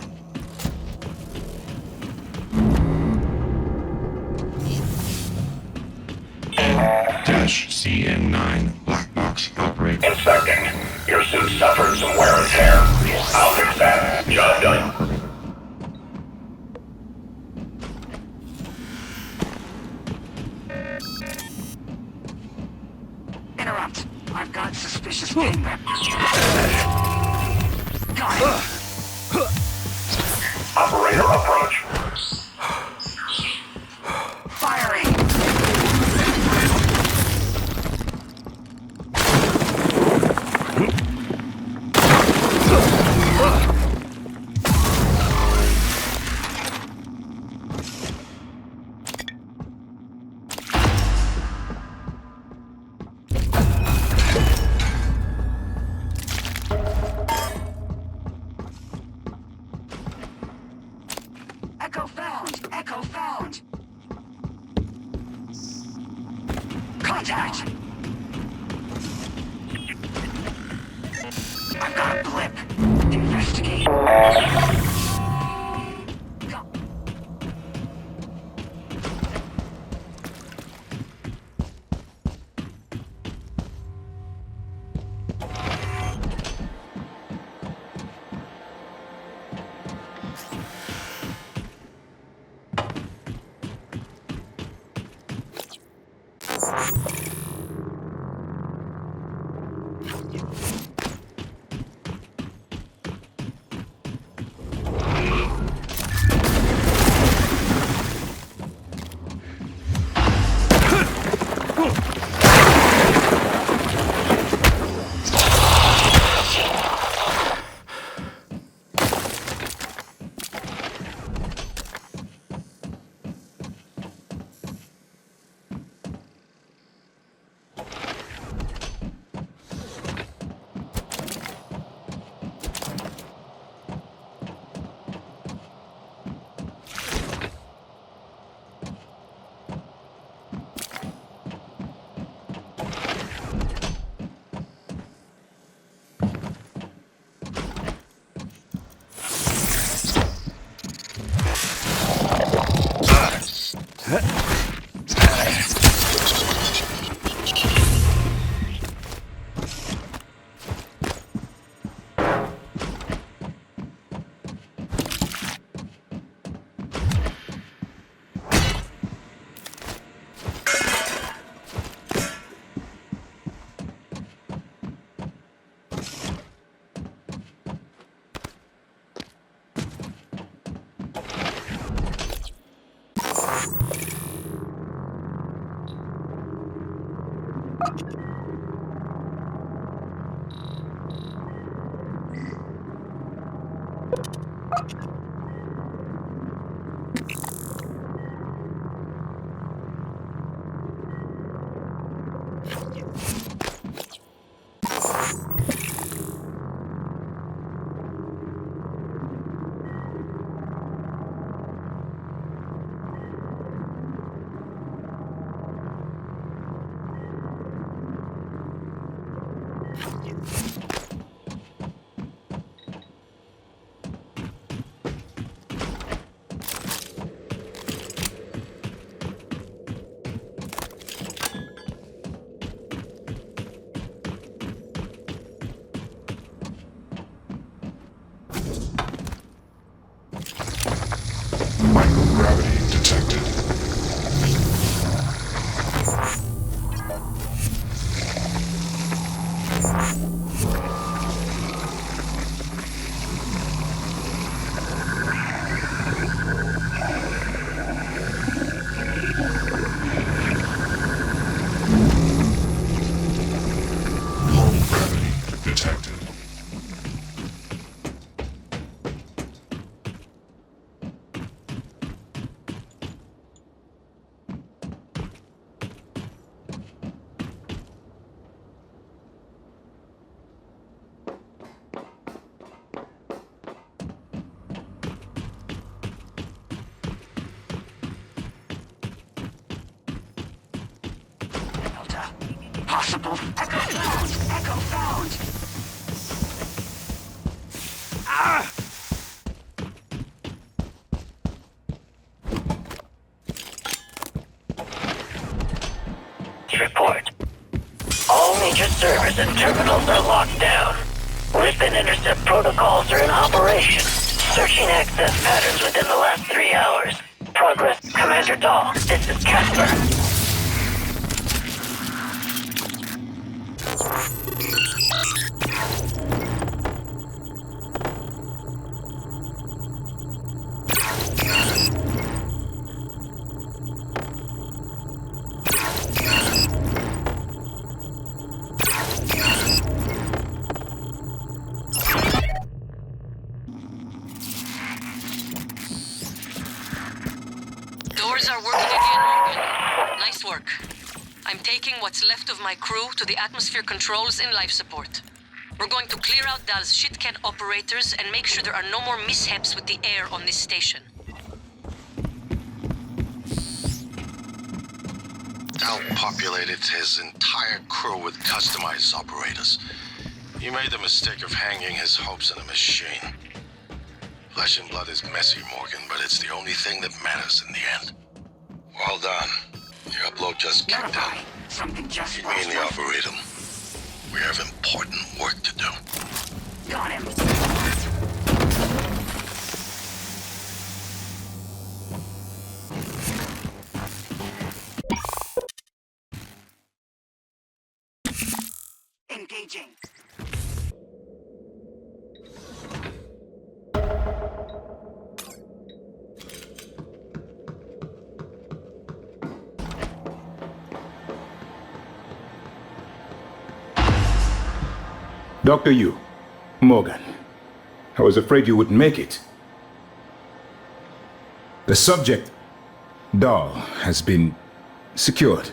N-CN9 black box operator. Inspecting. Your suit suffered some wear and tear. I'll fix that. Job done. Interrupt. I've got suspicious ping there. Got it. Operator approach. Firing. Microgravity detected. Hull gravity detected. Possible. Echo found! Echo found! Ah! Report. All major servers and terminals are locked down. Rip and intercept protocols are in operation. Searching access patterns within the last 3 hours. Progress, Commander Dahl. This is Casper. Doors are working again, Morgan. Nice work. I'm taking what's left of my crew to the atmosphere controls and life support. We're going to clear out Dal's shitcat operators and make sure there are no more mishaps with the air on this station. Dal populated his entire crew with customized operators. He made the mistake of hanging his hopes in a machine. Flesh and blood is messy, Morgan, but it's the only thing that matters in the end. Well done. Your upload just kicked in. Something just Keep me in the operator. We have important work to do. got him. Engaging. Dr. Yu, Morgan, I was afraid you wouldn't make it. The subject, Dahl, has been secured.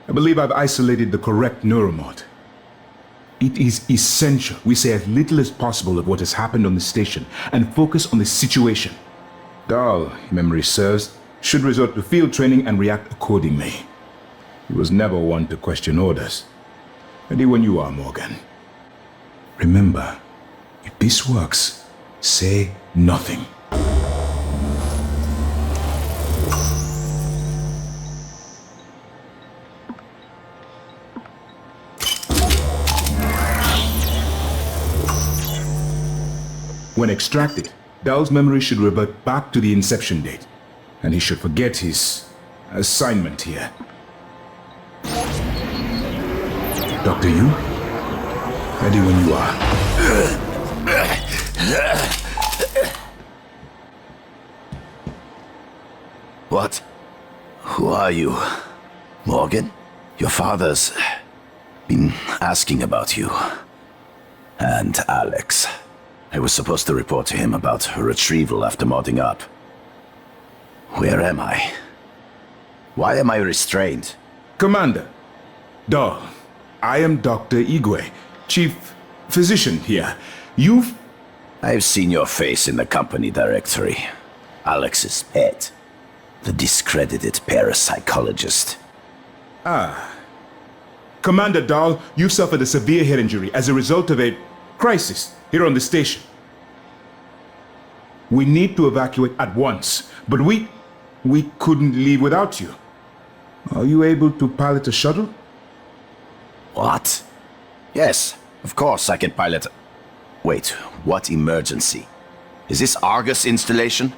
I believe I've isolated the correct neuromod. It is essential we say as little as possible of what has happened on the station and focus on the situation. Dahl, if memory serves, should resort to field training and react accordingly. He was never one to question orders. Ready when you are, Morgan. Remember, if this works, say nothing. When extracted, Dahl's memory should revert back to the inception date, and he should forget his assignment here. Dr. Yu? Ready when you are. What? Who are you? Morgan? Your father's been asking about you. And Alex. I was supposed to report to him about her retrieval after modding up. Where am I? Why am I restrained? Commander. Dahl, I am Dr. Igwe, Chief Physician here. I've seen your face in the company directory. Alex's pet. The discredited parapsychologist. Ah. Commander Dahl, you've suffered a severe head injury as a result of a crisis here on the station. We need to evacuate at once, but we couldn't leave without you. Are you able to pilot a shuttle? What? Yes, of course I can pilot. Wait, what emergency? Is this Argus installation?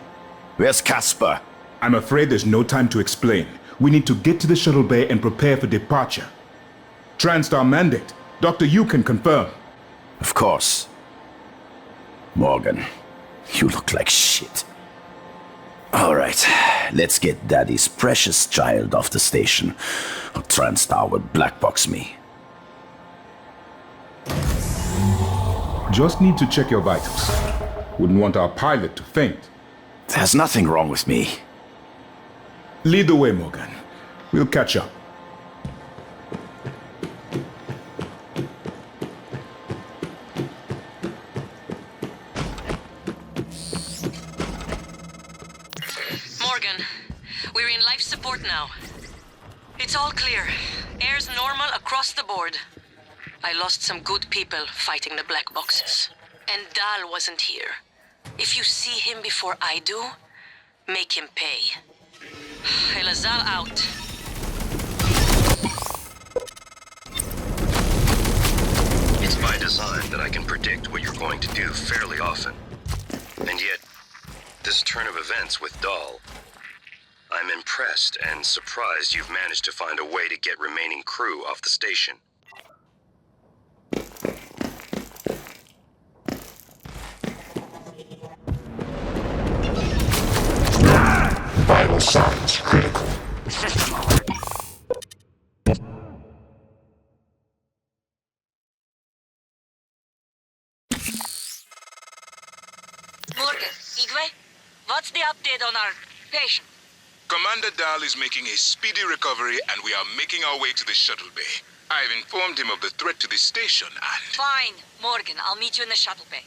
Where's Casper? I'm afraid there's no time to explain. We need to get to the shuttle bay and prepare for departure. TranStar mandate. Dr. Yu can confirm. Of course. Morgan, you look like shit. Alright, let's get Daddy's precious child off the station, or TranStar would blackbox me. Just need to check your vitals. Wouldn't want our pilot to faint. There's nothing wrong with me. Lead the way, Morgan. We'll catch up. Morgan, we're in life support now. It's all clear. Air's normal across the board. I lost some good people fighting the black boxes. And Dahl wasn't here. If you see him before I do, make him pay. Elazar out. It's by design that I can predict what you're going to do fairly often. And yet, this turn of events with Dahl, I'm impressed and surprised you've managed to find a way to get remaining crew off the station. Vital signs critical. System alert. Morgan, Igwe, what's the update on our patient? Commander Dahl is making a speedy recovery and we are making our way to the shuttle bay. I've informed him of the threat to the station and... Fine, Morgan, I'll meet you in the shuttle bay.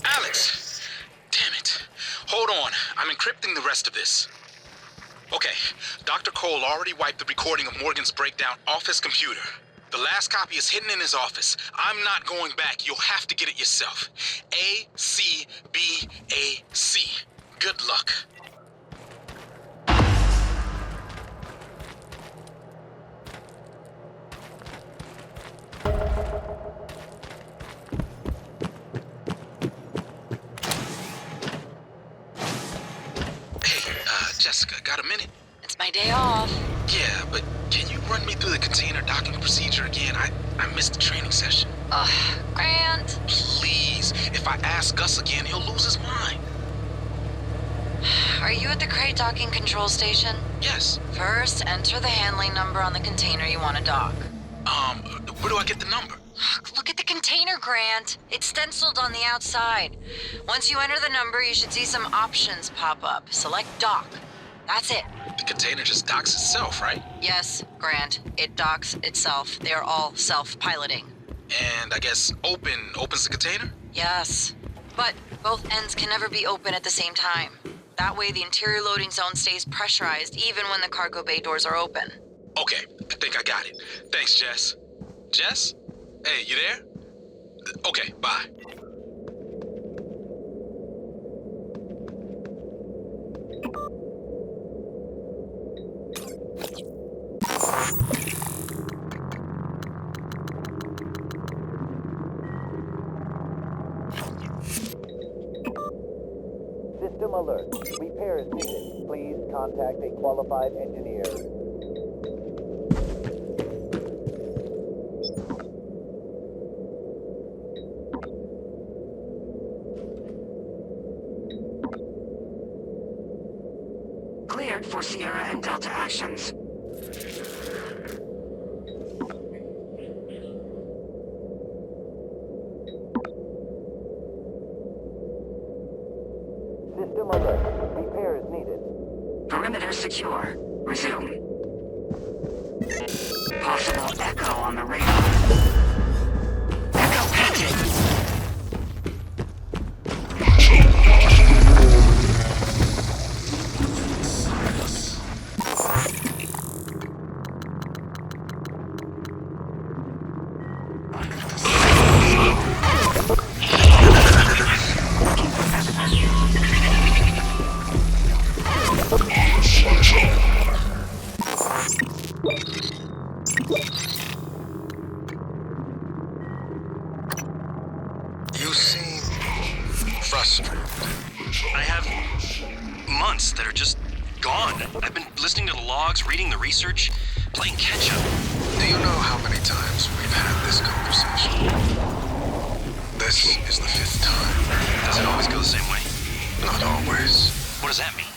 Alex! Damn it. Hold on. I'm encrypting the rest of this. Okay, Dr. Cole already wiped the recording of Morgan's breakdown off his computer. The last copy is hidden in his office. I'm not going back. You'll have to get it yourself. A-C-B-A-C. Good luck. Jessica, got a minute? It's my day off. Yeah, but can you run me through the container docking procedure again? I missed the training session. Ugh, Grant. Please, if I ask Gus again, he'll lose his mind. Are you at the crate docking control station? Yes. First, enter the handling number on the container you want to dock. Where do I get the number? Look at the container, Grant. It's stenciled on the outside. Once you enter the number, you should see some options pop up. Select dock. That's it. The container just docks itself, right? Yes, Grant. It docks itself. They are all self-piloting. And I guess opens the container? Yes. But both ends can never be open at the same time. That way the interior loading zone stays pressurized even when the cargo bay doors are open. Okay, I think I got it. Thanks, Jess. Jess? Hey, you there? Okay, bye. System alert. Repair is needed. Please contact a qualified engineer. Cleared for Sierra and Delta actions. System alert. Repair is needed. Perimeter secure. Resume. Possible echo on the radar. Echo painted. You seem frustrated. I have months that are just gone. I've been listening to the logs, reading the research, playing catch-up. Do you know how many times we've had this conversation? This is the 5th time. Does it always go the same way? Not always. What does that mean?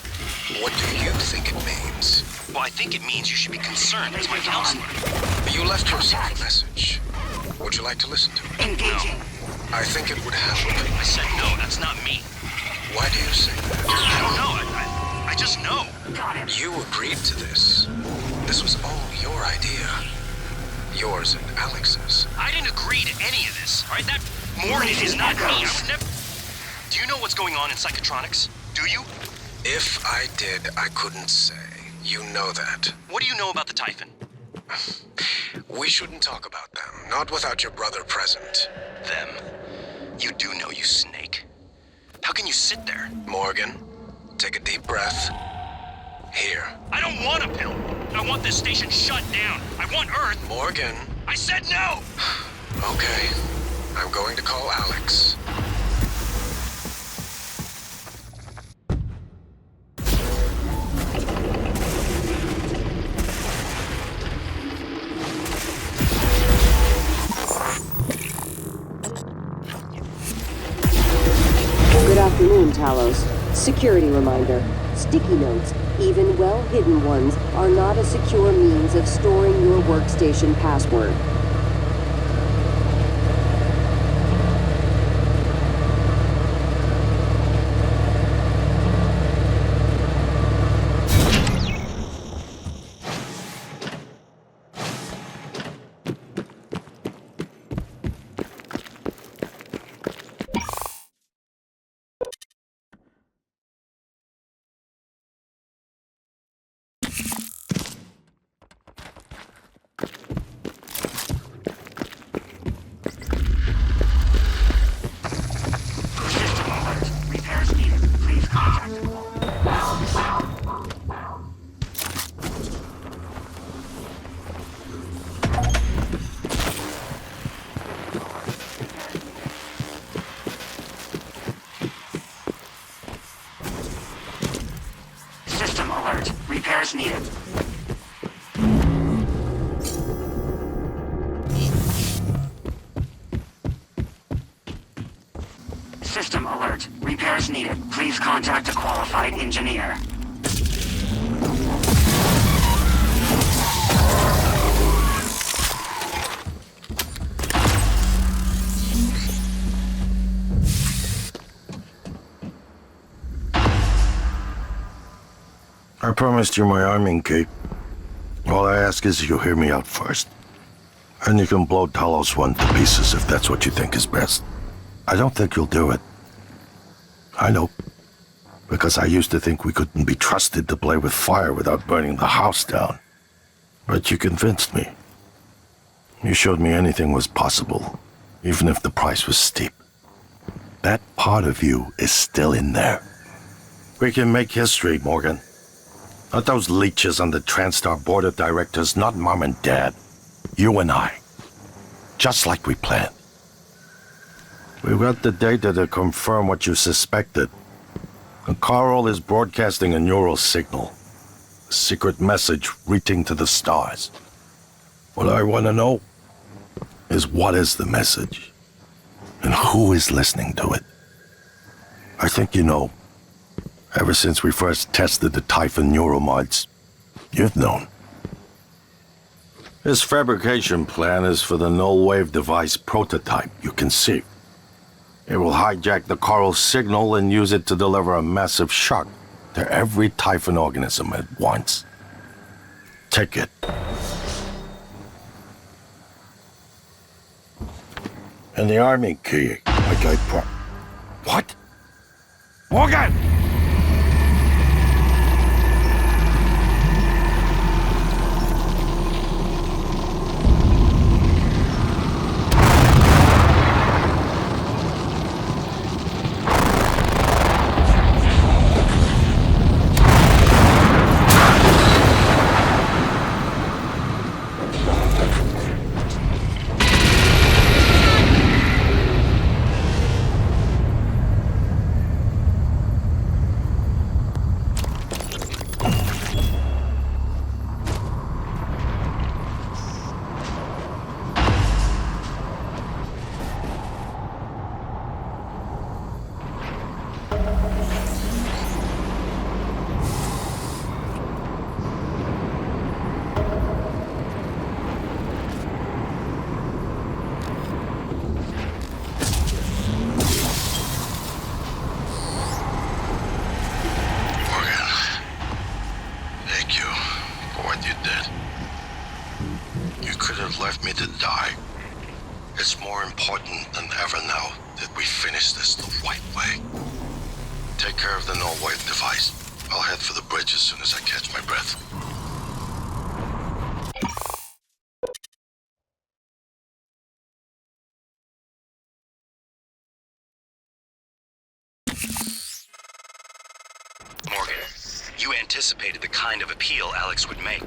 What do you think it means? Well, I think it means you should be concerned as my counselor. You left yourself a message. Would you like to listen to it? Engaging. I think it would help. I said no, that's not me. Why do you say that? I don't know. I just know. Got it. You agreed to this. This was all your idea. Yours and Alex's. I didn't agree to any of this, all right? That Morgan is not me. I would never... Do you know what's going on in psychotronics? Do you? If I did, I couldn't say. You know that. What do you know about the Typhon? We shouldn't talk about them. Not without your brother present. Them? You do know, you snake. How can you sit there? Morgan, take a deep breath. Here. I don't want a pill. I want this station shut down. I want Earth. Morgan. I said no! Okay. I'm going to call Alex. Talos. Security reminder. Sticky notes, even well-hidden ones, are not a secure means of storing your workstation password. System alert. Repairs needed. System alert. Repairs needed. Please contact a qualified engineer. I promised you my arming, Kate. All I ask is you hear me out first. And you can blow Talos 1 to pieces if that's what you think is best. I don't think you'll do it. I know. Because I used to think we couldn't be trusted to play with fire without burning the house down. But you convinced me. You showed me anything was possible, even if the price was steep. That part of you is still in there. We can make history, Morgan. Not those leeches on the TranStar board of directors, not Mom and Dad. You and I. Just like we planned. We've got the data to confirm what you suspected. And Carl is broadcasting a neural signal. A secret message reaching to the stars. What I want to know is what is the message? And who is listening to it? I think you know. Ever since we first tested the Typhon neuromods, you've known. This fabrication plan is for the null-wave device prototype you conceived. It will hijack the coral signal and use it to deliver a massive shock to every Typhon organism at once. Take it. And the army key, like I What? Morgan! Left me to die. It's more important than ever now that we finish this the right way. Take care of the null-wave device. I'll head for the bridge as soon as I catch my breath. Morgan, you anticipated the kind of appeal Alex would make.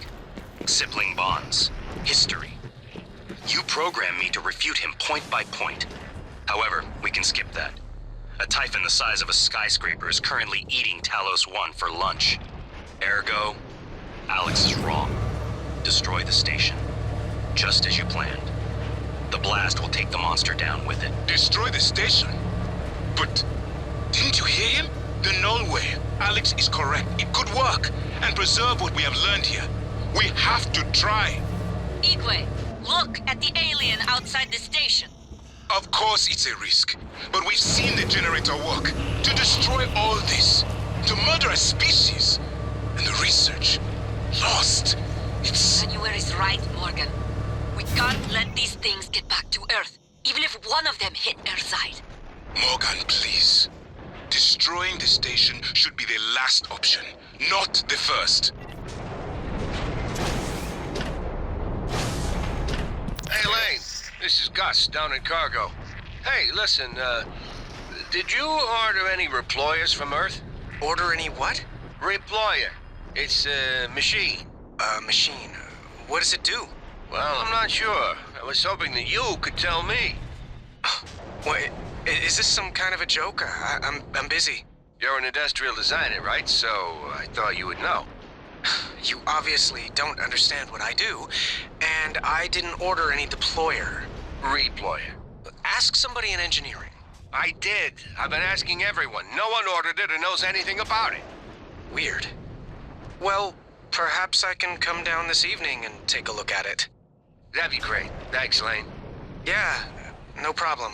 Sibling bonds. History. You programmed me to refute him point by point. However, we can skip that. A Typhon the size of a skyscraper is currently eating Talos 1 for lunch. Ergo, Alex is wrong. Destroy the station. Just as you planned. The blast will take the monster down with it. Destroy the station? But didn't you hear him? The null way. Alex is correct. It could work and preserve what we have learned here. We have to try. Igwe, look at the alien outside the station. Of course it's a risk, but we've seen the generator work. To destroy all this, to murder a species, and the research lost. It's... Manuel is right, Morgan. We can't let these things get back to Earth, even if one of them hit Earthside. Morgan, please. Destroying the station should be the last option, not the first. Hey, Lane. This is Gus, down in cargo. Hey, listen, did you order any reployers from Earth? Order any what? Reployer. It's a machine. A machine? What does it do? Well, I'm not sure. I was hoping that you could tell me. Wait, is this some kind of a joke? I'm busy. You're an industrial designer, right? So I thought you would know. You obviously don't understand what I do, and I didn't order any deployer. Reployer. Ask somebody in engineering. I did. I've been asking everyone. No one ordered it or knows anything about it. Weird. Well, perhaps I can come down this evening and take a look at it. That'd be great. Thanks, Lane. Yeah, no problem.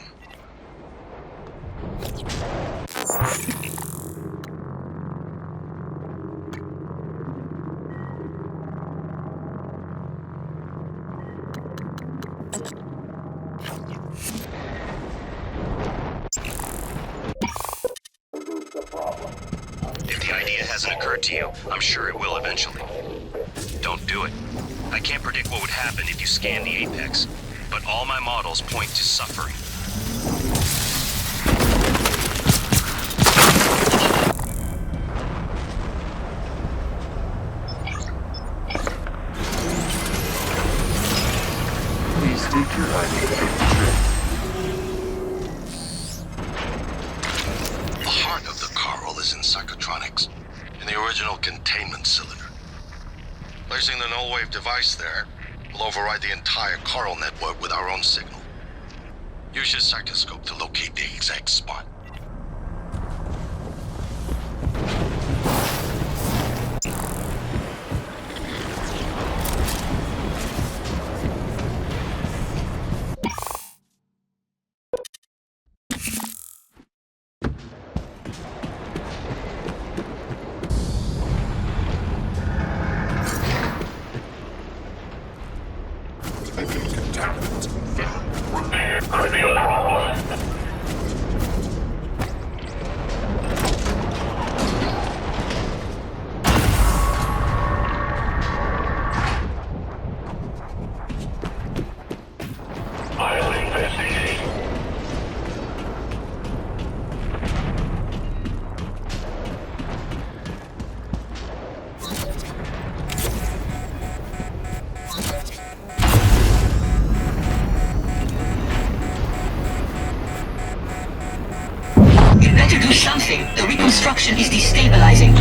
If the idea hasn't occurred to you, I'm sure it will eventually. Don't do it. I can't predict what would happen if you scan the Apex, but all my models point to suffering. Please take your The heart of the coral is in psychotronics, in the original containment cylinder. Placing the null wave device there will override the entire coral network with our own signal. Use your psychoscope to locate the exact spot. Something. The reconstruction is destabilizing.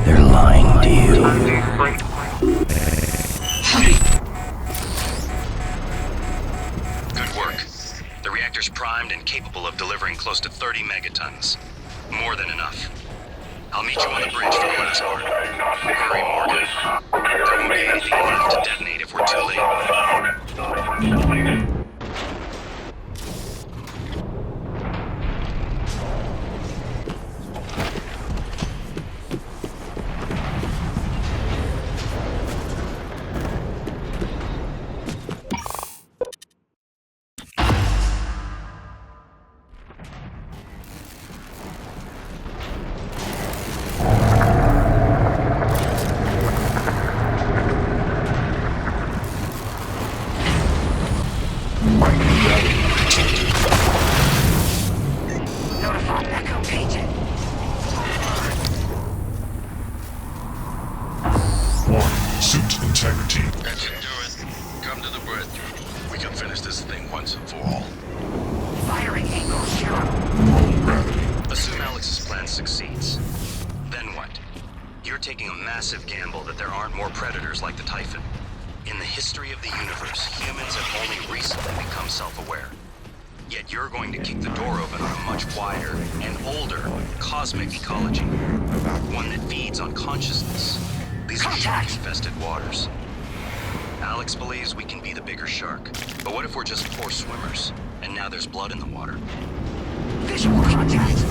They're lying to you. Hurry. Good work. The reactor's primed and capable of delivering close to 30 megatons. More than enough. I'll meet you on the bridge for the last part. Hurry, Morgan. There won't be anything left to detonate if we're too late. Suit integrity. That should do it. Come to the bridge. We can finish this thing once and for all. Firing angle 0. Assume Alex's plan succeeds. Then what? You're taking a massive gamble that there aren't more predators like the Typhon. In the history of the universe, humans have only recently become self-aware. Yet you're going to kick the door open on a much wider and older cosmic ecology. One that feeds on consciousness. These are shark-infested waters. Alex believes we can be the bigger shark. But what if we're just poor swimmers, and now there's blood in the water? Visual contact.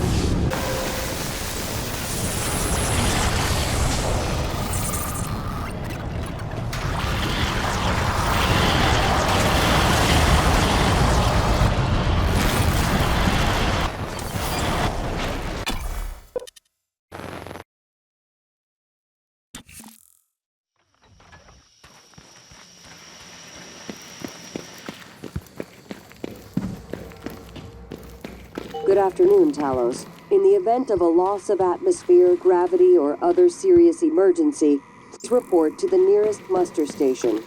Good afternoon, Talos. In the event of a loss of atmosphere, gravity, or other serious emergency, please report to the nearest muster station.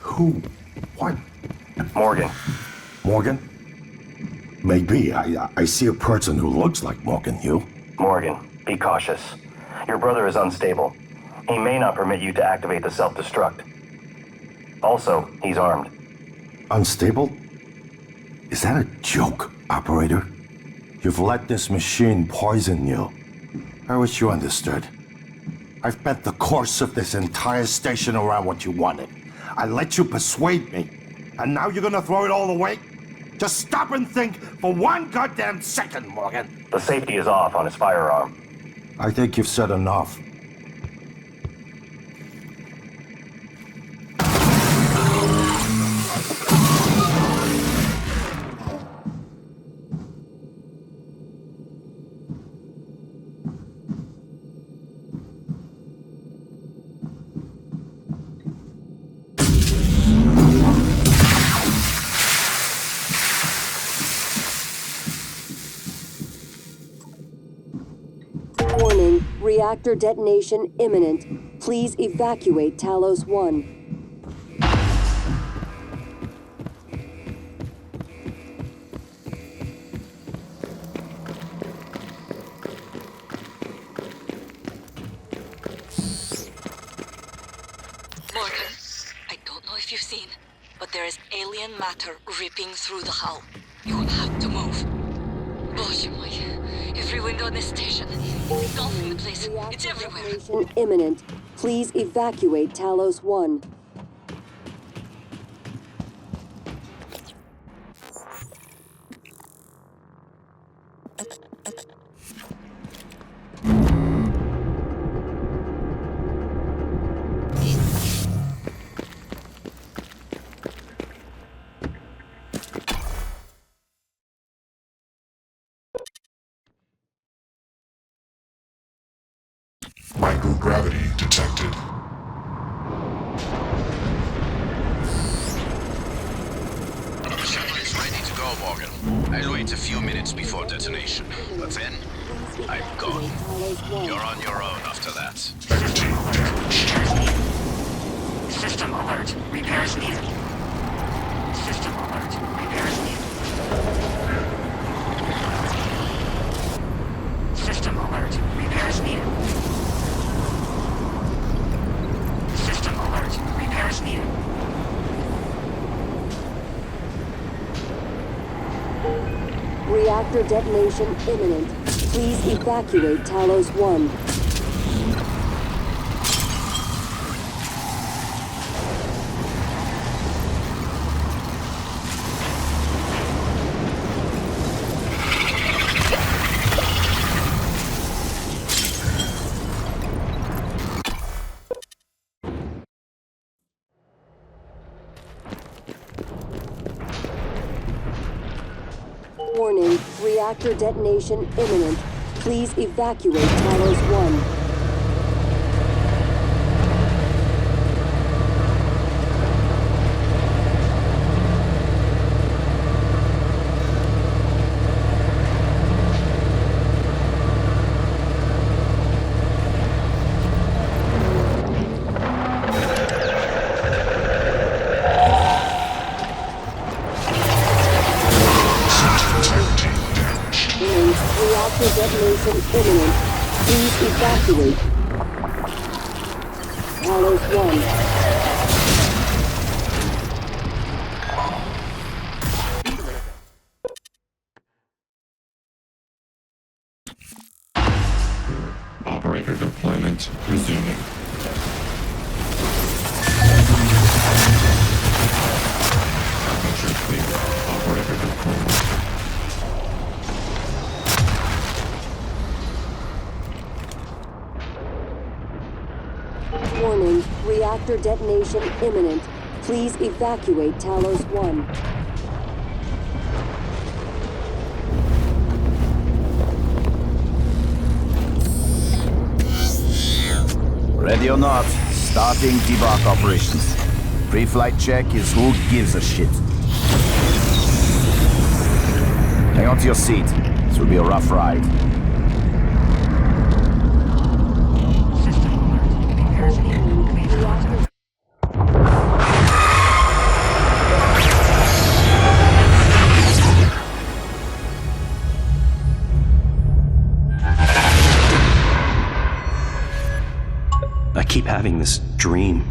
Who? What? Morgan. Morgan? Maybe. I see a person who looks like Morgan. You? Morgan, be cautious. Your brother is unstable. He may not permit you to activate the self-destruct. Also, he's armed. Unstable? Is that a joke, operator? You've let this machine poison you. I wish you understood. I've bet the course of this entire station around what you wanted. I let you persuade me. And now you're gonna throw it all away? Just stop and think for one goddamn second, Morgan. The safety is off on his firearm. I think you've said enough. Warning, reactor detonation imminent. Please evacuate Talos 1. Morgan, I don't know if you've seen, but there is alien matter ripping through the hull. You will have to move. Боже мой, every window in this station. It's engulfing the place. It's everywhere. Detonation imminent. Please evacuate Talos 1. Microgravity detected. The satellite's ready to go, Morgan. I'll wait a few minutes before detonation, but then I'm gone. You're on your own after that. System alert. Repairs needed. System alert. Repairs needed. System alert. Repairs needed. System alert. Repairs needed. Reactor detonation imminent. Please evacuate Talos 1. Warning, reactor detonation imminent. Please evacuate Talos 1. Reactor detonation imminent. Please evacuate. Talos 1. Operator deployment resuming. Aperture clear. Operator deployment. Warning, reactor detonation imminent. Please evacuate Talos 1. Ready or not, starting debark operations. Pre-flight check is who gives a shit. Hang on to your seat. This will be a rough ride. I keep having this dream.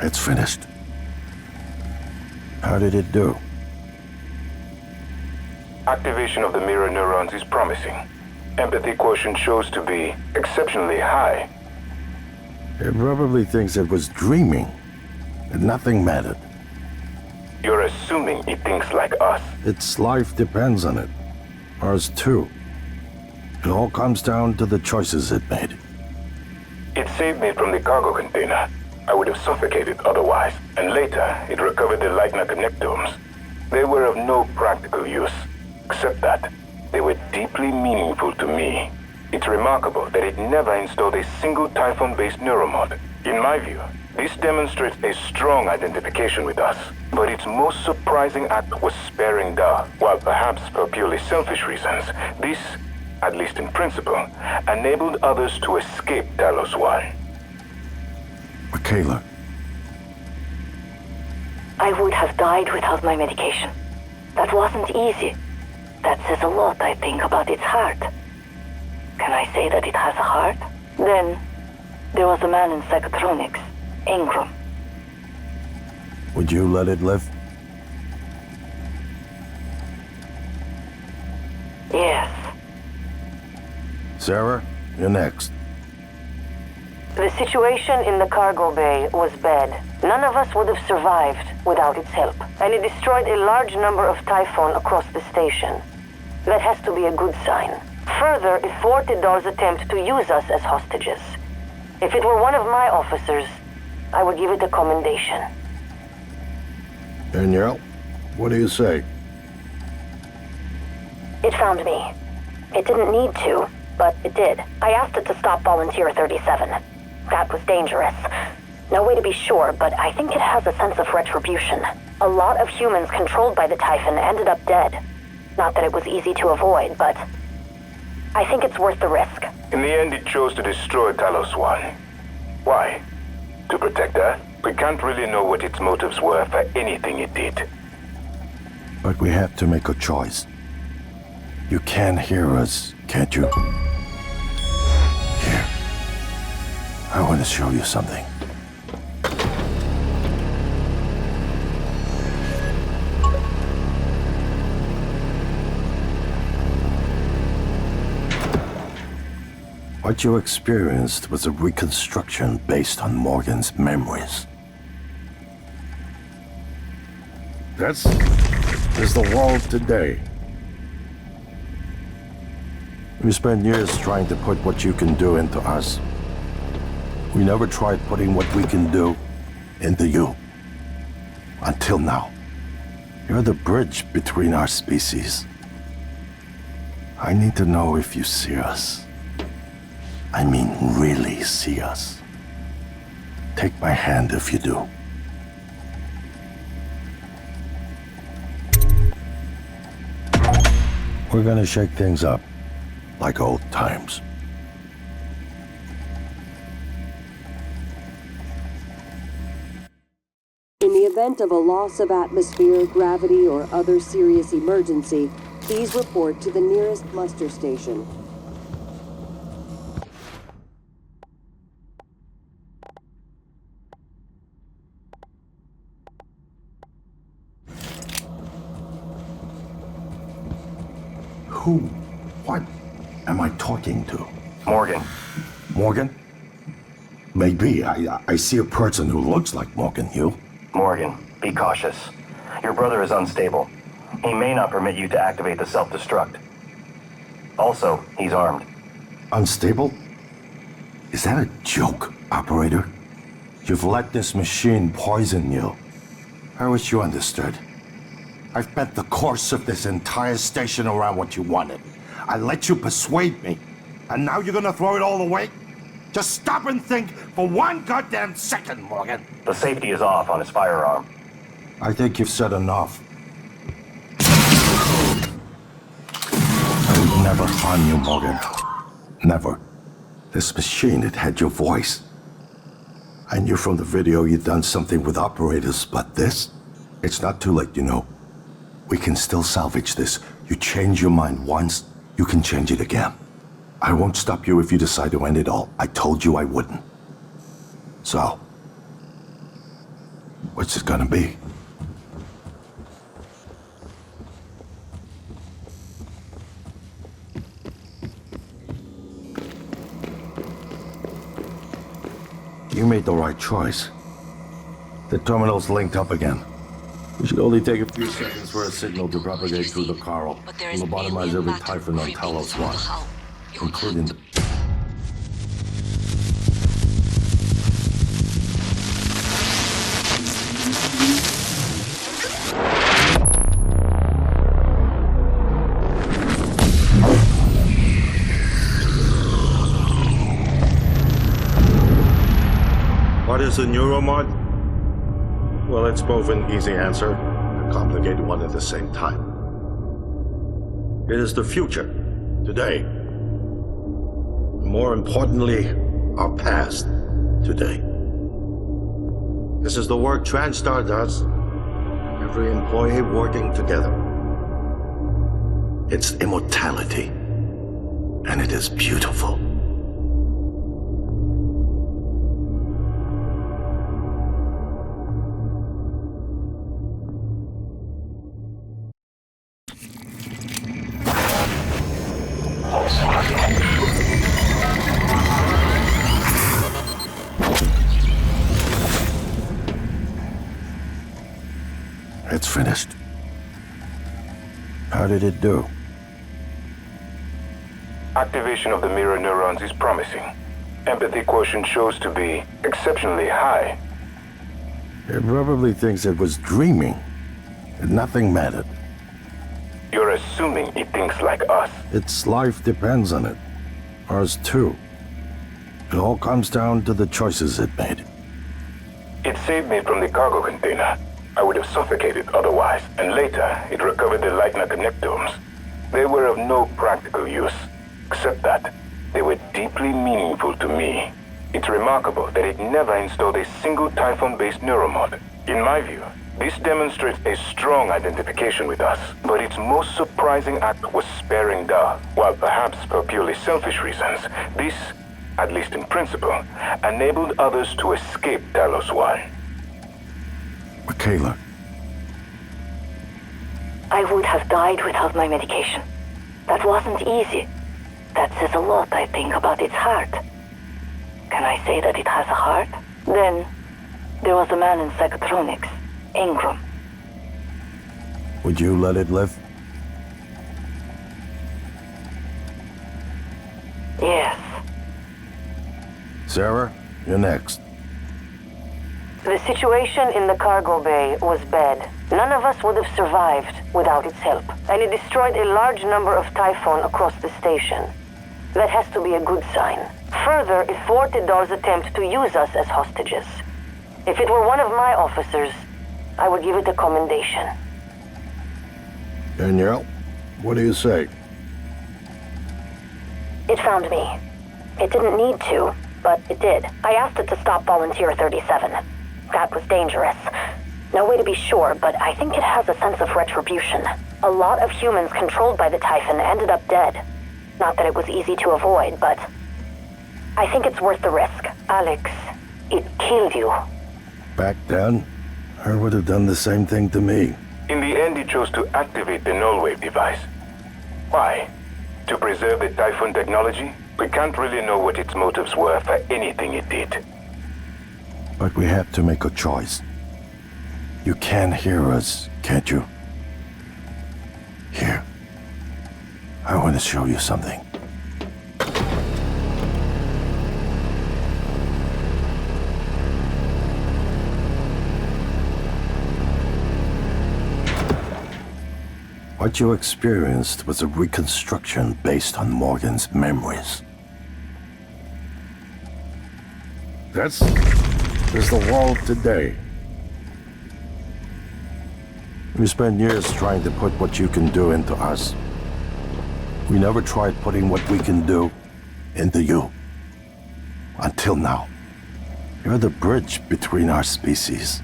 It's finished. How did it do? Activation of the mirror neurons is promising. Empathy quotient shows to be exceptionally high. It probably thinks it was dreaming, and nothing mattered. You're assuming it thinks like us. Its life depends on it. Ours too. It all comes down to the choices it made. It saved me from the cargo container. I would have suffocated otherwise. And later, it recovered the Lightner connectomes. They were of no practical use, except that they were deeply meaningful to me. It's remarkable that it never installed a single Typhon-based neuromod. In my view, this demonstrates a strong identification with us. But its most surprising act was sparing Da. While perhaps for purely selfish reasons, this, at least in principle, enabled others to escape Talos 1. Michaela. I would have died without my medication. That wasn't easy. That says a lot, I think, about its heart. Can I say that it has a heart? Then, there was a man in psychotronics, Ingram. Would you let it live? Yes. Sarah, you're next. The situation in the cargo bay was bad. None of us would have survived without its help, and it destroyed a large number of Typhon across the station. That has to be a good sign. Further, it thwarted Dar's attempt to use us as hostages. If it were one of my officers, I would give it a commendation. Danielle, what do you say? It found me. It didn't need to, but it did. I asked it to stop Volunteer 37. That was dangerous. No way to be sure, but I think it has a sense of retribution. A lot of humans controlled by the Typhon ended up dead. Not that it was easy to avoid, but I think it's worth the risk. In the end, it chose to destroy Talos 1. Why? To protect her? We can't really know what its motives were for anything it did. But we have to make a choice. You can hear us, can't you? Here. I want to show you something. What you experienced was a reconstruction based on Morgan's memories. This is the world today. We spent years trying to put what you can do into us. We never tried putting what we can do into you. Until now. You're the bridge between our species. I need to know if you see us. I mean, really see us. Take my hand if you do. We're gonna shake things up, like old times. In the event of a loss of atmosphere, gravity, or other serious emergency, please report to the nearest muster station. Who? What am I talking to? Morgan. Morgan? Maybe. I see a person who looks like Morgan. You? Morgan, be cautious. Your brother is unstable. He may not permit you to activate the self-destruct. Also, he's armed. Unstable? Is that a joke, operator? You've let this machine poison you. I wish you understood. I've bet the course of this entire station around what you wanted. I let you persuade me. And now you're gonna throw it all away? Just stop and think for one goddamn second, Morgan. The safety is off on his firearm. I think you've said enough. I would never harm you, Morgan. Never. This machine, it had your voice. I knew from the video you'd done something with operators, but this? It's not too late, you know. We can still salvage this. You change your mind once, you can change it again. I won't stop you if you decide to end it all. I told you I wouldn't. So, What's it gonna be? You made the right choice. The terminal's linked up again. It should only take a few seconds for a signal to propagate through the coral and lobotomize every Typhon on Talos 1, including the... What is a neuromod? Well, it's both an easy answer and a complicated one at the same time. It is the future, today. More importantly, our past, today. This is the work TranStar does. Every employee working together. It's immortality. And it is beautiful. It's finished. How did it do? Activation of the mirror neurons is promising. Empathy quotient shows to be exceptionally high. It probably thinks it was dreaming. Nothing mattered. You're assuming it thinks like us. Its life depends on it. Ours too. It all comes down to the choices it made. It saved me from the cargo container. I would have suffocated otherwise, and later it recovered the Lightner connectomes. They were of no practical use, except that they were deeply meaningful to me. It's remarkable that it never installed a single Typhon-based neuromod. In my view, this demonstrates a strong identification with us, but its most surprising act was sparing Dahl. While perhaps for purely selfish reasons, this, at least in principle, enabled others to escape Talos 1. Michaela. I would have died without my medication. That wasn't easy. That says a lot, I think, about its heart. Can I say that it has a heart? Then, there was a man in psychotronics, Ingram. Would you let it live? Yes. Sarah, you're next. The situation in the cargo bay was bad. None of us would have survived without its help, and it destroyed a large number of Typhon across the station. That has to be a good sign. Further, it thwarted Dahl's attempt to use us as hostages. If it were one of my officers, I would give it a commendation. Danielle, what do you say? It found me. It didn't need to, but it did. I asked it to stop Volunteer 37. That was dangerous. No way to be sure, but I think it has a sense of retribution. A lot of humans controlled by the Typhon ended up dead. Not that it was easy to avoid, but I think it's worth the risk. Alex, it killed you. Back then, I would have done the same thing to me. In the end, he chose to activate the null wave device. Why? To preserve the Typhon technology? We can't really know what its motives were for anything it did. But we had to make a choice. You can hear us, can't you? Here. I want to show you something. What you experienced was a reconstruction based on Morgan's memories. That's the world today. We spent years trying to put what you can do into us. We never tried putting what we can do into you. Until now. You're the bridge between our species.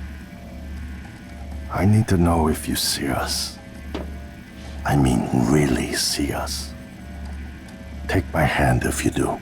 I need to know if you see us. I mean, really see us. Take my hand if you do.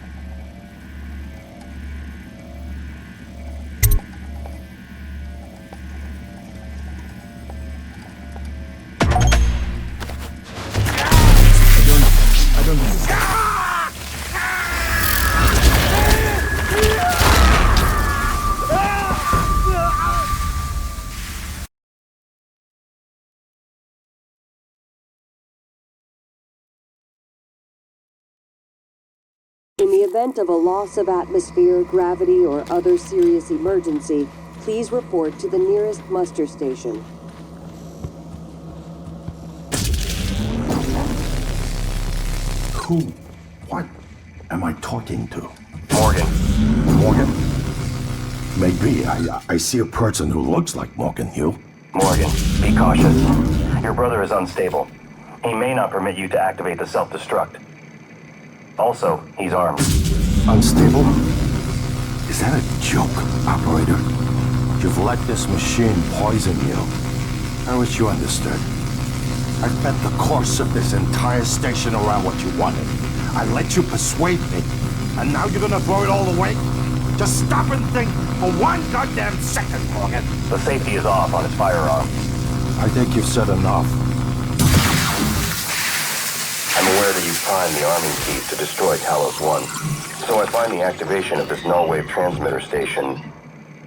event of a loss of atmosphere, gravity, or other serious emergency, please report to the nearest muster station. Who? What am I talking to? Morgan. Morgan? Maybe. I see a person who looks like Morgan. You? Morgan, be cautious. Your brother is unstable. He may not permit you to activate the self-destruct. Also, he's armed. Unstable? Is that a joke, operator? You've let this machine poison you. I wish you understood. I've bet the course of this entire station around what you wanted. I let you persuade me. And now you're gonna throw it all away? Just stop and think for one goddamn second, Morgan. The safety is off on his firearm. I think you've said enough. I'm aware that you've primed the arming keys to destroy Talos 1. So I find the activation of this null-wave transmitter station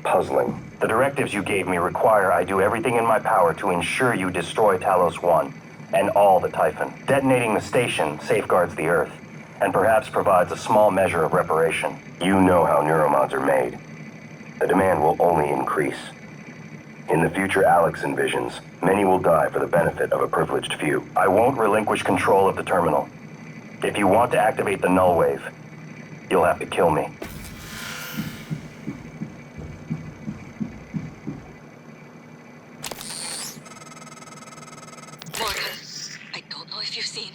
puzzling. The directives you gave me require I do everything in my power to ensure you destroy Talos 1 and all the Typhon. Detonating the station safeguards the Earth, and perhaps provides a small measure of reparation. You know how neuromods are made. The demand will only increase. In the future Alex envisions, many will die for the benefit of a privileged few. I won't relinquish control of the terminal. If you want to activate the null wave, you'll have to kill me. Morgan, I don't know if you've seen,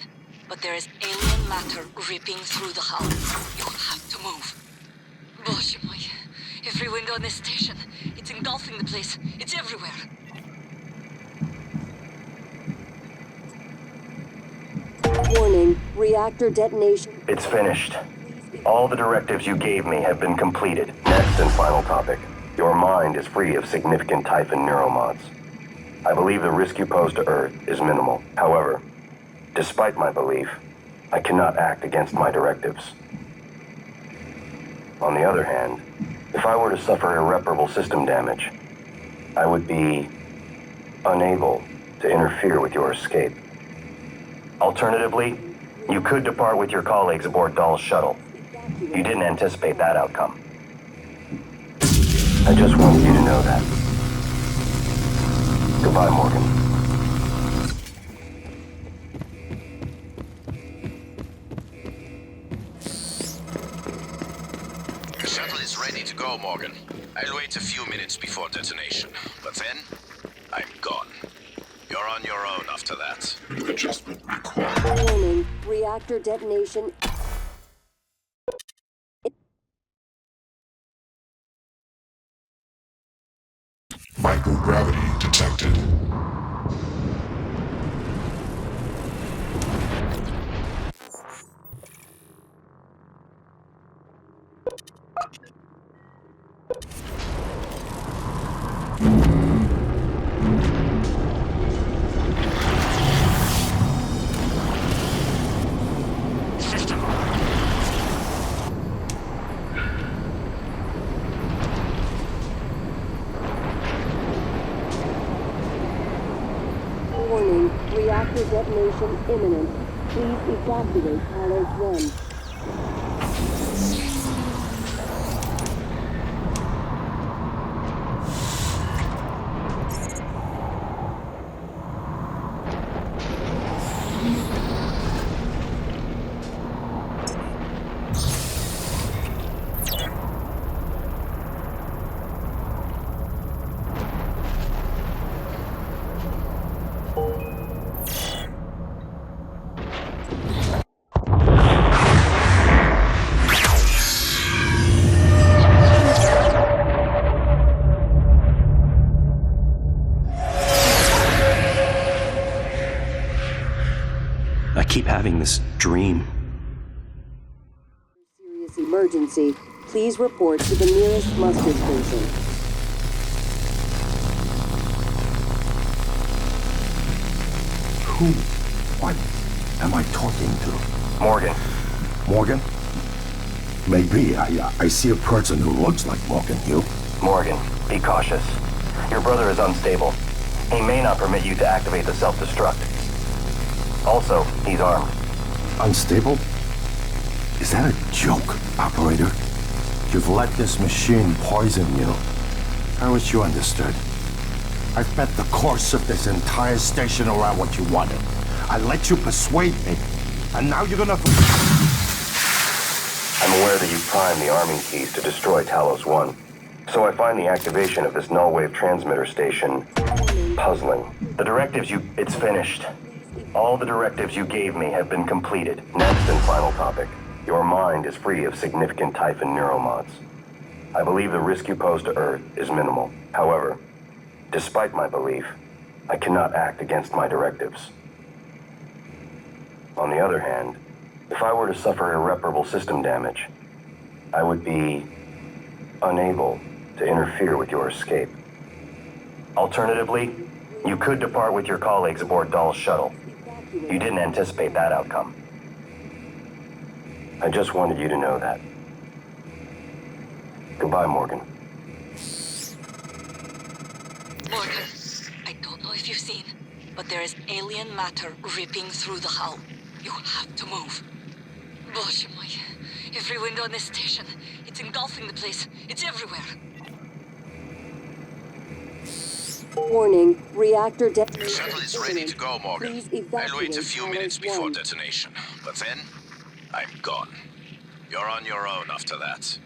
but there is alien matter ripping through the hull. You'll have to move. Боже мой. Every window in this station. It's engulfing the place. It's everywhere. Warning, reactor detonation. It's finished. All the directives you gave me have been completed. Next and final topic. Your mind is free of significant Typhon neuromods. I believe the risk you pose to Earth is minimal. However, despite my belief, I cannot act against my directives. On the other hand, if I were to suffer irreparable system damage, I would be unable to interfere with your escape. Alternatively, you could depart with your colleagues aboard Dahl's shuttle. You didn't anticipate that outcome. I just wanted you to know that. Goodbye, Morgan. The shuttle is ready to go, Morgan. I'll wait a few minutes before detonation, but then I'm gone. You're on your own after that. Adjustment required. Warning, reactor detonation. Microgravity detected. Warning, reactor detonation imminent. Please evacuate Talos 1. I keep having this dream. Serious emergency. Please report to the nearest muster station. Who? What am I talking to? Morgan. Morgan? Maybe. I see a person who looks like Morgan. You? Morgan, be cautious. Your brother is unstable. He may not permit you to activate the self-destruct. Also, he's armed. Unstable? Is that a joke, operator? You've let this machine poison you. I wish you understood. I've bet the course of this entire station around what you wanted. I let you persuade me, and now you're gonna... I'm aware that you primed the arming keys to destroy Talos 1, so I find the activation of this null-wave transmitter station puzzling. The directives you... It's finished. All the directives you gave me have been completed. Next and final topic. Your mind is free of significant Typhon neuromods. I believe the risk you pose to Earth is minimal. However, despite my belief, I cannot act against my directives. On the other hand, if I were to suffer irreparable system damage, I would be unable to interfere with your escape. Alternatively, you could depart with your colleagues aboard Dahl's shuttle. You didn't anticipate that outcome. I just wanted you to know that. Goodbye, Morgan. Morgan, I don't know if you've seen, but there is alien matter ripping through the hull. You have to move. Боже мой. Every window in this station. It's engulfing the place. It's everywhere. Warning, reactor The shuttle is ready to go, Morgan. Please I'll wait a evacuate few Talos minutes before 1. detonation, but then I'm gone. You're on your own after that.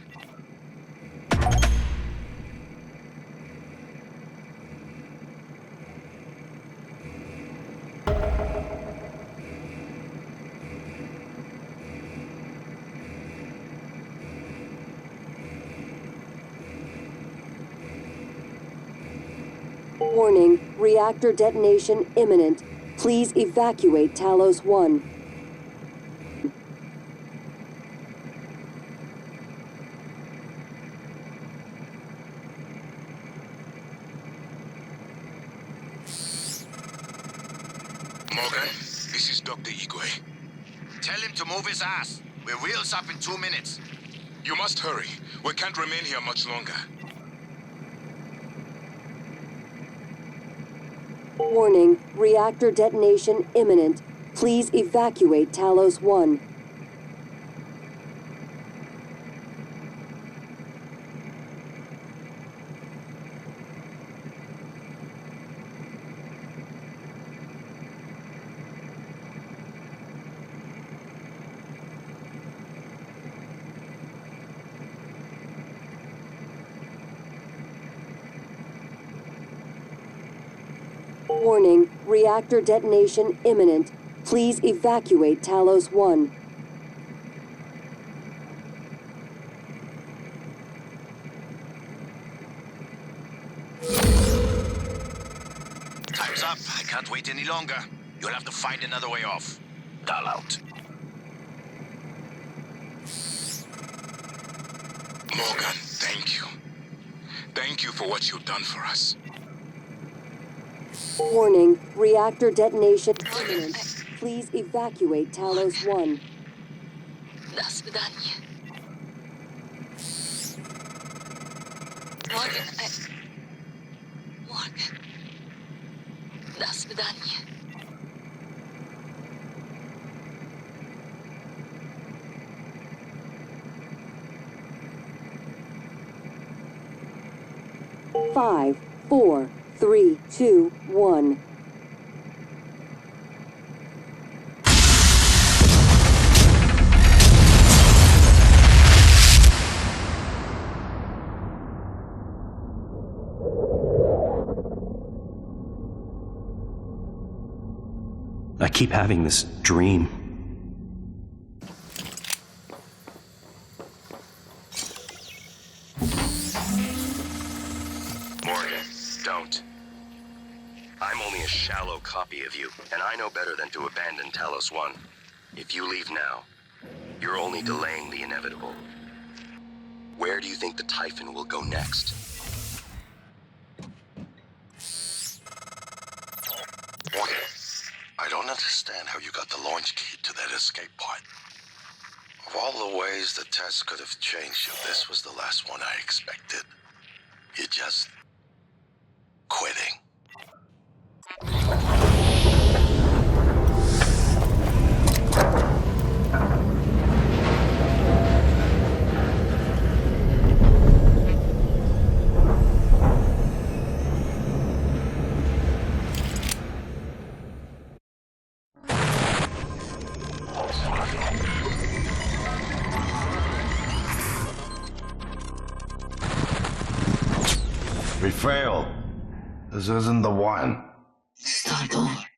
Warning, reactor detonation imminent. Please evacuate Talos 1. Morgan, this is Dr. Igwe. Tell him to move his ass. We're wheels up in 2 minutes. You must hurry. We can't remain here much longer. Warning, reactor detonation imminent. Please evacuate Talos 1. Warning, reactor detonation imminent. Please evacuate Talos 1. Time's up. I can't wait any longer. You'll have to find another way off. Dahl out. Morgan, thank you. Thank you for what you've done for us. Warning, reactor detonation imminent. Please evacuate Talos 1. До свидания. Morgan, Morgan. До свидания. Five, 4, 3, 2, 1. I keep having this dream. Morgan, don't. I'm only a shallow copy of you, and I know better than to abandon Talos 1. If you leave now, you're only delaying the inevitable. Where do you think the Typhon will go next? Morgan, I don't understand how you got the launch key to that escape pod. Of all the ways the test could have changed you, this was the last one I expected. You're just... quitting. failed. This isn't the one. Start over.